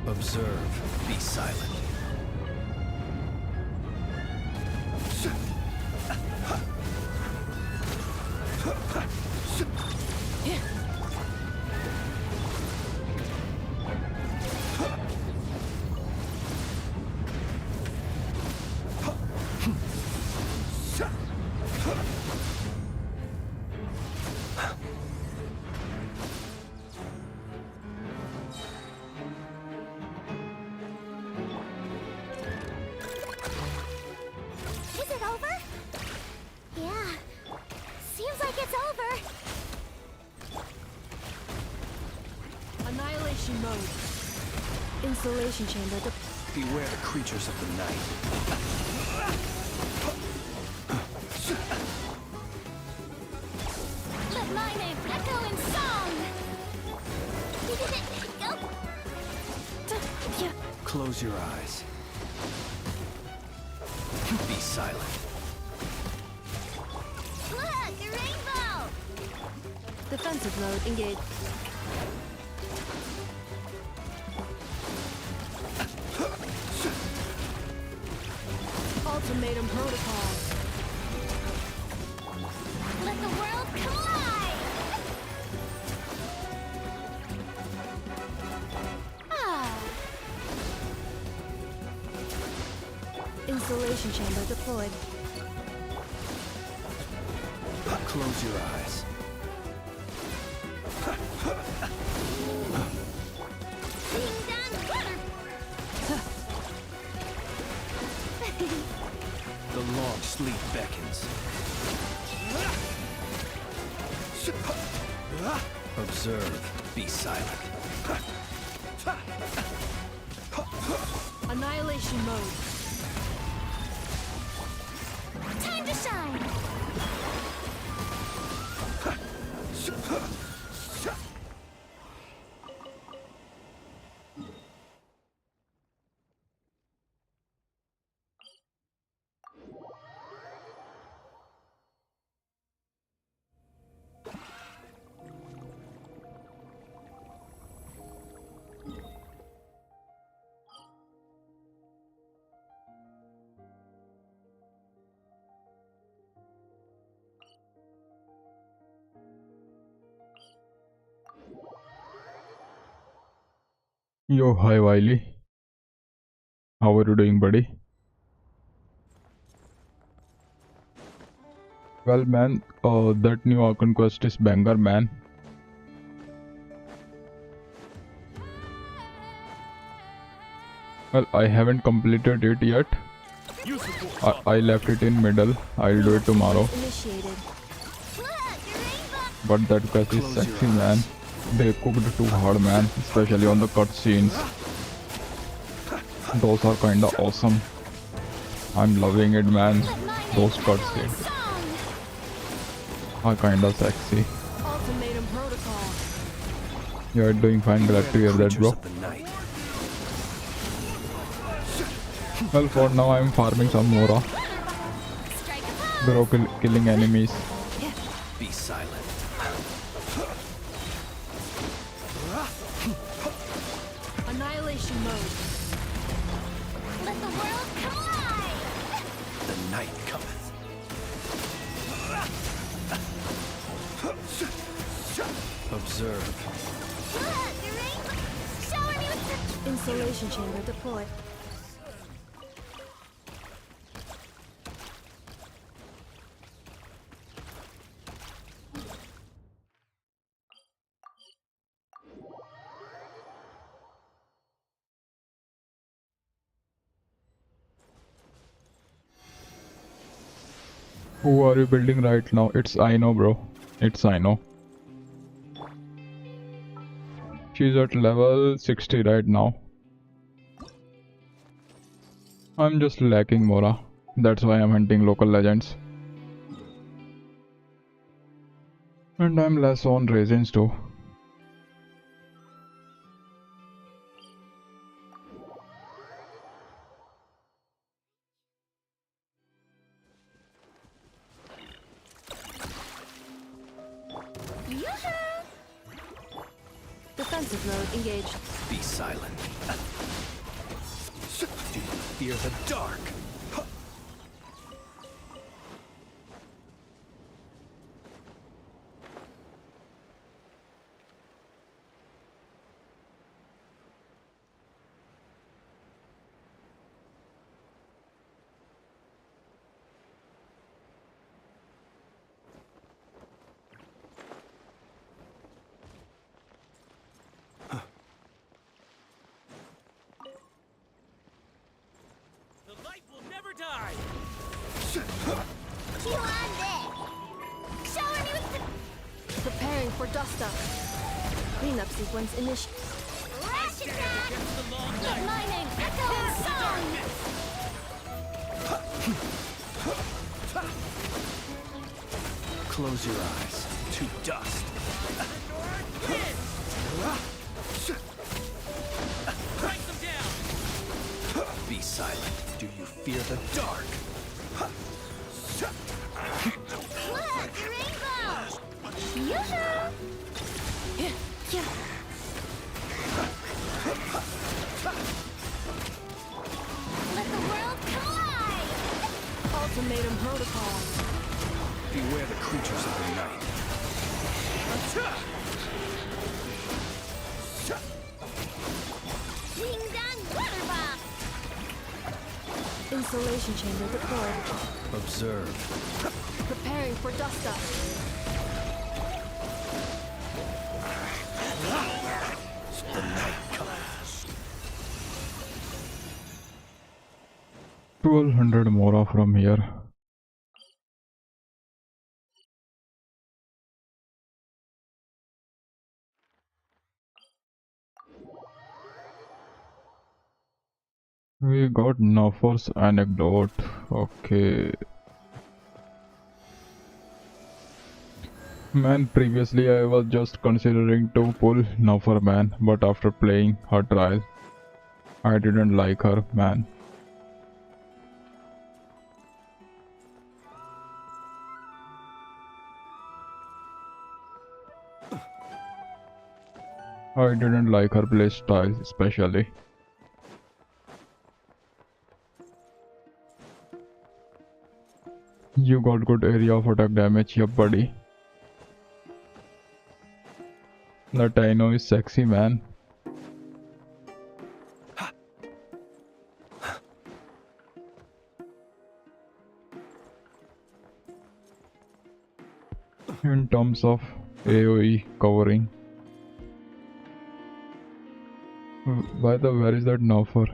T: Observe. Be silent.
C: Is it over? Yeah. Seems like it's over.
U: Annihilation mode. Insulation chamber.
T: Beware the creatures of the night.
M: Let my name echo in song! Go!
T: Close your eyes. Be silent.
M: Look! A rainbow!
U: Defensive mode engaged. Ultimatum protocol.
M: Let the world collide! Ah!
U: Insulation chamber deployed.
T: Close your eyes.
M: Ding dong butter!
T: The long sleep beckons. Observe. Be silent.
U: Annihilation mode.
M: Time to shine!
A: Yo, hi Wiley. How are you doing, buddy? Well, man, that new Archon quest is banger, man. Well, I haven't completed it yet. I left it in middle. I'll do it tomorrow.
U: Initiated.
A: But that quest is sexy, man. They cooked too hard, man, especially on the cutscenes. Those are kinda awesome. I'm loving it, man. Those cutscenes are kinda sexy.
U: Ultimatum protocol.
A: You're doing fine, glad to hear that, bro. Well, for now I'm farming some Mora. Bro, killing enemies.
T: Be silent.
U: Annihilation mode.
M: Let the world collide!
T: The night cometh. Observe.
M: Look! A rainbow! Shower me with
U: Insulation chamber deployed.
A: Who are you building right now? It's I know, bro. It's I know. She's at level 60 right now. I'm just lacking Mora. That's why I'm hunting local legends. And I'm less on resins too.
U: Defensive mode engaged.
T: Be silent. Do you fear the dark?
U: Preparing for dust up. Cleanup sequence initiated.
M: Rush attack! Good mining! Echoing song!
E: Close your eyes to dust. Be silent. Do you fear the dark?
M: Look! Rainbow! Yoo-hoo! Let the world collide!
U: Ultimatum protocol.
E: Beware the creatures of the night.
M: Ding dong water bomb!
U: Insulation chamber deployed.
E: Observe.
U: Preparing for dust up.
E: The night comes.
A: 1200 Mora from here. We got Nefer's anecdote. Okay. Man, previously I was just considering to pull Nefer, man, but after playing her trial, I didn't like her, man. I didn't like her play style, especially. You got good area of attack damage, yeah, buddy. That I know is sexy, man. In terms of AoE covering. By the way, where is that Nefer?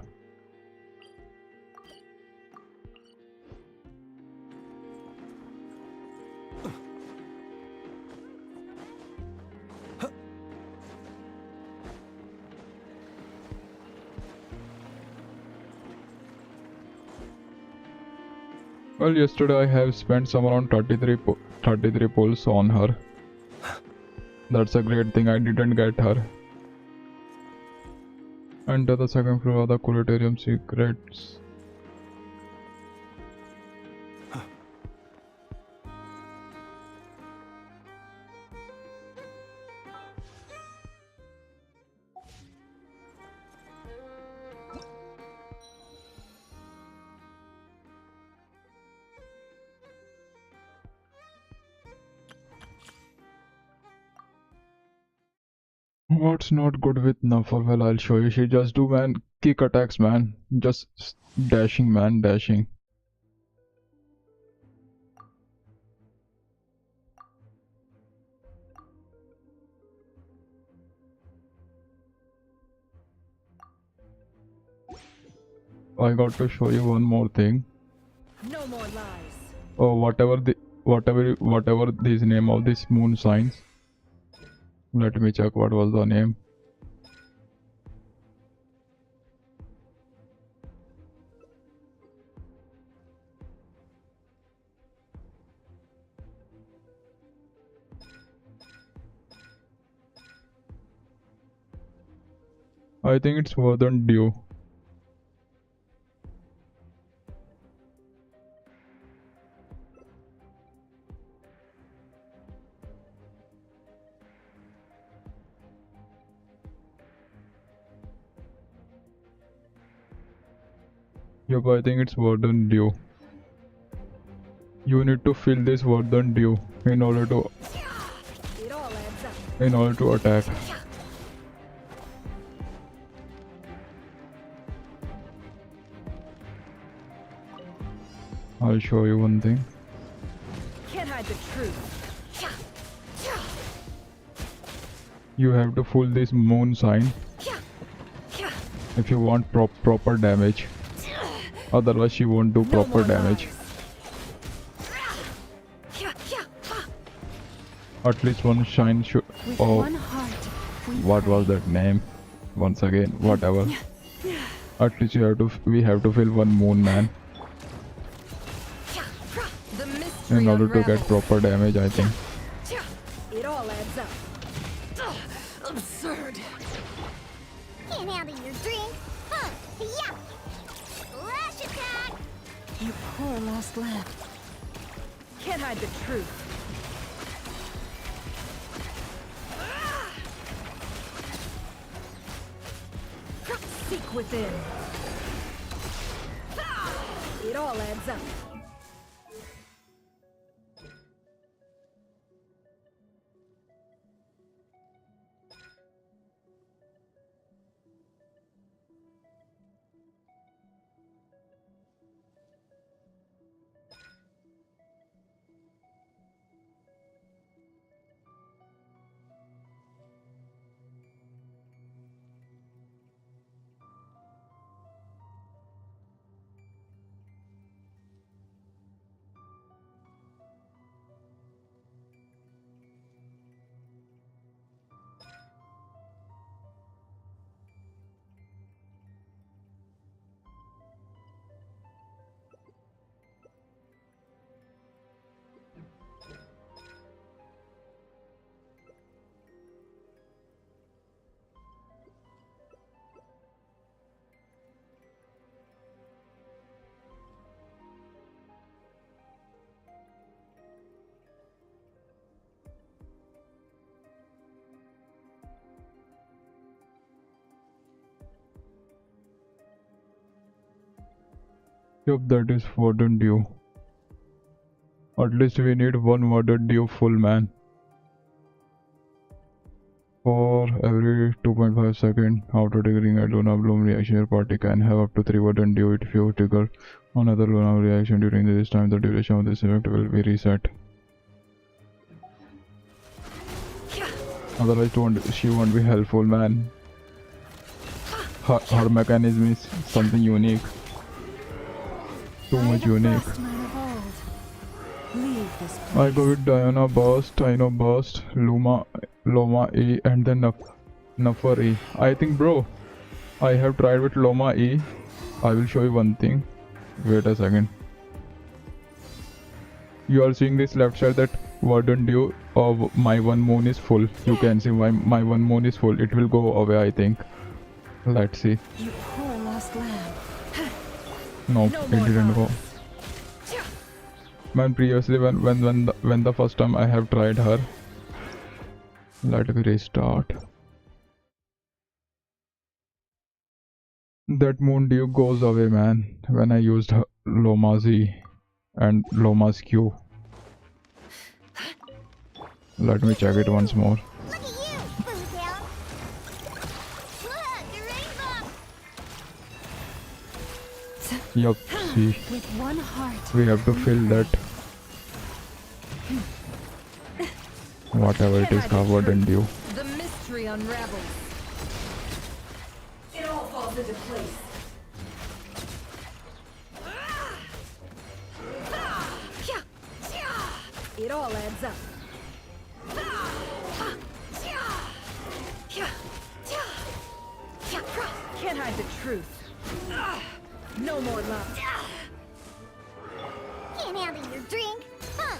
A: Well, yesterday I have spent some around 33 pulls on her. That's a great thing, I didn't get her. Enter the second floor of the Curatorium secrets. What's not good with Nefer? Well, I'll show you. She just do, man, kick attacks, man. Just dashing, man, dashing. I got to show you one more thing.
U: No more lies.
A: or whatever this name of this moon signs. Let me check what was the name. I think it's Verdant Dew. Yup, I think it's Verdant Dew. You need to fill this Verdant Dew in order to attack. I'll show you one thing.
B: Can't hide the truth.
A: You have to fool this moon sign if you want proper damage. Otherwise she won't do proper damage. At least one shine should. Oh, what was that name? Once again, whatever. At least we have to fill one moon, man. In order to get proper damage, I think.
B: It all adds up. Absurd.
C: Can't handle your drink? Huh? Yeah. Lash attack.
B: You poor lost lamb. Can't hide the truth. Seek within. It all adds up.
A: Yup, that is Verdant Dew. At least we need one Verdant Dew full, man. For every 2.5 seconds after triggering a Luna Bloom reaction, your party can have up to 3 Verdant Dew. If you trigger another Luna reaction during this time, the duration of this effect will be reset. Otherwise she won't be helpful, man. Her mechanism is something unique. Too much unique. I go with Diana Burst, Dino Burst, Loma E, and then Nefer E. I think, bro, I have tried with Loma E. I will show you one thing. Wait a second. You are seeing this left side, that Verdant Dew of my one moon is full. You can see my one moon is full. It will go away, I think. Let's see.
B: You poor lost lamb.
A: No, it didn't go. Man, previously when the first time I have tried her. Let me restart. That moon dew goes away, man, when I used Loma Z and Loma's Q. Let me check it once more. Yup, see,
B: With one heart,
A: we have to fill that, whatever it is covered in dew.
B: the mystery unravels. It all falls into place.
K: It all adds up. Can't hide the truth. No more love.
C: Can't handle your drink? Huh.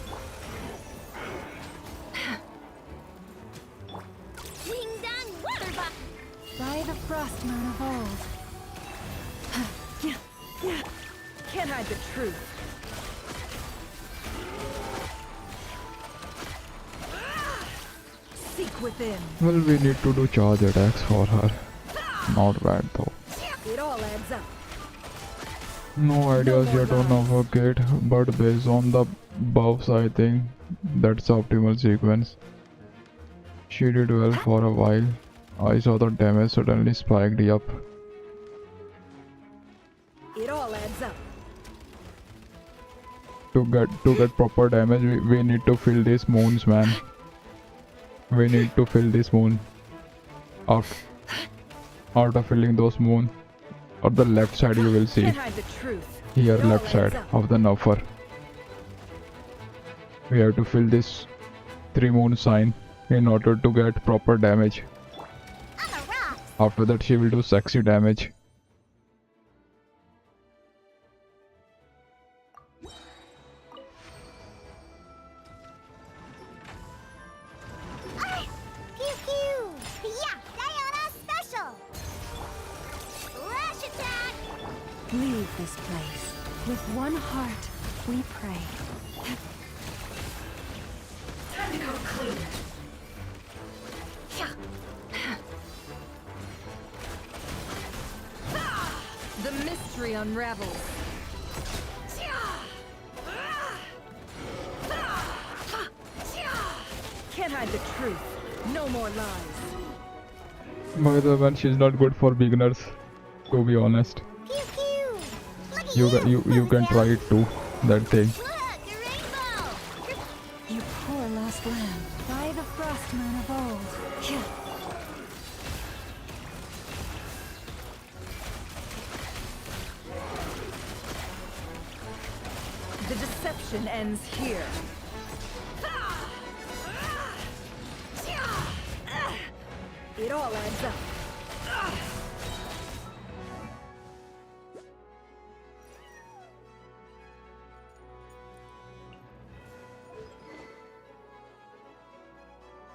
G: Wingdang Waterbuck!
D: By the frost moon of old.
K: Can't hide the truth. Seek within.
A: Well, we need to do charge attacks for her. Not bad though.
K: It all adds up.
A: No ideas yet on our gate, but based on the buffs, I think that's the optimal sequence. She did well for a while. I saw the damage suddenly spiked up.
K: It all adds up.
A: To get proper damage, we need to fill these moons, man. We need to fill this moon. After filling those moon, on the left side you will see.
K: Can't hide the truth.
A: Here,
K: It all
A: left side
K: adds up.
A: of the Nefer. We have to fill this 3 moon sign in order to get proper damage. After that she will do sexy damage.
C: Pew pew! Yeah, Diana special! Flash attack!
D: Leave this place. With one heart, we pray.
K: Time to go clean. The mystery unravels. Can't hide the truth. No more lies.
A: By the way, she's not good for beginners, to be honest. You can try it too, that thing.
D: You poor lost lamb. By the frost moon of old.
K: The deception ends here. It all adds up.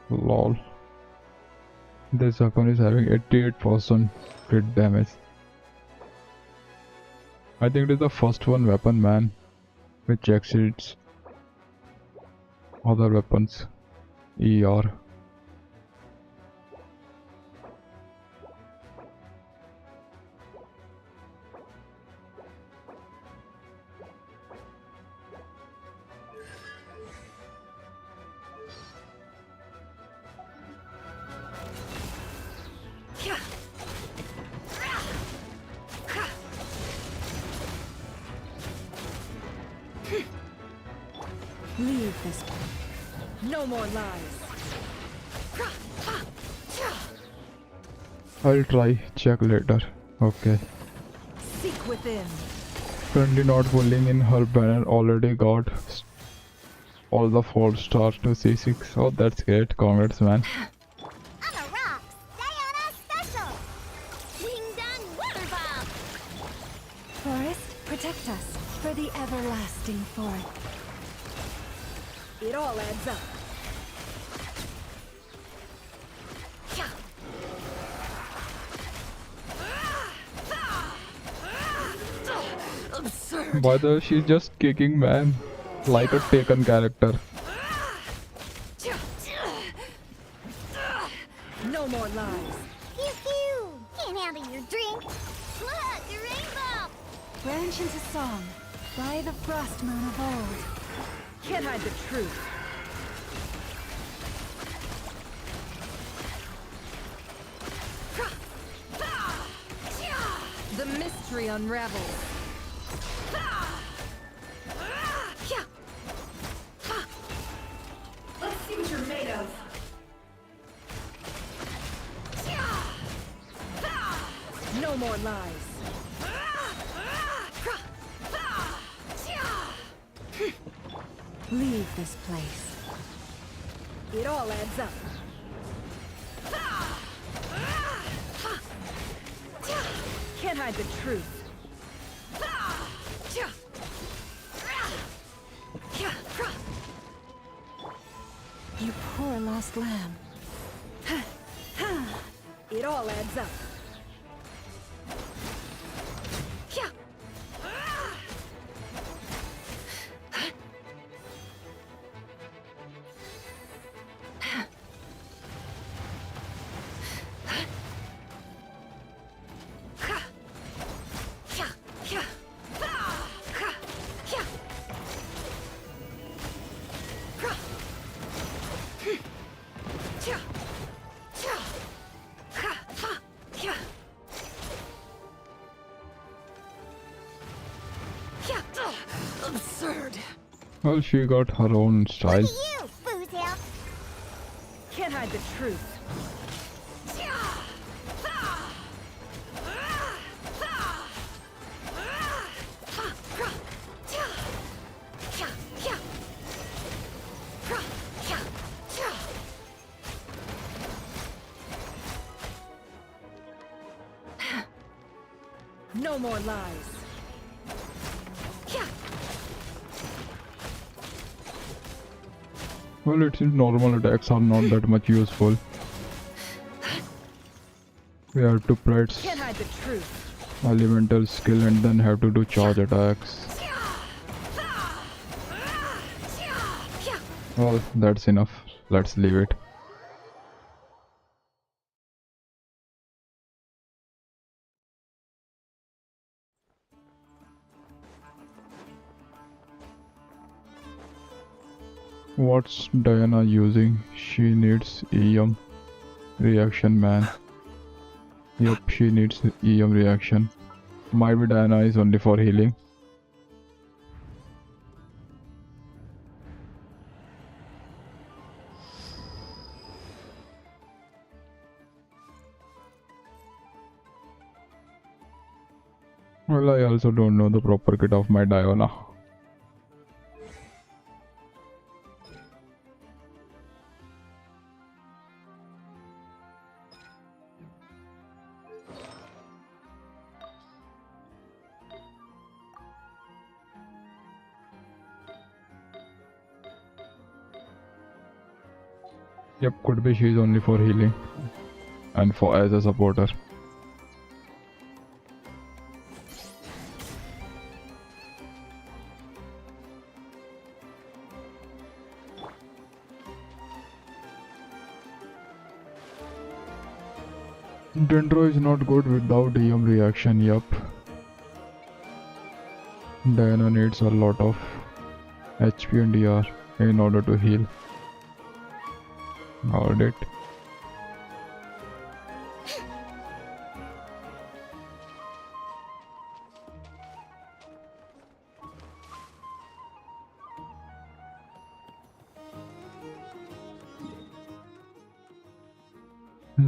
A: Lol. This weapon is having 88% crit damage. I think it is the first one weapon, man, which exceeds other weapons. ER.
K: Leave this. No more lies.
A: I'll try, check later. Okay.
K: Seek within.
A: Currently not pulling in her banner, already got all the 4 stars to C6. Oh, that's great. Congrats, man.
D: Forest, protect us for the everlasting forest.
K: It all adds up. Absurd.
A: By the way, she's just kicking, man, like a Taken character.
K: No more lies.
C: Pew pew! Can't handle your drink. Look, your rainbow!
D: Branch into song. By the frost moon of old.
K: Can't hide the truth. The mystery unravels. Let's see what you're made of. No more lies.
D: Leave this place.
K: It all adds up. Can't hide the truth.
D: You poor lost lamb.
K: It all adds up.
N: Absurd.
A: Well, she got her own style.
C: You, Foozle!
K: Can't hide the truth. No more lies.
A: Well, it seems normal attacks are not that much useful. We have to press
K: Can't hide the truth.
A: elemental skill and then have to do charge attacks. Well, that's enough. Let's leave it. What's Diana using? She needs EM reaction, man. Yup, she needs EM reaction. Might be Diana is only for healing. Well, I also don't know the proper kit of my Diana. Yep, could be she's only for healing and for as a supporter. Dendro is not good without EM reaction, yup. Diana needs a lot of HP and DR in order to heal. Got it.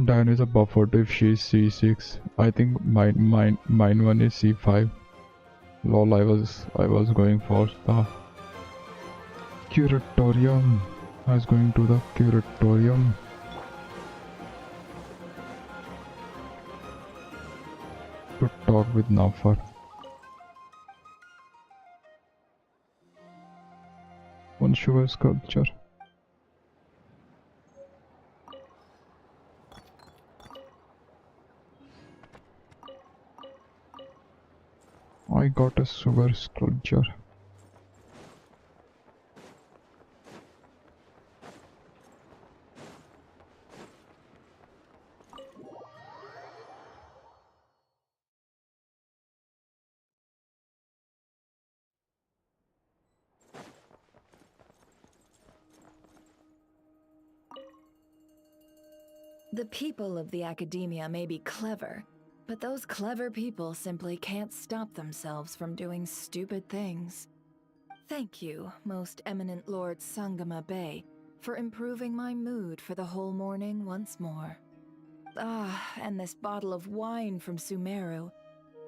A: Diana is a buffer if she's C6. I think mine one is C5. Lol, I was going for the curatorium. I was going to the curatorium. To talk with Nefer. One sugar sculpture. I got a sugar sculpture.
B: The people of the academia may be clever, but those clever people simply can't stop themselves from doing stupid things. Thank you, most eminent Lord Sangama Bey, for improving my mood for the whole morning once more. Ah, and this bottle of wine from Sumeru.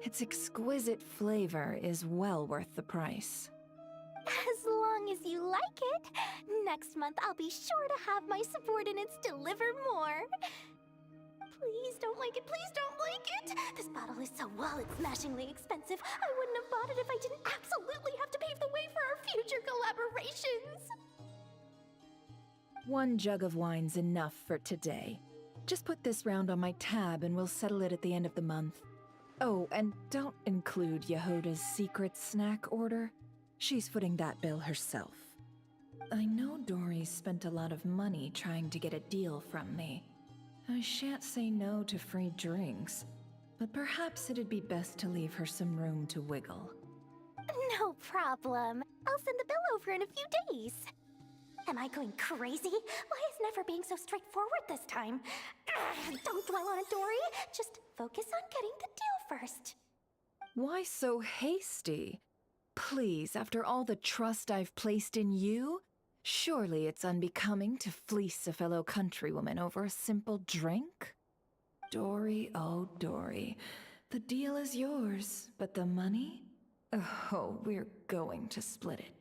B: Its exquisite flavor is well worth the price.
C: As long
M: long as you like it. Next month, I'll be sure to have my subordinates deliver more. Please don't like it, please don't like it! This bottle is so wallet-smashingly expensive, I wouldn't have bought it if I didn't absolutely have to pave the way for our future collaborations!
B: One jug of wine's enough for today. Just put this round on my tab and we'll settle it at the end of the month. Oh, and don't include Yehuda's secret snack order. She's footing that bill herself. I know Dory's spent a lot of money trying to get a deal from me. I shan't say no to free drinks, but perhaps it'd be best to leave her some room to wiggle.
M: No problem. I'll send the bill over in a few days. Am I going crazy? Why is Nefer being so straightforward this time? Don't dwell on it, Dory. Just focus on getting the deal first.
B: Why so hasty? Please, after all the trust I've placed in you, surely it's unbecoming to fleece a fellow countrywoman over a simple drink? Dory, oh Dory, the deal is yours, but the money? Oh, we're going to split it.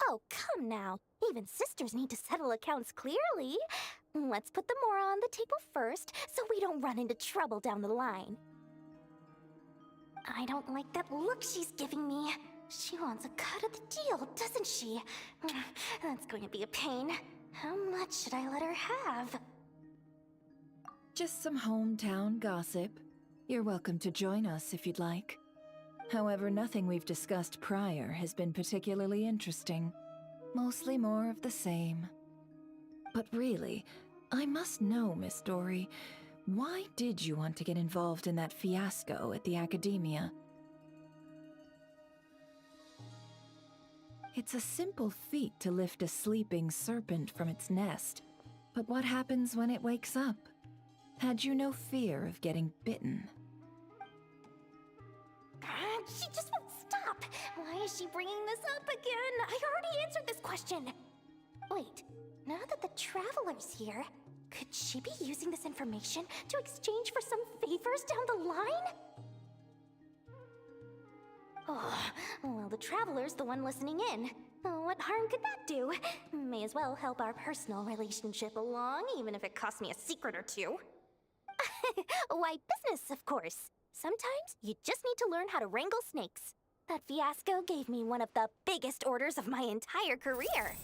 M: Oh, come now. Even sisters need to settle accounts clearly. Let's put the mora on the table first, so we don't run into trouble down the line. I don't like that look she's giving me. She wants a cut of the deal, doesn't she? That's going to be a pain. How much should I let her have?
B: Just some hometown gossip. You're welcome to join us if you'd like. However, nothing we've discussed prior has been particularly interesting. Mostly more of the same. But really, I must know, Miss Dory, why did you want to get involved in that fiasco at the Academia? It's a simple feat to lift a sleeping serpent from its nest, but what happens when it wakes up? Had you no fear of getting bitten?
M: She just won't stop! Why is she bringing this up again? I already answered this question! Wait, now that the Traveler's here, could she be using this information to exchange for some favors down the line? Oh, well, the Traveler's the one listening in. What harm could that do? May as well help our personal relationship along, even if it costs me a secret or two. Why, business, of course. Sometimes you just need to learn how to wrangle snakes. That fiasco gave me one of the biggest orders of my entire career.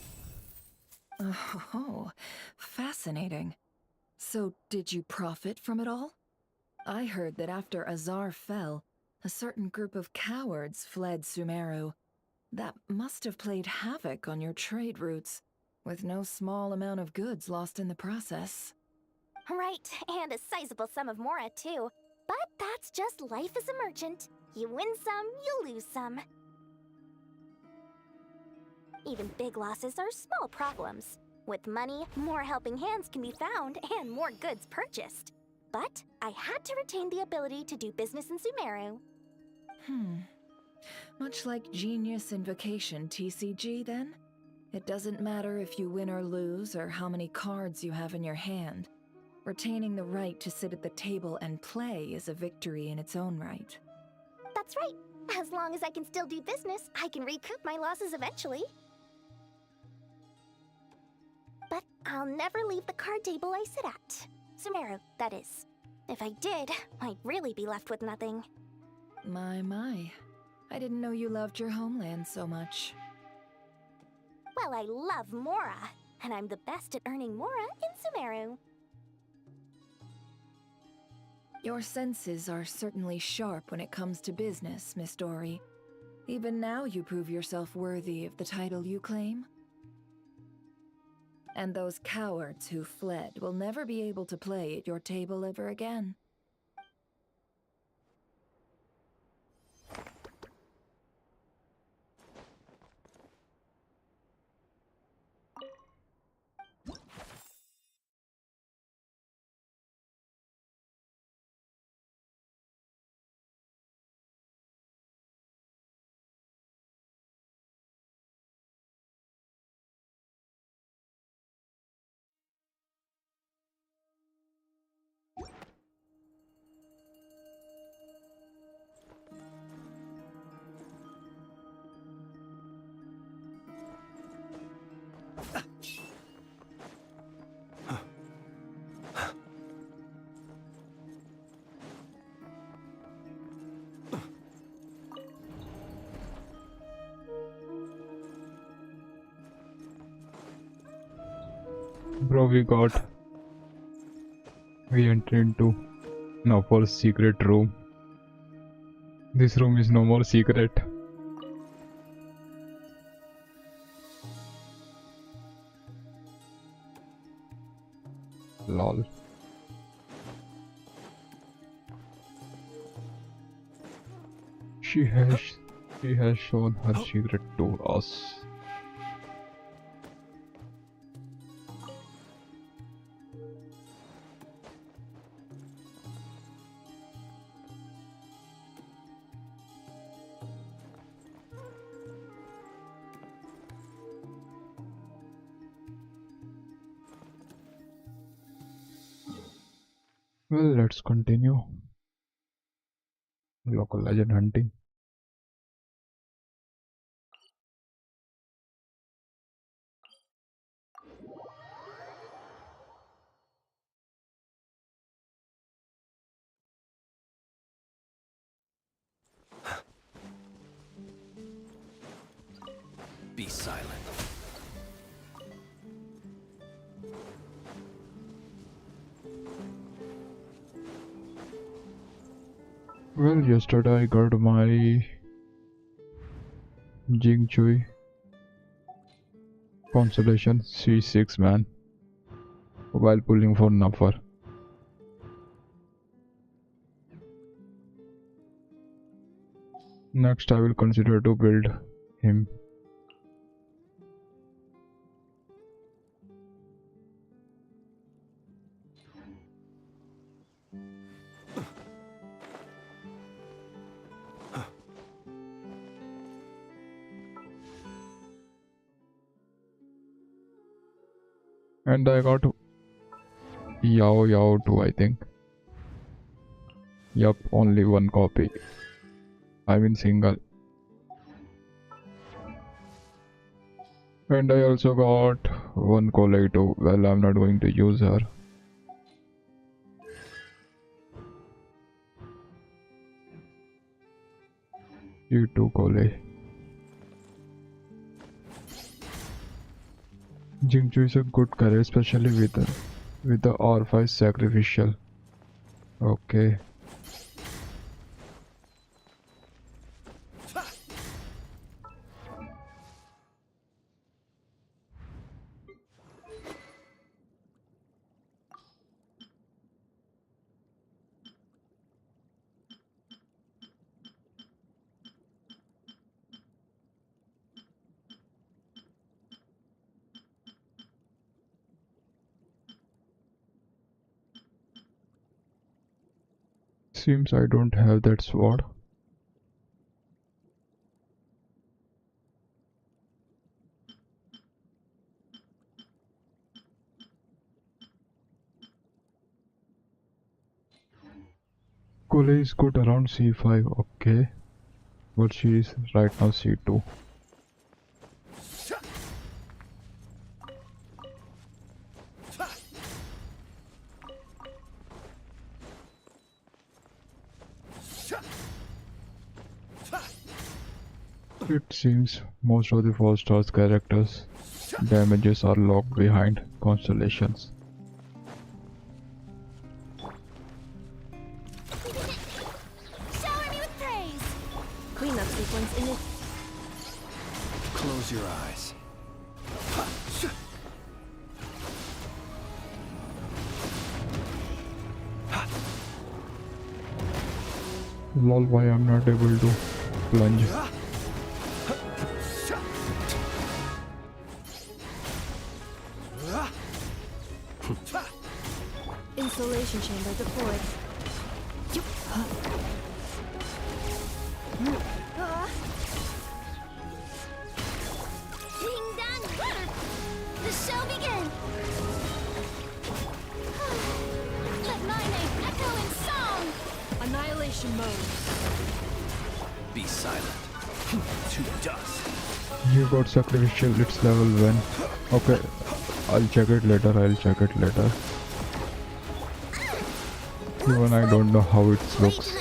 B: Oh, fascinating. So, did you profit from it all? I heard that after Azar fell, a certain group of cowards fled Sumeru. That must have played havoc on your trade routes, with no small amount of goods lost in the process.
M: Right, and a sizable sum of mora, too. But that's just life as a merchant. You win some, you lose some. Even big losses are small problems. With money, more helping hands can be found and more goods purchased. But I had to retain the ability to do business in Sumeru.
B: Much like Genius Invocation TCG, then? It doesn't matter if you win or lose or how many cards you have in your hand. Retaining the right to sit at the table and play is a victory in its own right.
M: That's right. As long as I can still do business, I can recoup my losses eventually. But I'll never leave the card table I sit at. Sumeru, that is. If I did, I'd really be left with nothing.
B: My. I didn't know you loved your homeland so much.
M: Well, I love mora, and I'm the best at earning mora in Sumeru.
B: Your senses are certainly sharp when it comes to business, Miss Dory. Even now you prove yourself worthy of the title you claim. And those cowards who fled will never be able to play at your table ever again.
A: Bro, we entered into Nefer's secret room. This room is no more secret. Lol. She has shown her secret to us. Well, let's continue. Local legend hunting.
E: Be silent.
A: Well, yesterday I got my Jingchui constellation C6 man while pulling for Nefer. Next I will consider to build him. And I got Yao too, I think. Yup, only one copy. I mean single. And I also got one Colei too. Well, I'm not going to use her. You too, Colei. Jingchu is a good carry, especially with the R5 sacrificial. Okay. Seems I don't have that sword. Colei is good around C5, okay. But she is right now C2. It seems most of the 4-star characters' damages are locked behind constellations.
G: Shower me with praise! Cleanup sequence in it.
E: Close your eyes.
A: Lol, why I'm not able to plunge.
G: Insulation chamber deployed. Ding dong! The show begin! Let my name echo in song! Annihilation mode.
E: Be silent. To dust.
A: You got sacrificial, it's level 1. Okay, I'll check it later. Even I don't know how it looks.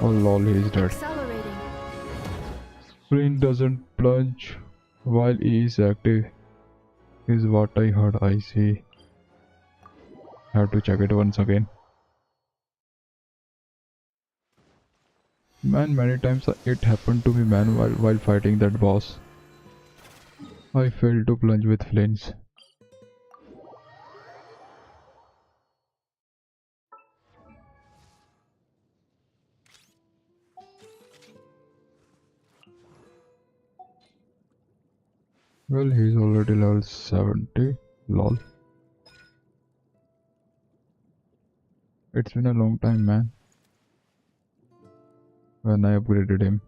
A: Oh lol, he's dead.
U: Accelerating.
A: Flynn doesn't plunge while he is active, is what I heard. I see. Have to check it once again. Man, many times it happened to me, man, while fighting that boss. I failed to plunge with flames. Well, he's already level 70. Lol. It's been a long time, man, when I upgraded him.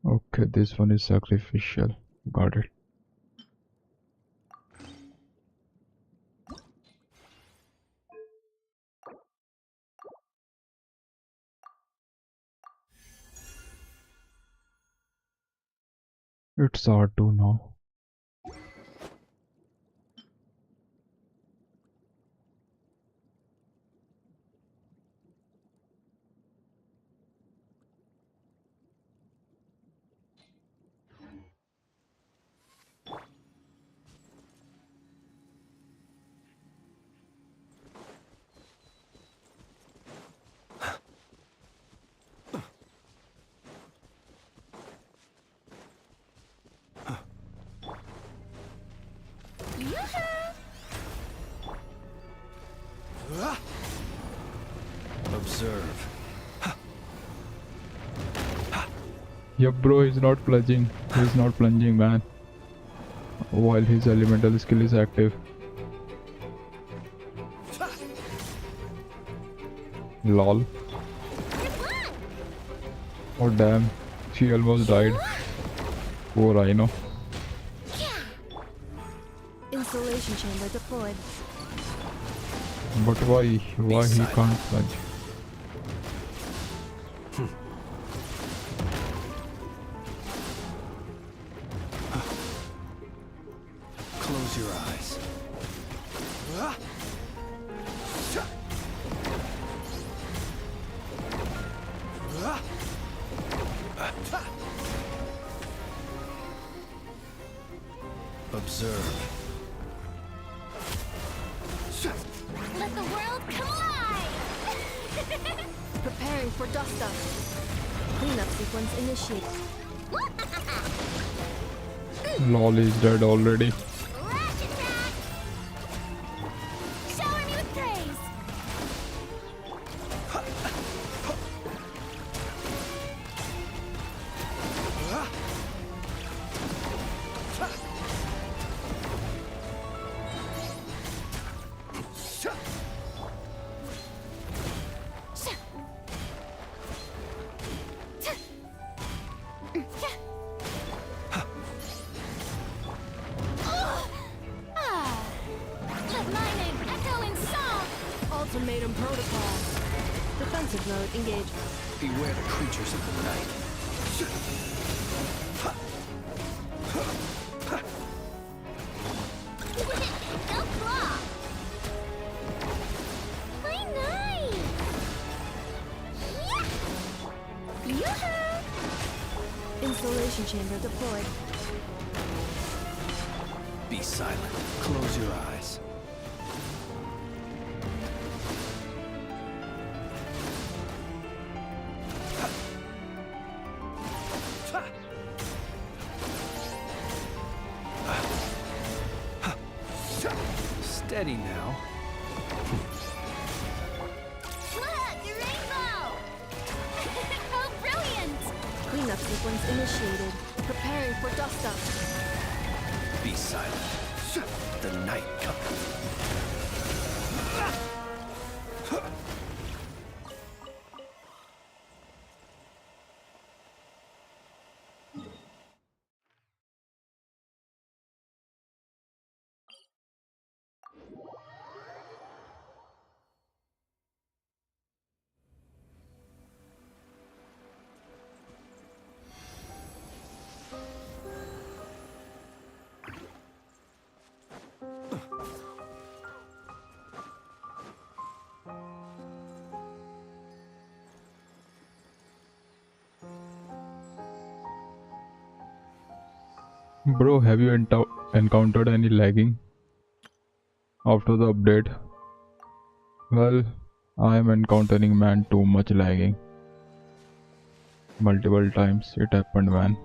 A: Okay, this one is sacrificial. Got it. It's R2 now.
E: Observe.
A: Yup, bro, he's not plunging. He's not plunging, man. While his elemental skill is active. Lol. Oh damn, she almost died. Poor Rhino.
U: Insulation chamber deployed.
A: But why? Why he can't plunge?
E: Close your eyes. Observe.
U: Let the world come alive! Preparing for dust up. Cleanup sequence initiated.
A: Lol is dead already.
U: Shower me with praise! Ultimatum protocol. Defensive mode engaged.
E: Beware the creatures of the night.
G: Go claw! My knife!
U: Yoo-hoo! Insulation chamber deployed.
E: Be silent. Close your eyes. Steady now.
G: Look, a rainbow! Oh, brilliant!
U: Cleanup sequence initiated. Preparing for dust up.
T: Be silent. The night cometh.
A: Bro, have you encountered any lagging after the update? Well, I am encountering, man, too much lagging. Multiple times it happened, man.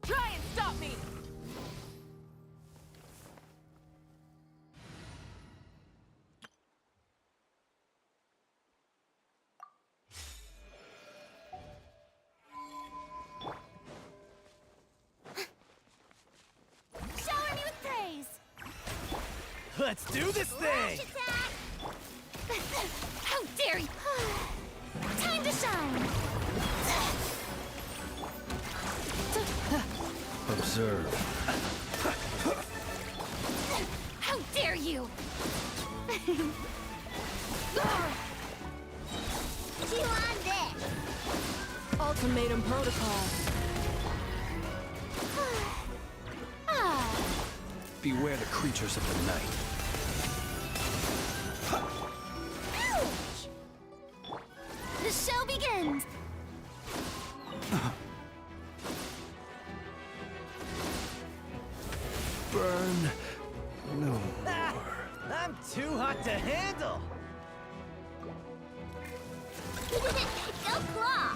U: Try and stop me!
M: Shower me with praise!
T: Let's do this thing!
M: How dare you! Time to shine!
T: Observe.
M: How dare you! Chew on this!
U: Ultimatum protocol.
T: Beware the creatures of the night.
M: Ouch! The show begins!
T: Burn no more.
F: I'm too hot to handle!
M: Go claw!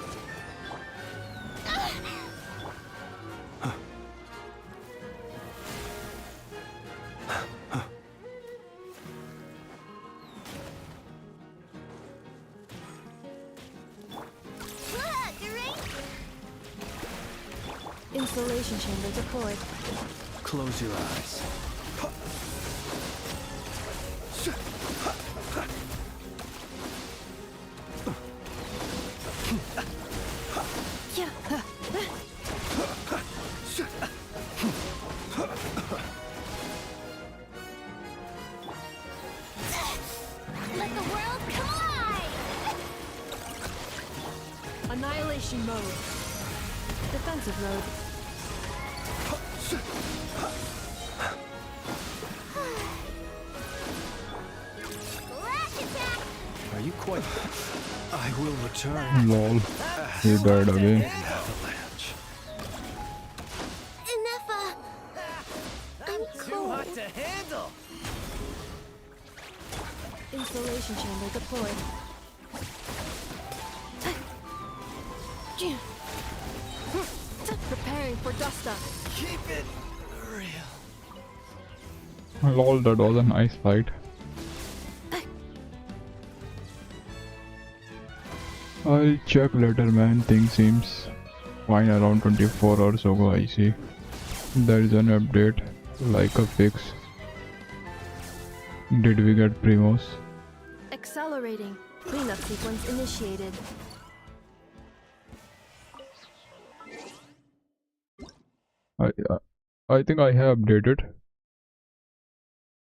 U: Installation chamber deployed.
T: Close your eyes.
M: Let the world come alive!
U: Annihilation mode. Defensive mode.
M: Flash attack!
T: Are you quite... I will return.
A: Lol. He died again.
T: Avalanche.
M: Nefer! I'm
F: Too hot to handle!
U: Installation chamber deployed. Preparing for dust up.
T: Keep it real.
A: Lol, that was a nice fight. I'll check later, man. Things seems fine around 24 hours ago. I see there is an update, like a fix. Did we get Primos?
U: Accelerating. Cleanup sequence initiated.
A: I think I have updated.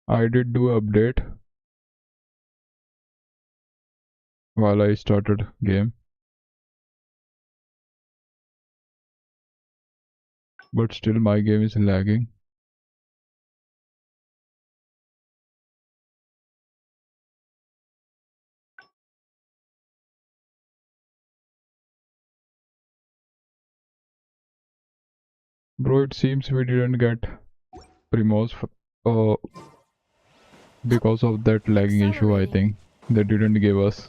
A: I did do update while I started game, but still my game is lagging. Bro, it seems we didn't get Primos because of that lagging issue. I think they didn't give us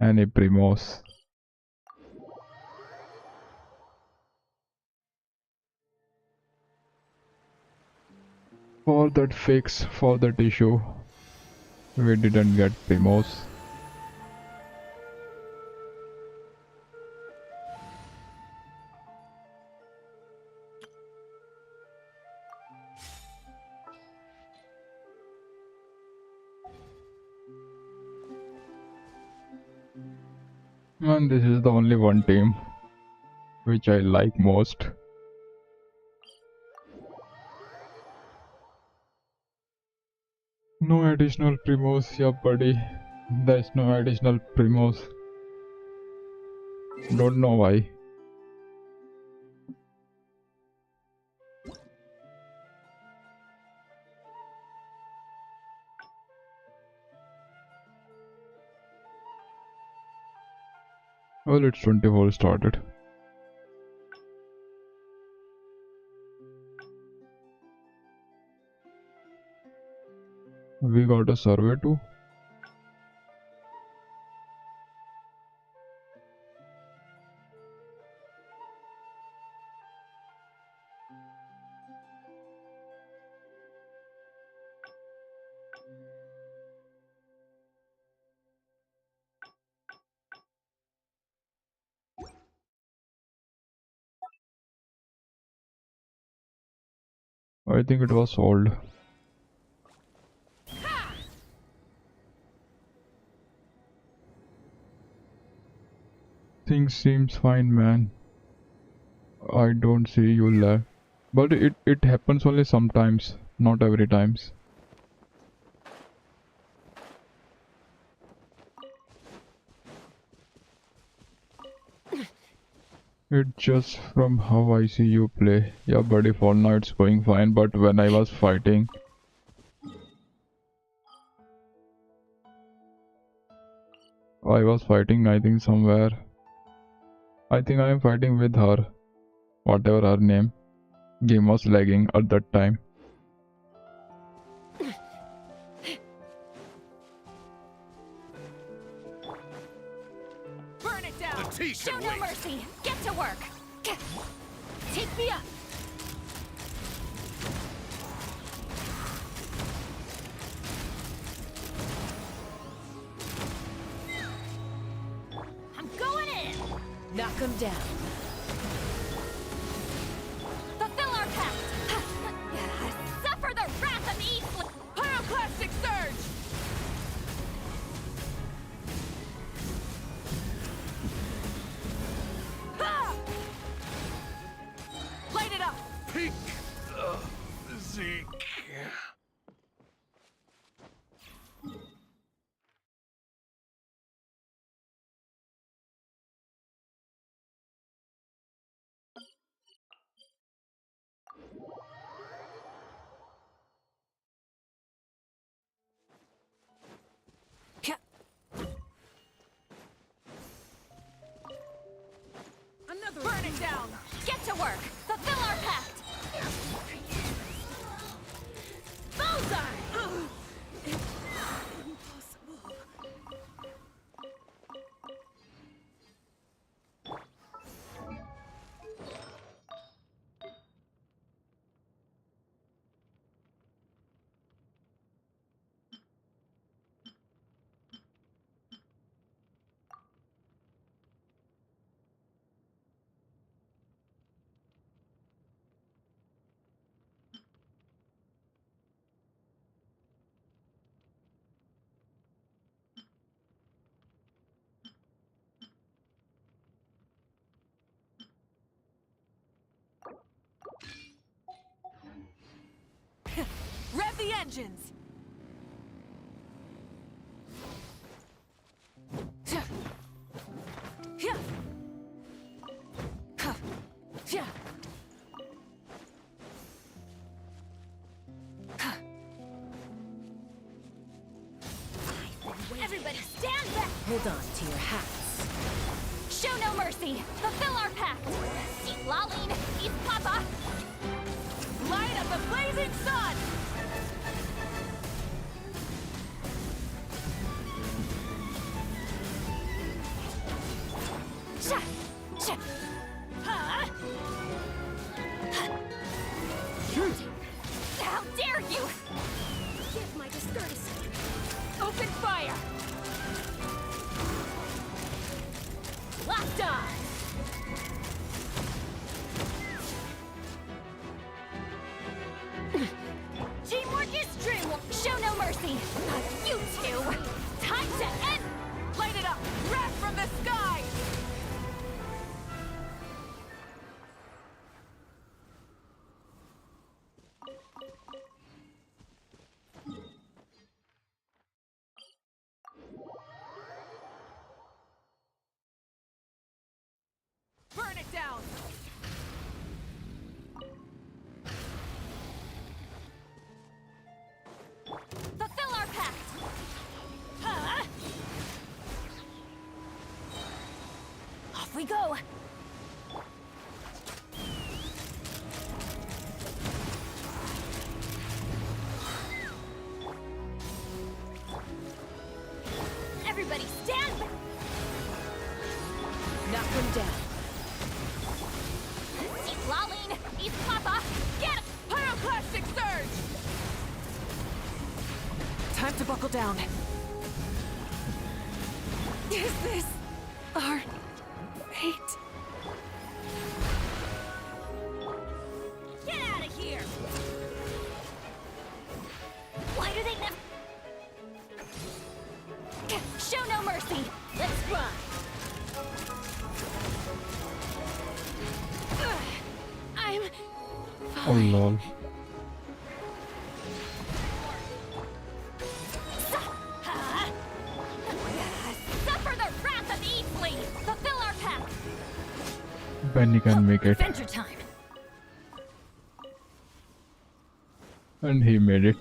A: any Primos. For that fix, for that issue, we didn't get Primos. And this is the only one team which I like most. No additional Primos, yeah buddy. There's no additional Primos. Don't know why. Well, it's 24 started. We got a survey too. I think it was sold. Things seems fine, man. I don't see you lag. But it happens only sometimes, not every times. It's just from how I see you play. Yeah buddy, for now it's going fine, but when I was fighting, I think somewhere. I think I am fighting with her. Whatever her name. Game was lagging at that time.
U: Burn it down! Show no mercy! Get to work! Take me up! I'm going in! Knock him down. Fulfill our pact! Suffer the wrath of the Eastland! Pyroclastic surge! Light it up!
V: Peak physique.
U: Burn it down! Get to work! Fulfill our pact! Bullseye! Impossible. Rev the engines! Everybody stand back! Hold on to your hats. Show no mercy! Fulfill our pact! Eat Laline! Eat Papa! Light up the blazing sun! Sha! Sha! Huh? How dare you! Give my discourtesy! Open fire! Locked on! Teamwork is true! Show no mercy! Not you two! Time to end! Light it up! Wrath from the sky! Burn it down! Fulfill our pact! Huh? Off we go! Everybody stand! Knock them down. Eat Laline! Eat Papa! Get it! Pyroclastic surge! Time to buckle down. Is this our fate? Get out of here! Why do they never... Show no mercy! Let's run! I'm...
A: Oh lol.
U: Suffer the wrath of Easley! Fulfill our pact!
A: Benny can make it.
U: Adventure time!
A: And he made it.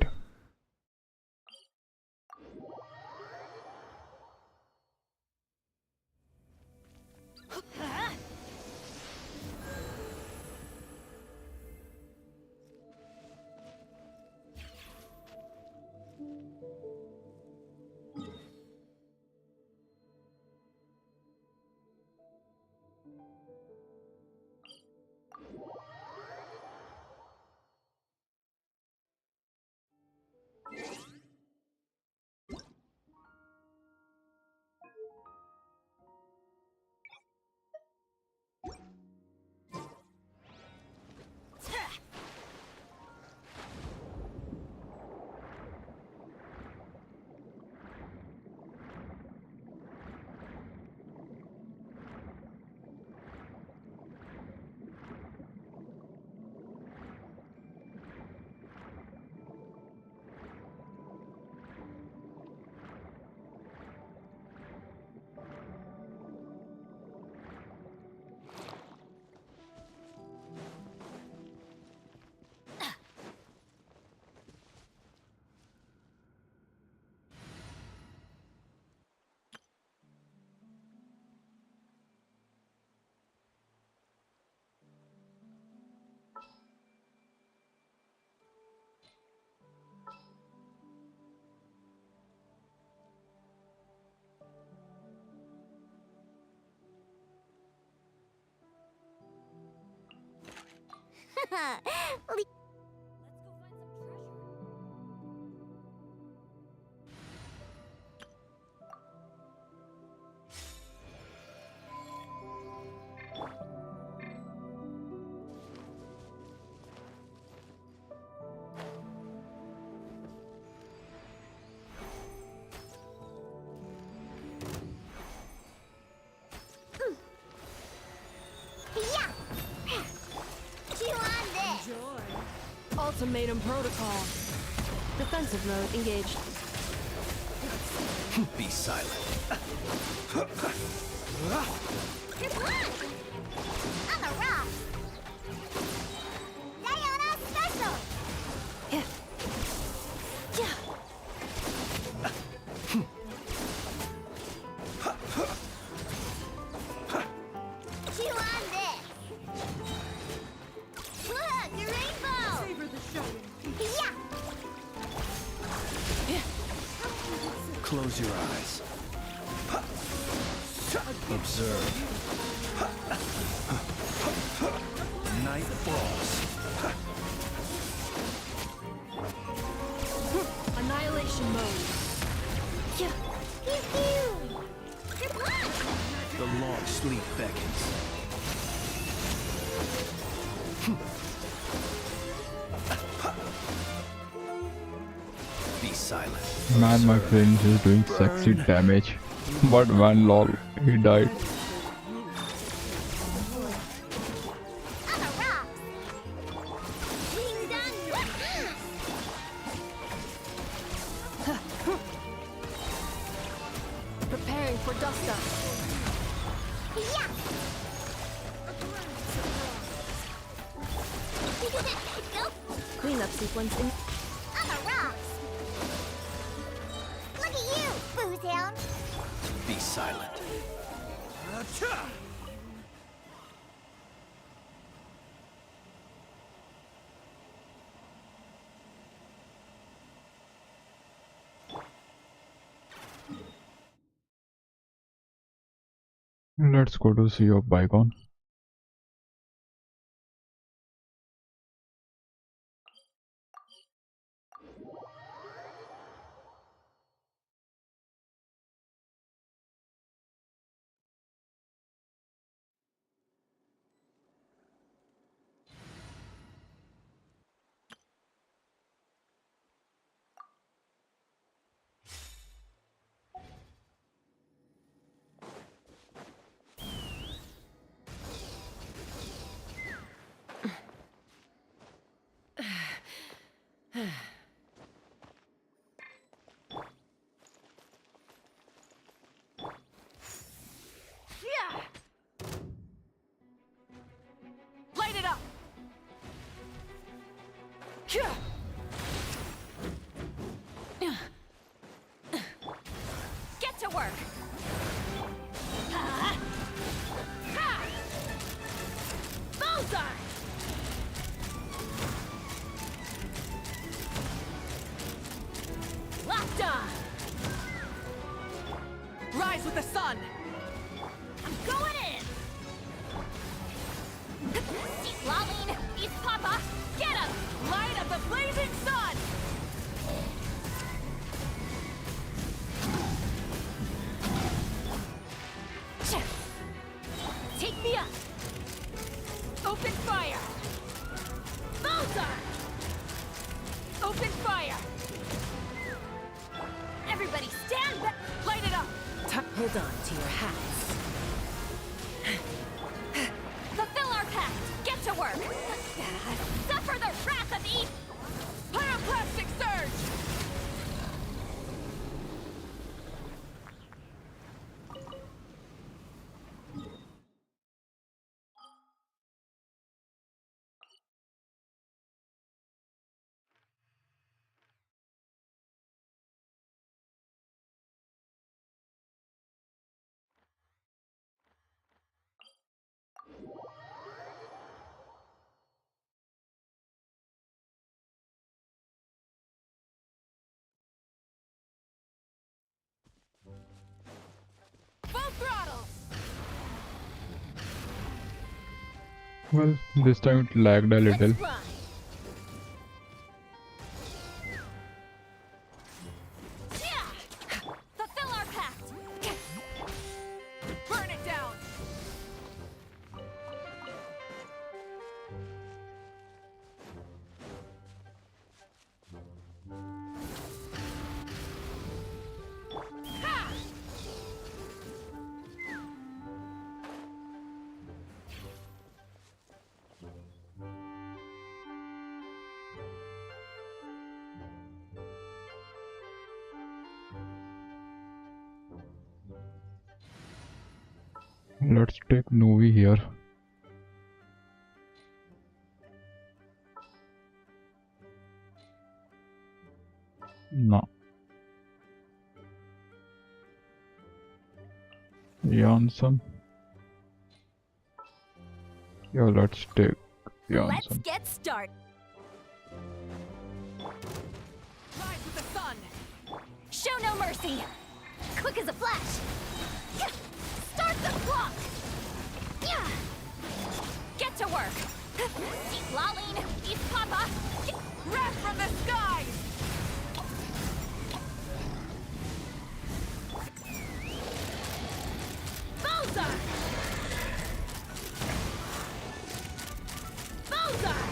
I: Ultimatum protocol. Defensive mode engaged.
T: Be silent.
C: Good luck! I'm a rock! Diana Special!
I: Yeah. Yeah.
E: Close your eyes. Observe. Night falls.
I: Annihilation mode.
C: Pew pew! Good luck!
E: The long sleep beckons. Be silent.
A: Man, my friend is doing sexy damage. But man, lol, he died.
I: Preparing for dust up. Cleanup sequence in.
C: On the rocks! Look at you, booze hound!
E: Be silent.
A: Let's go to Sea of Bygone.
U: Light it up! Get to work! Bullseye! Locked on! Rise with the sun! I'm going in! He's lolling! He's Papa! Get him! Light of the blazing sun! Take me up! Open fire! Bullseye! Open fire! Everybody stand back! Light it up!
I: Hold on to your hats.
U: Fulfill our pact! Get to work! Suffer the wrath of Eve! Pyroclastic surge! Full throttle!
A: Well, this time it lagged a little.
U: Let's run. Fulfill our pact! Burn it down! Ha!
A: Let's take Novi here. No. Jansson. Yeah, let's take
U: Let's
A: Jansson.
U: get started. Rise with the sun. Show no mercy!
M: Quick as a flash!
U: Start the clock! Get to work!
M: Keep lolling! Keep papa!
U: Wrath from the skies! Bullseye! Bullseye!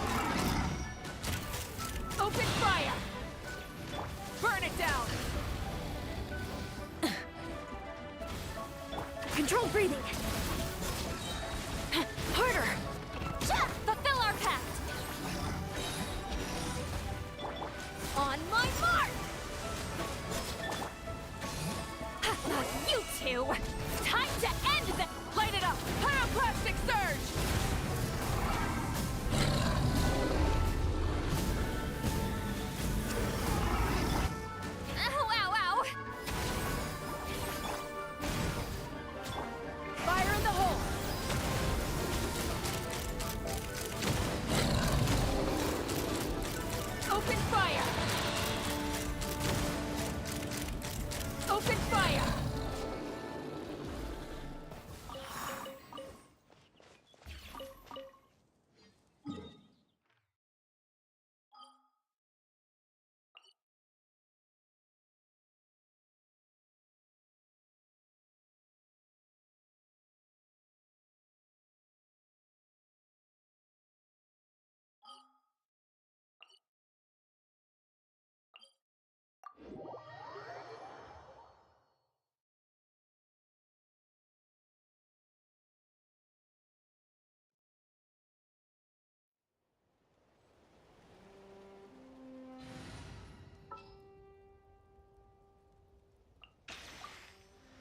U: Open fire! Burn it down! Controlled breathing! Harder! Fulfill our pact! On my mark! You two! Time to end the... Light it up! Pyroclastic surge! Ow, ow, ow! Fire in the hole! Open fire! Open fire!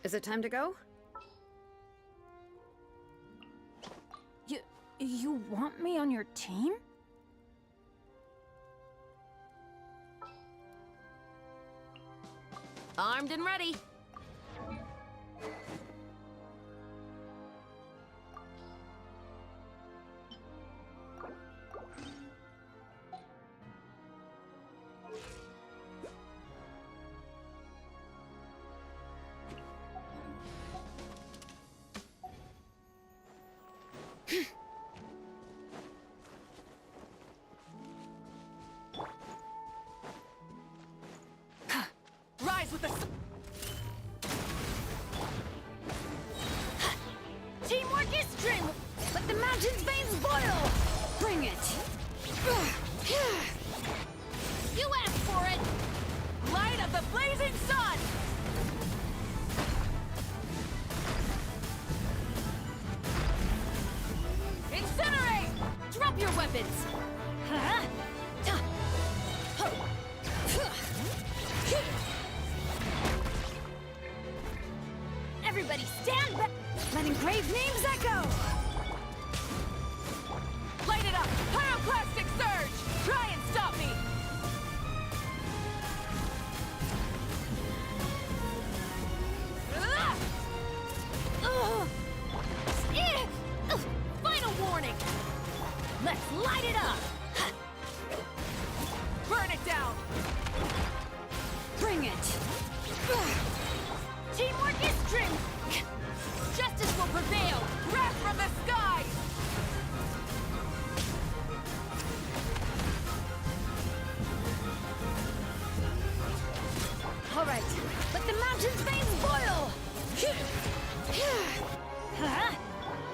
J: Is it time to go?
D: You want me on your team?
J: Armed and ready.
U: Rise with the... Teamwork is strength!
D: Let the mountain's veins boil! Bring it!
U: You asked for it! Light of the blazing sun! Incinerate! Drop your weapons! Everybody stand back!
D: Let engraved names echo!
U: Light it up! Pyroclastic surge! Try and stop me! Final warning! Let's light it up! Burn it down!
D: Bring it!
U: Teamwork is strength! Justice will prevail! Wrath from the skies!
D: All right, let the mountain's veins boil!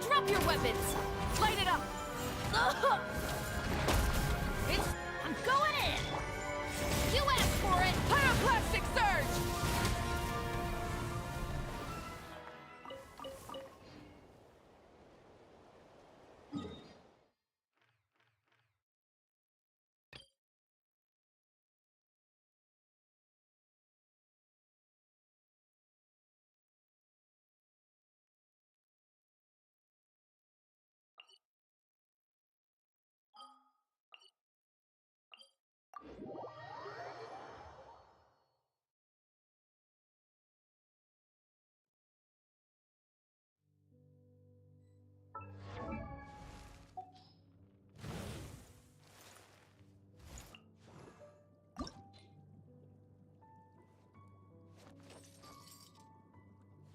U: Drop your weapons! Light it up! I'm going in! You asked for it! Pyroclastic surge!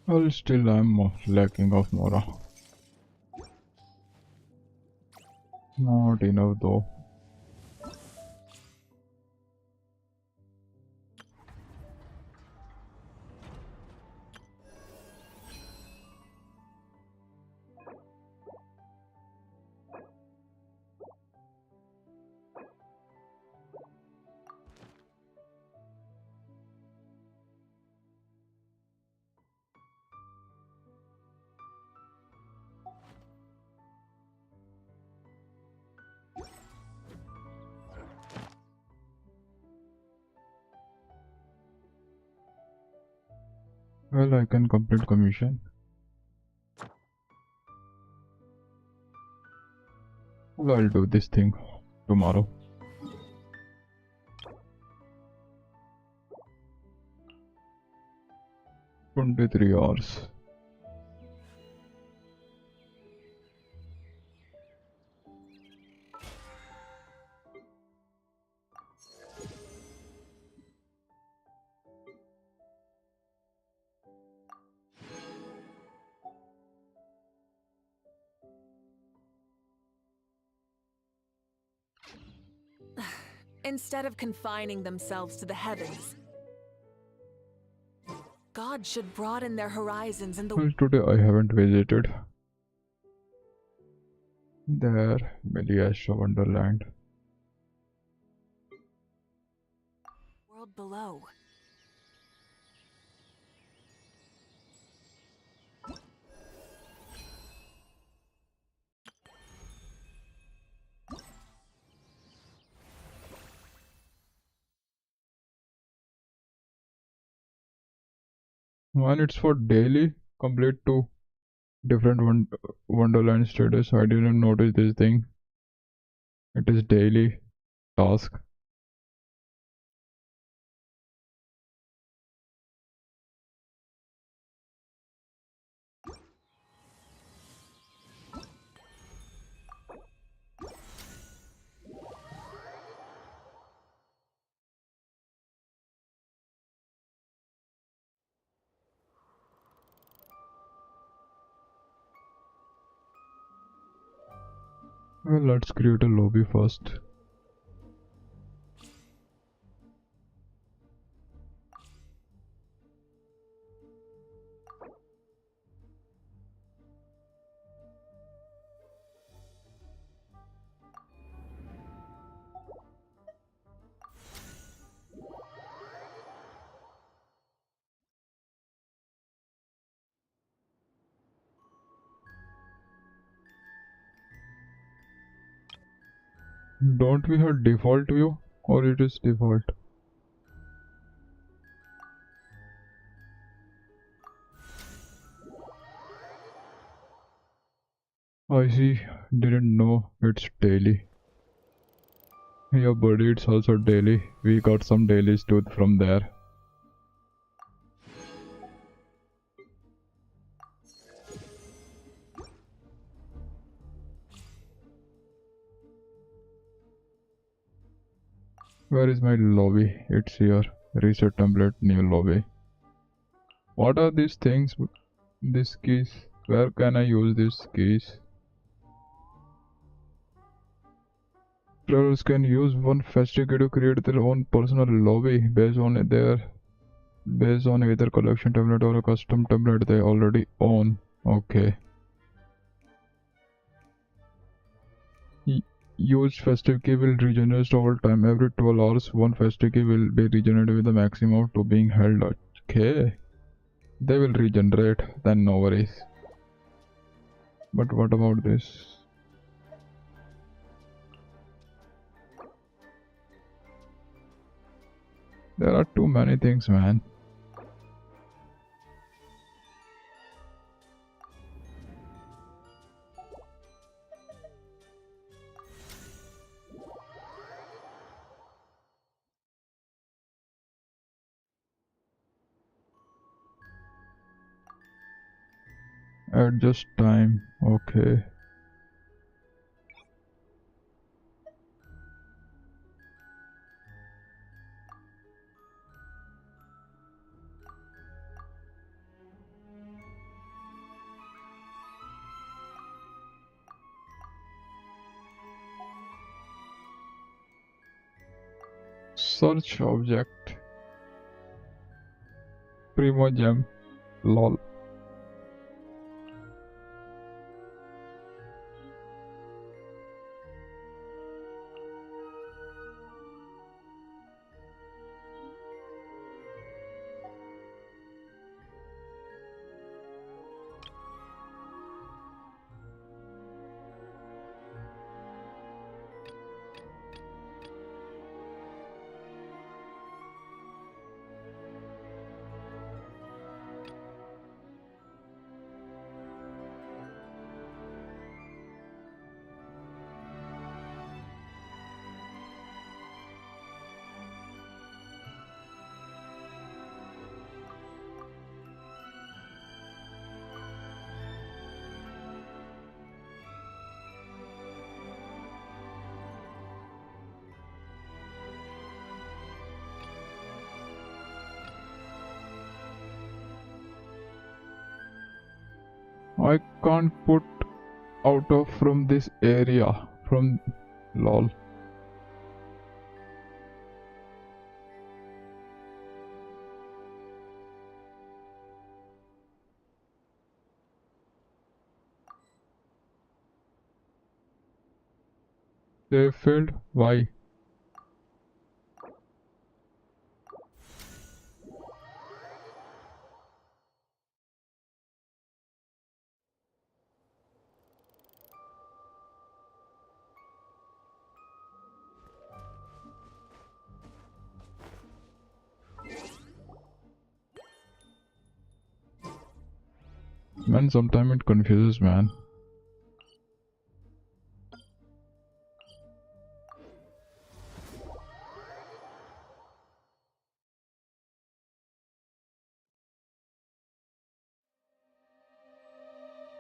A: Well, still I'm lacking of Mora. Not enough though. Well, I can complete commission. Well, I'll do this thing tomorrow. $23.
O: Instead of confining themselves to the heavens, God should broaden their horizons in the
A: Well, today I haven't visited there, Miliastra Wonderland.
O: world below.
A: When it's for daily, complete to different Wonderland status. I didn't notice this thing. It is daily task. Well, let's create a lobby first. Don't we have default view or it is default? I see, didn't know it's daily. Yeah, buddy, it's also daily. We got some dailies too from there. Where is my lobby? It's here. Reset template, new lobby. What are these things? These keys. Where can I use these keys? Players can use one festive key to create their own personal lobby based on either collection template or a custom template they already own. Okay. Used festive key will regenerate over time. Every 12 hours, one festive key will be regenerated with a maximum of 2 being held. Okay. They will regenerate, then no worries. But what about this? There are too many things, man. Adjust time. Okay. Search object. Primo gem. Lol. I can't put out of from this area. From lol. They failed. Why? Man, sometimes it confuses, man.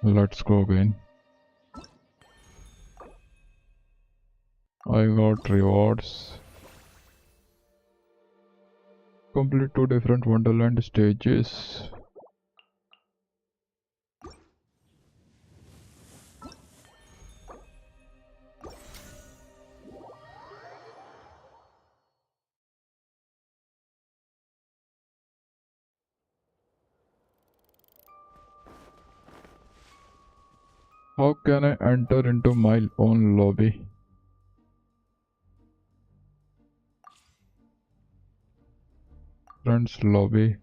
A: Let's go again. I got rewards. Complete 2 different Wonderland stages. How can I enter into my own lobby? Friends lobby.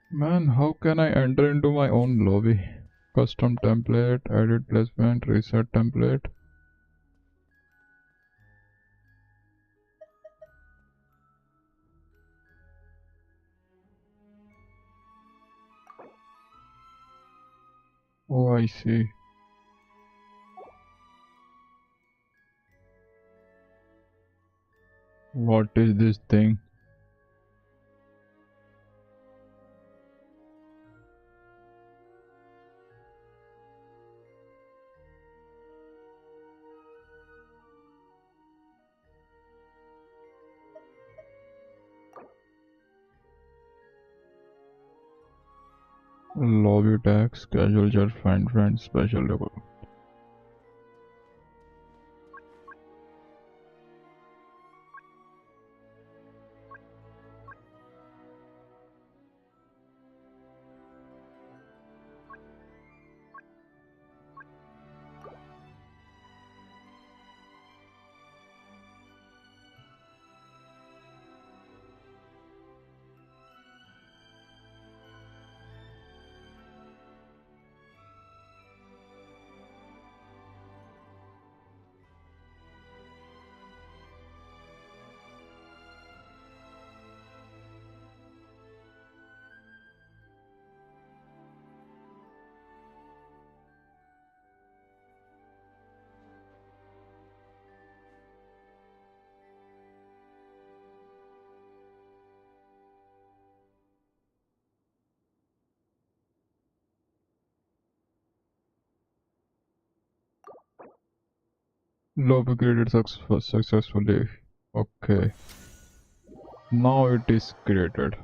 A: Man, how can I enter into my own lobby? Custom template, edit placement, reset template. Oh, I see. What is this thing? Lobby tax, casual chat, find friends, special level. Lobby created successfully. Okay. Now it is created.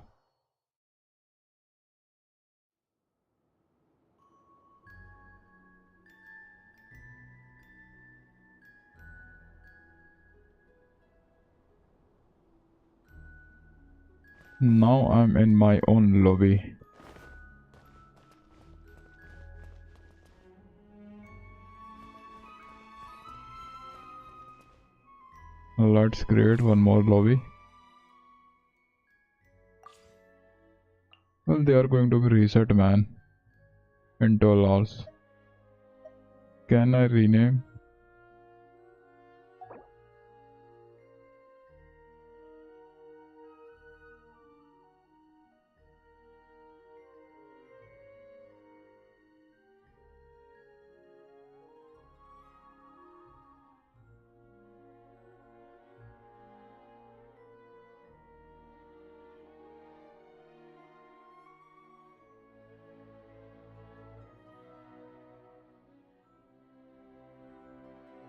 A: Now I'm in my own lobby. Let's create one more lobby. Well, they are going to be reset, man. Into hours. Can I rename?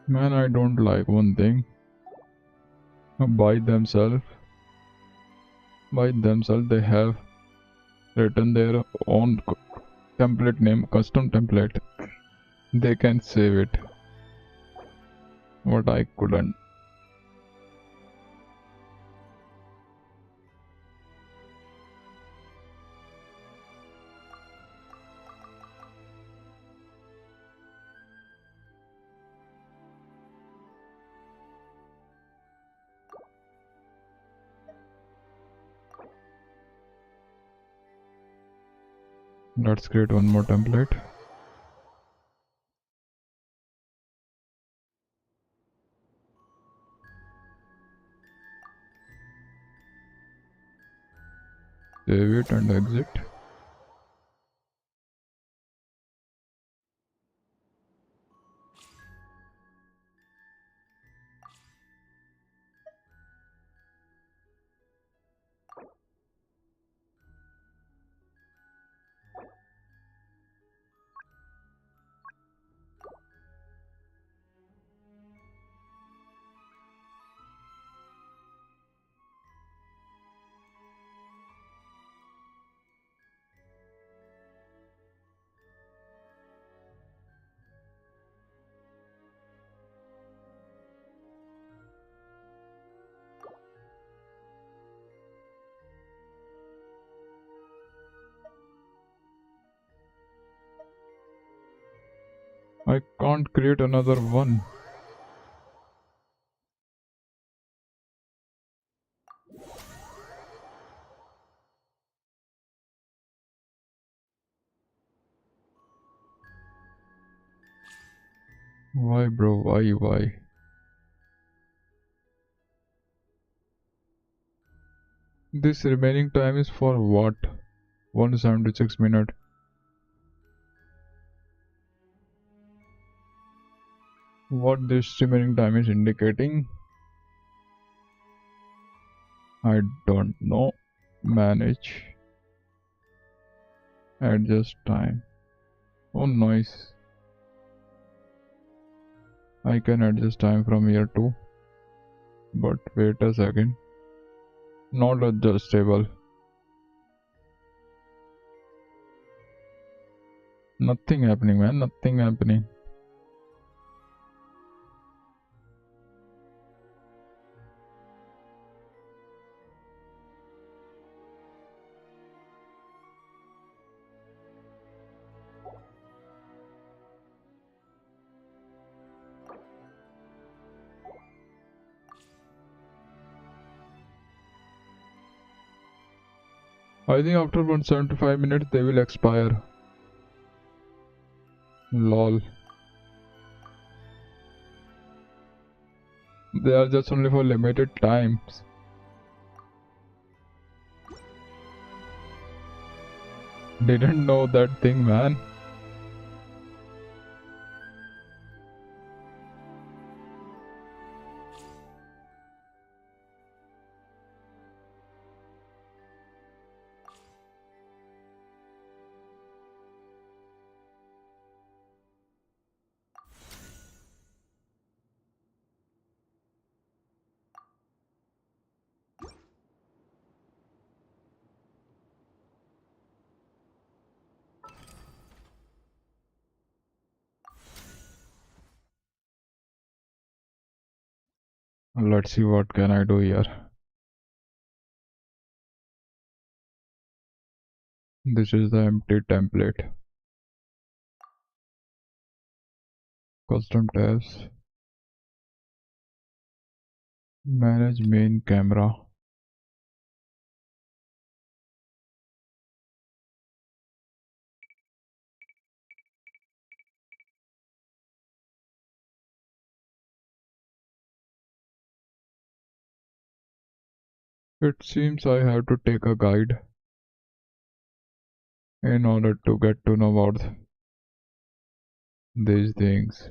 A: Man, I don't like one thing. By themselves, they have written their own template name, custom template. They can save it, but I couldn't. Let's create one more template. Save it and exit. I can't create another one. Why, bro? Why? This remaining time is for what? 176 minutes. What this remaining time is indicating? I don't know. Manage. Adjust time. Oh, nice. I can adjust time from here too. But wait a second. Not adjustable. Nothing happening, man. Nothing happening. I think after 175 minutes they will expire. Lol. They are just only for limited times. Didn't know that thing, man. Let's see what can I do here. This is the empty template. Custom tabs. Manage main camera. It seems I have to take a guide in order to get to know about these things.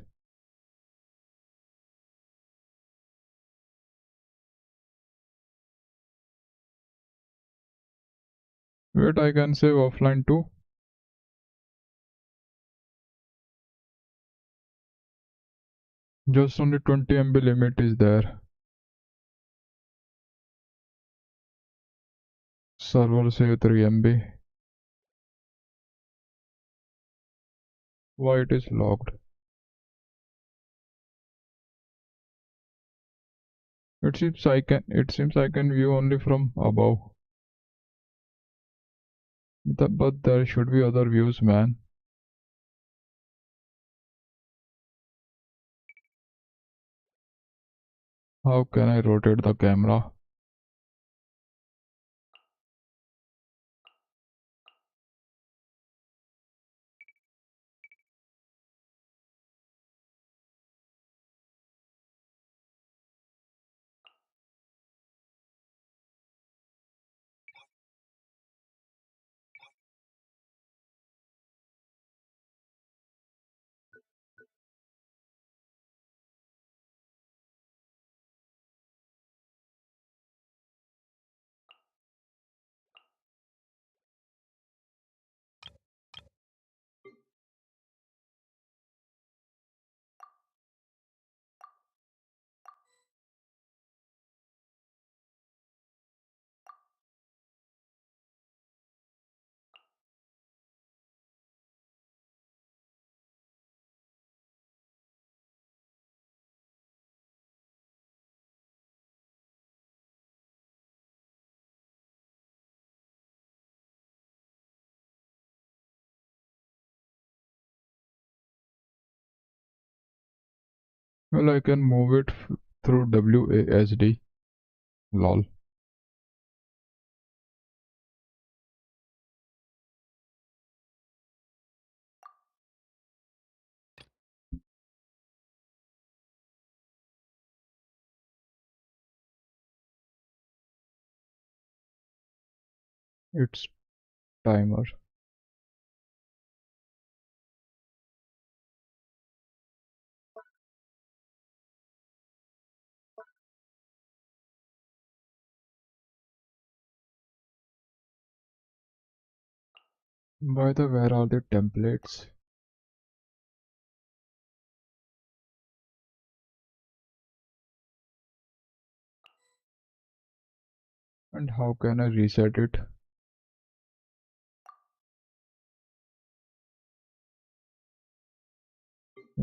A: Wait, I can save offline too. Just only 20 MB limit is there. Server save 3 MB. Why it is locked? It seems I can view only from above. But there should be other views, man. How can I rotate the camera? Well, I can move it through WASD. Lol. It's timer. By the way, where are the templates? And how can I reset it?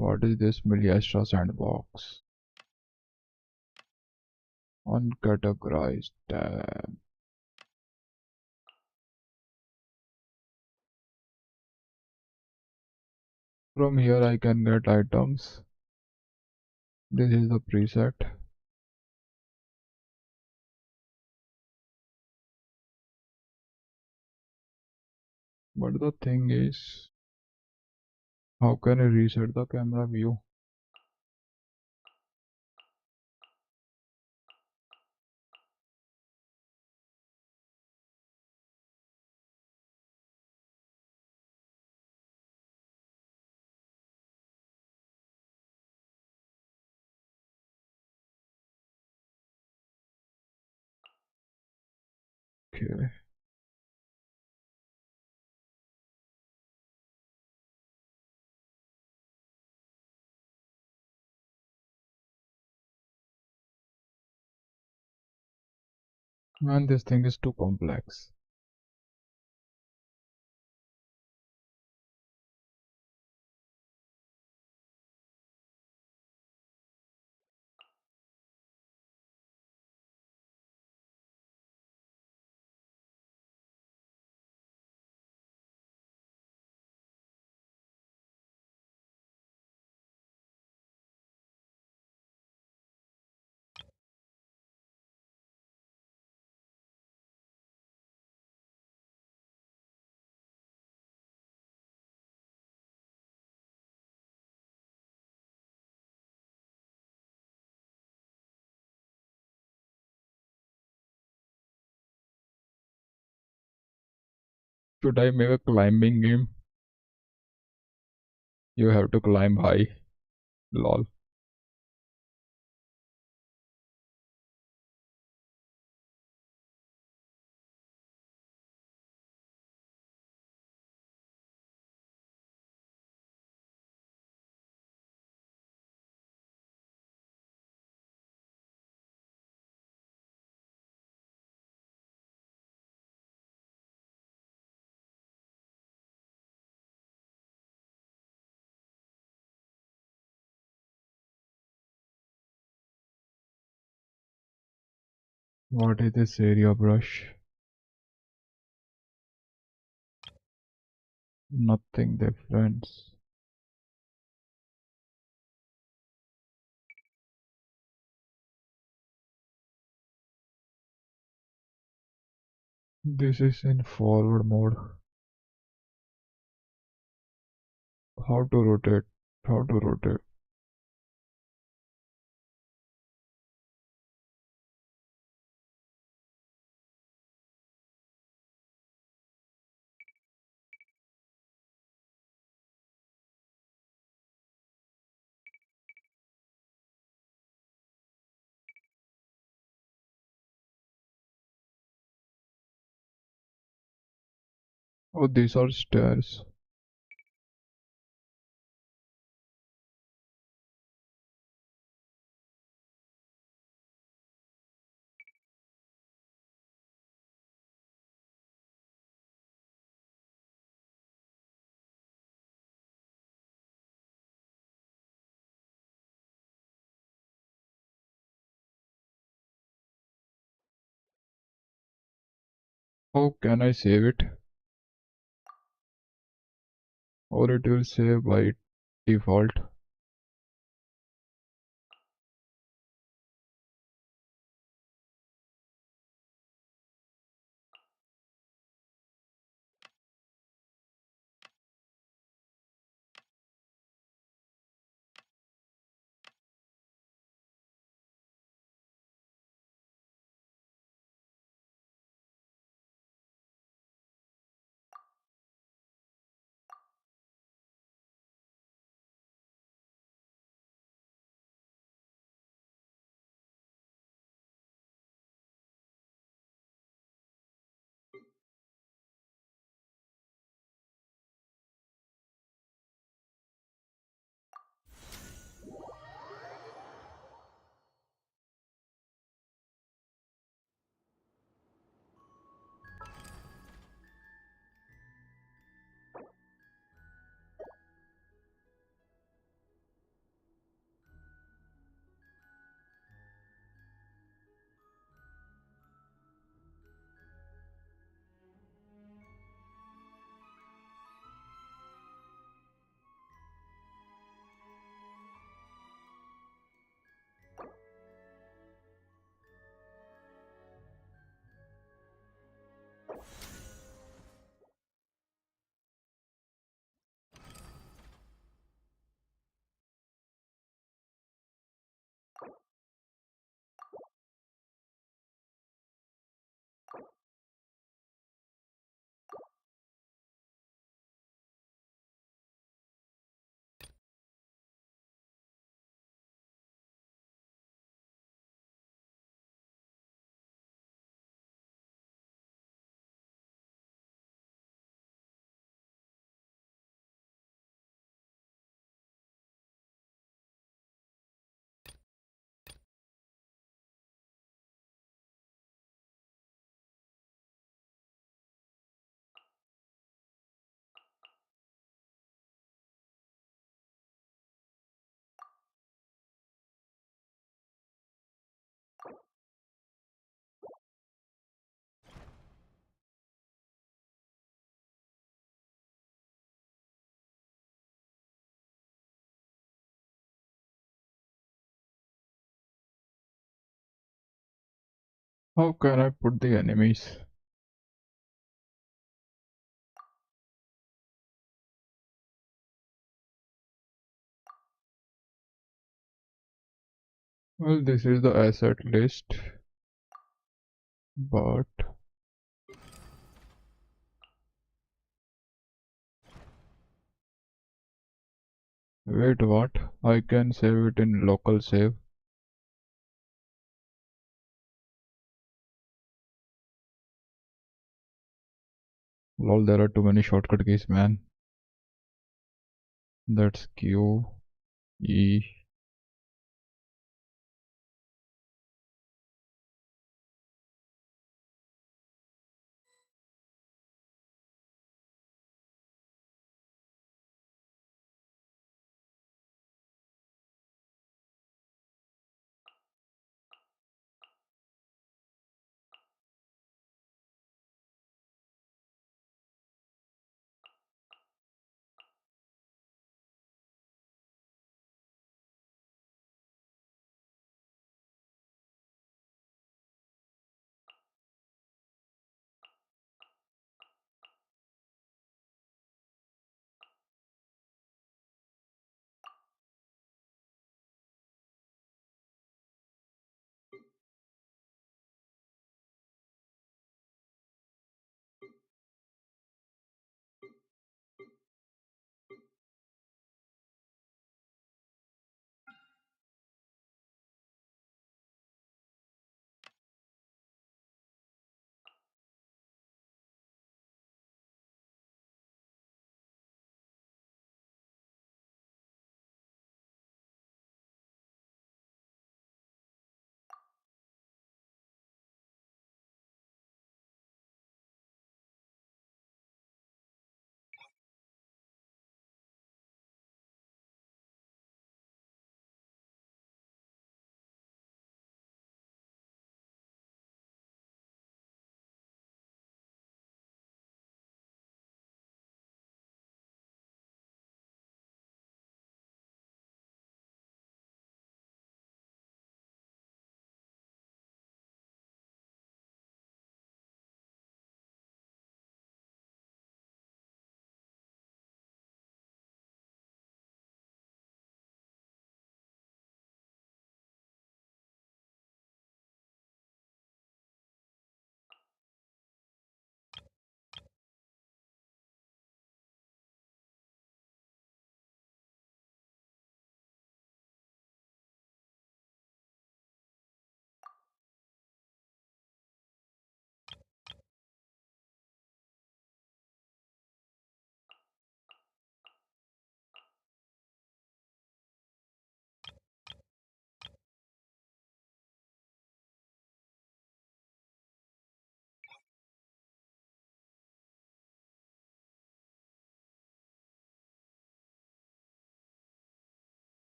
A: What is this Miliastra sandbox? Uncategorized tab. From here I can get items. This is the preset. But the thing is, how can I reset the camera view? Okay. Man, this thing is too complex. Should I make a climbing game? You have to climb high. Lol. What is this area brush? Nothing different. This is in forward mode. How to rotate? How to rotate? Oh, these are stairs. How can I save it? Or it will save by default. How can I put the enemies? Well, this is the asset list, but wait, what? I can save it in local save. Lol, there are too many shortcut keys, man. That's Q, E.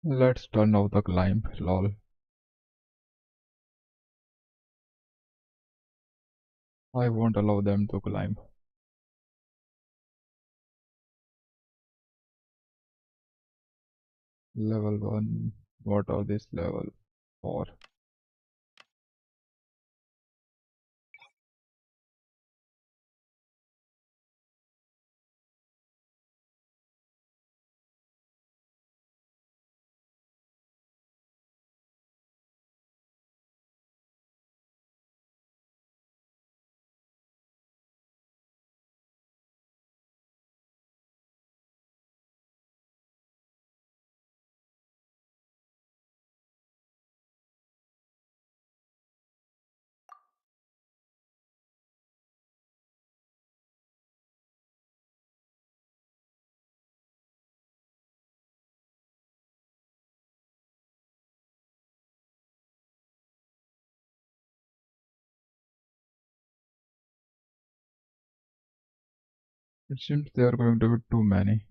A: Let's turn off the climb, lol. I won't allow them to climb. Level 1. What are these level 4? It seems there are going to be too many.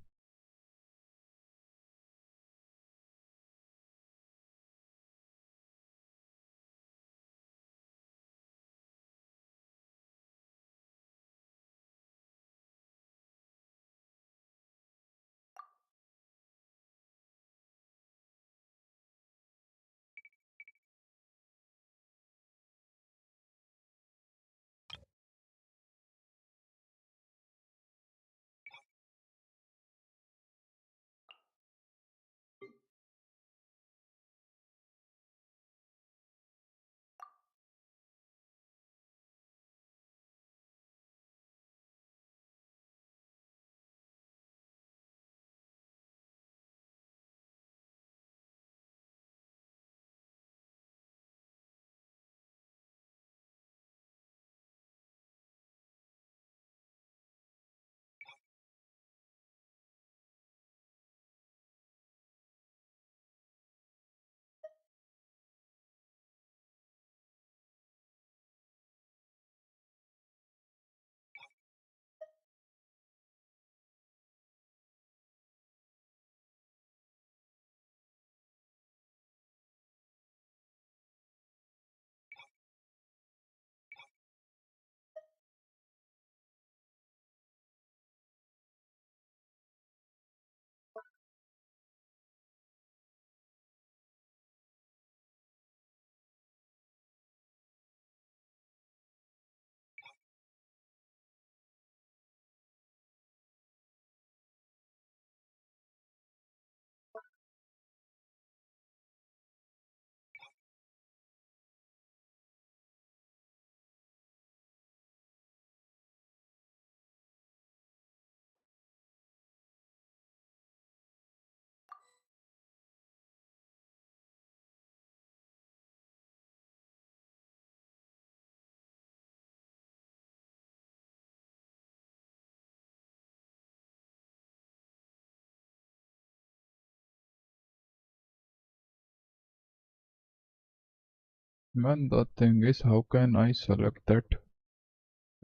A: Man, the thing is, how can I select that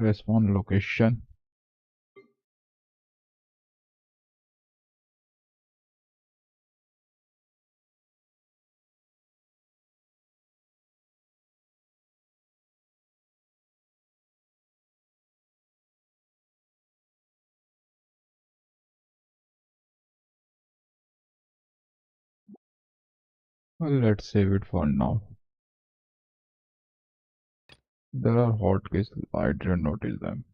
A: respawn location? Well, let's save it for now. There are hotkeys, I didn't notice them.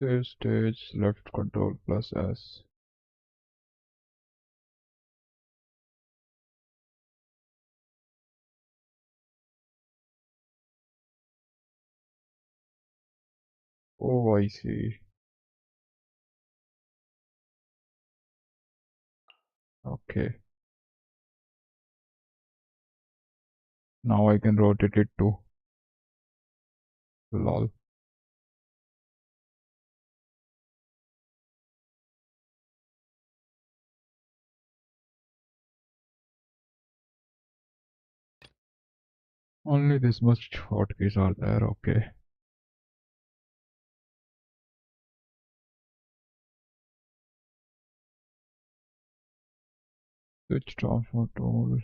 A: Save stage, left control plus S. Oh, I see. Okay. Now I can rotate it too. Lol. Only this much hotkeys are there, okay. Switch transfer tool.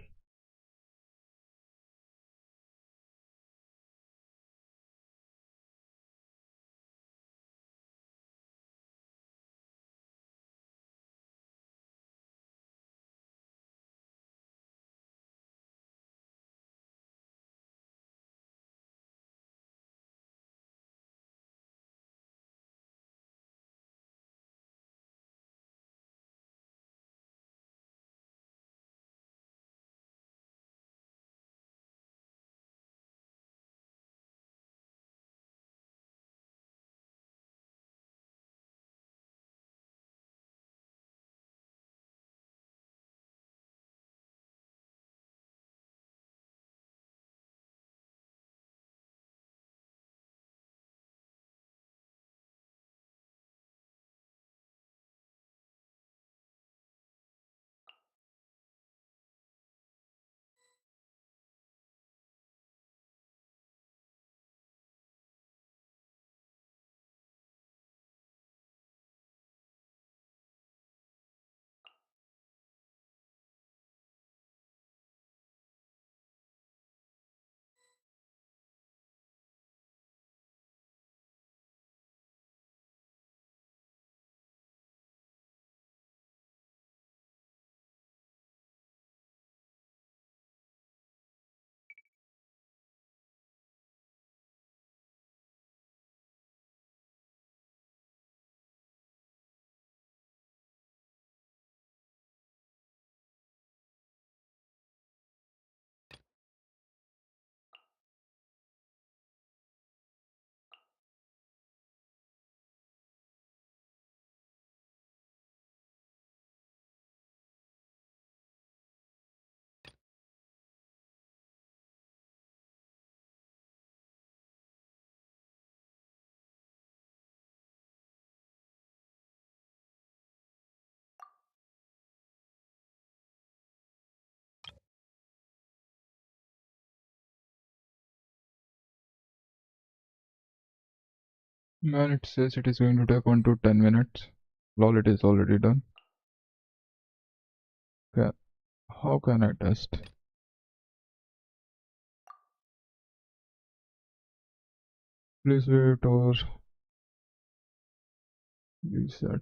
A: Man, it says it is going to take 1 to 10 minutes. Lol, it is already done. Okay. How can I test? Please wait or reset.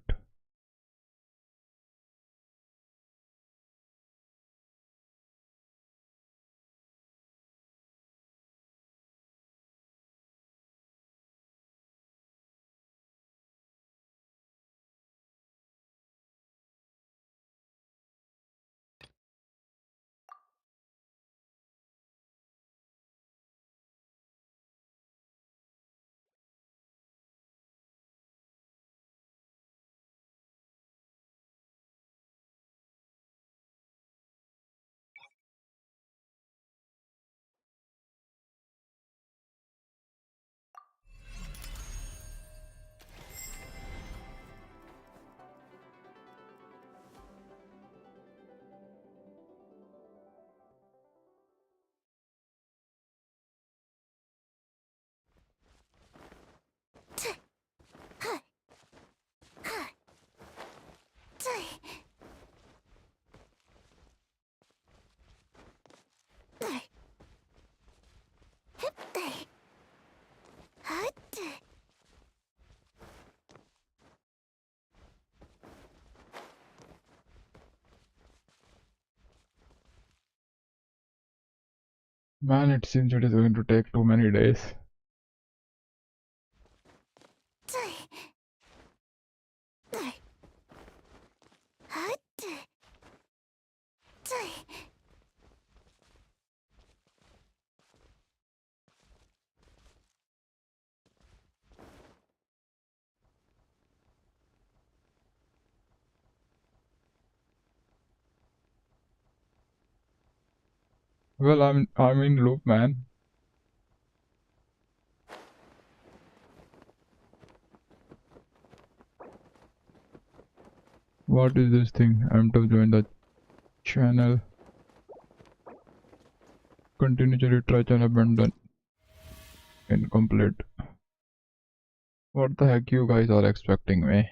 A: Man, it seems it is going to take too many days. Well, I'm in loop, man. What is this thing? I'm to join the channel. Continue to retry and abandon. Incomplete. What the heck you guys are expecting me?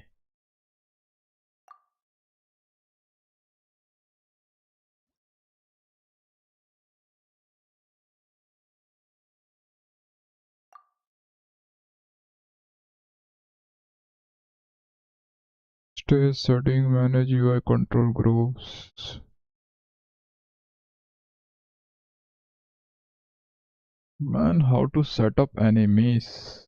A: Stay setting, manage UI control groups. Man, how to set up enemies?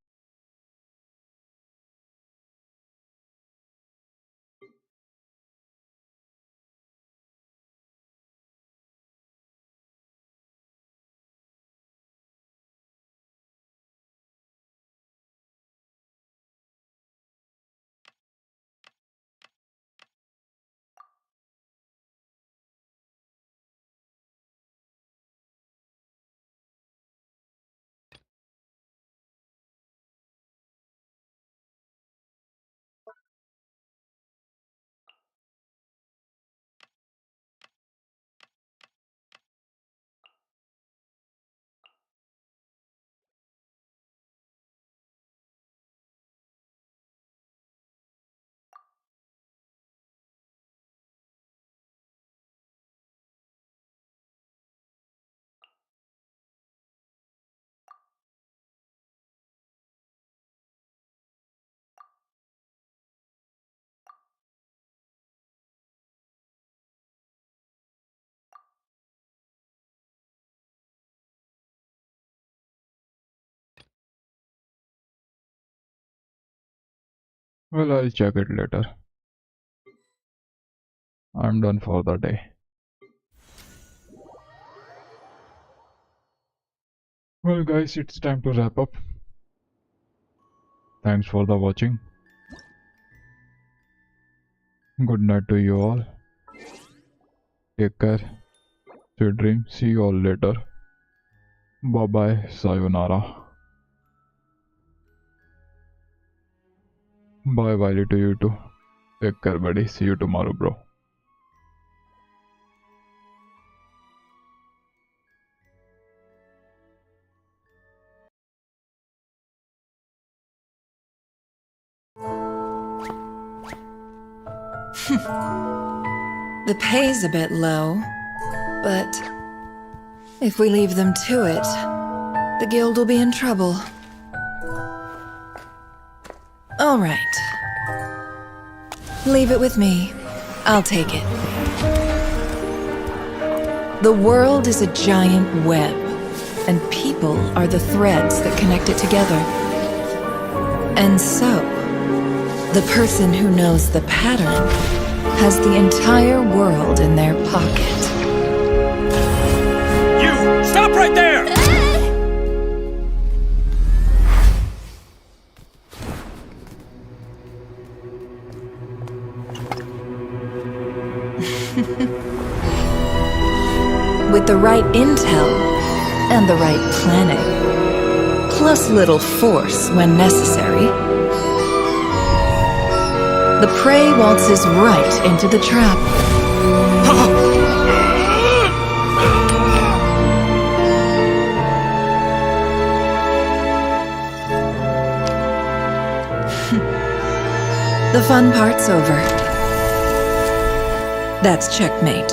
A: Well, I'll check it later. I'm done for the day. Well guys, it's time to wrap up. Thanks for the watching. Good night to you all. Take care. Sweet dream. See you all later. Bye bye. Sayonara. Bye bye to you too. Take care, buddy. See you tomorrow, bro.
B: The pay's a bit low, but if we leave them to it, the guild will be in trouble. All right. Leave it with me. I'll take it. The world is a giant web, and people are the threads that connect it together. And so, the person who knows the pattern has the entire world in their pocket.
T: You! Stop right there!
B: With the right intel and the right planning, plus little force when necessary, the prey waltzes right into the trap. The fun part's over. That's checkmate.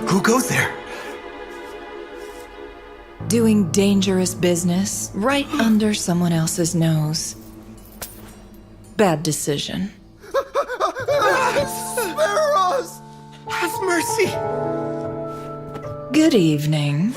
T: Who goes there?
B: Doing dangerous business right under someone else's nose. Bad decision.
T: Spare us! Have mercy!
B: Good evening.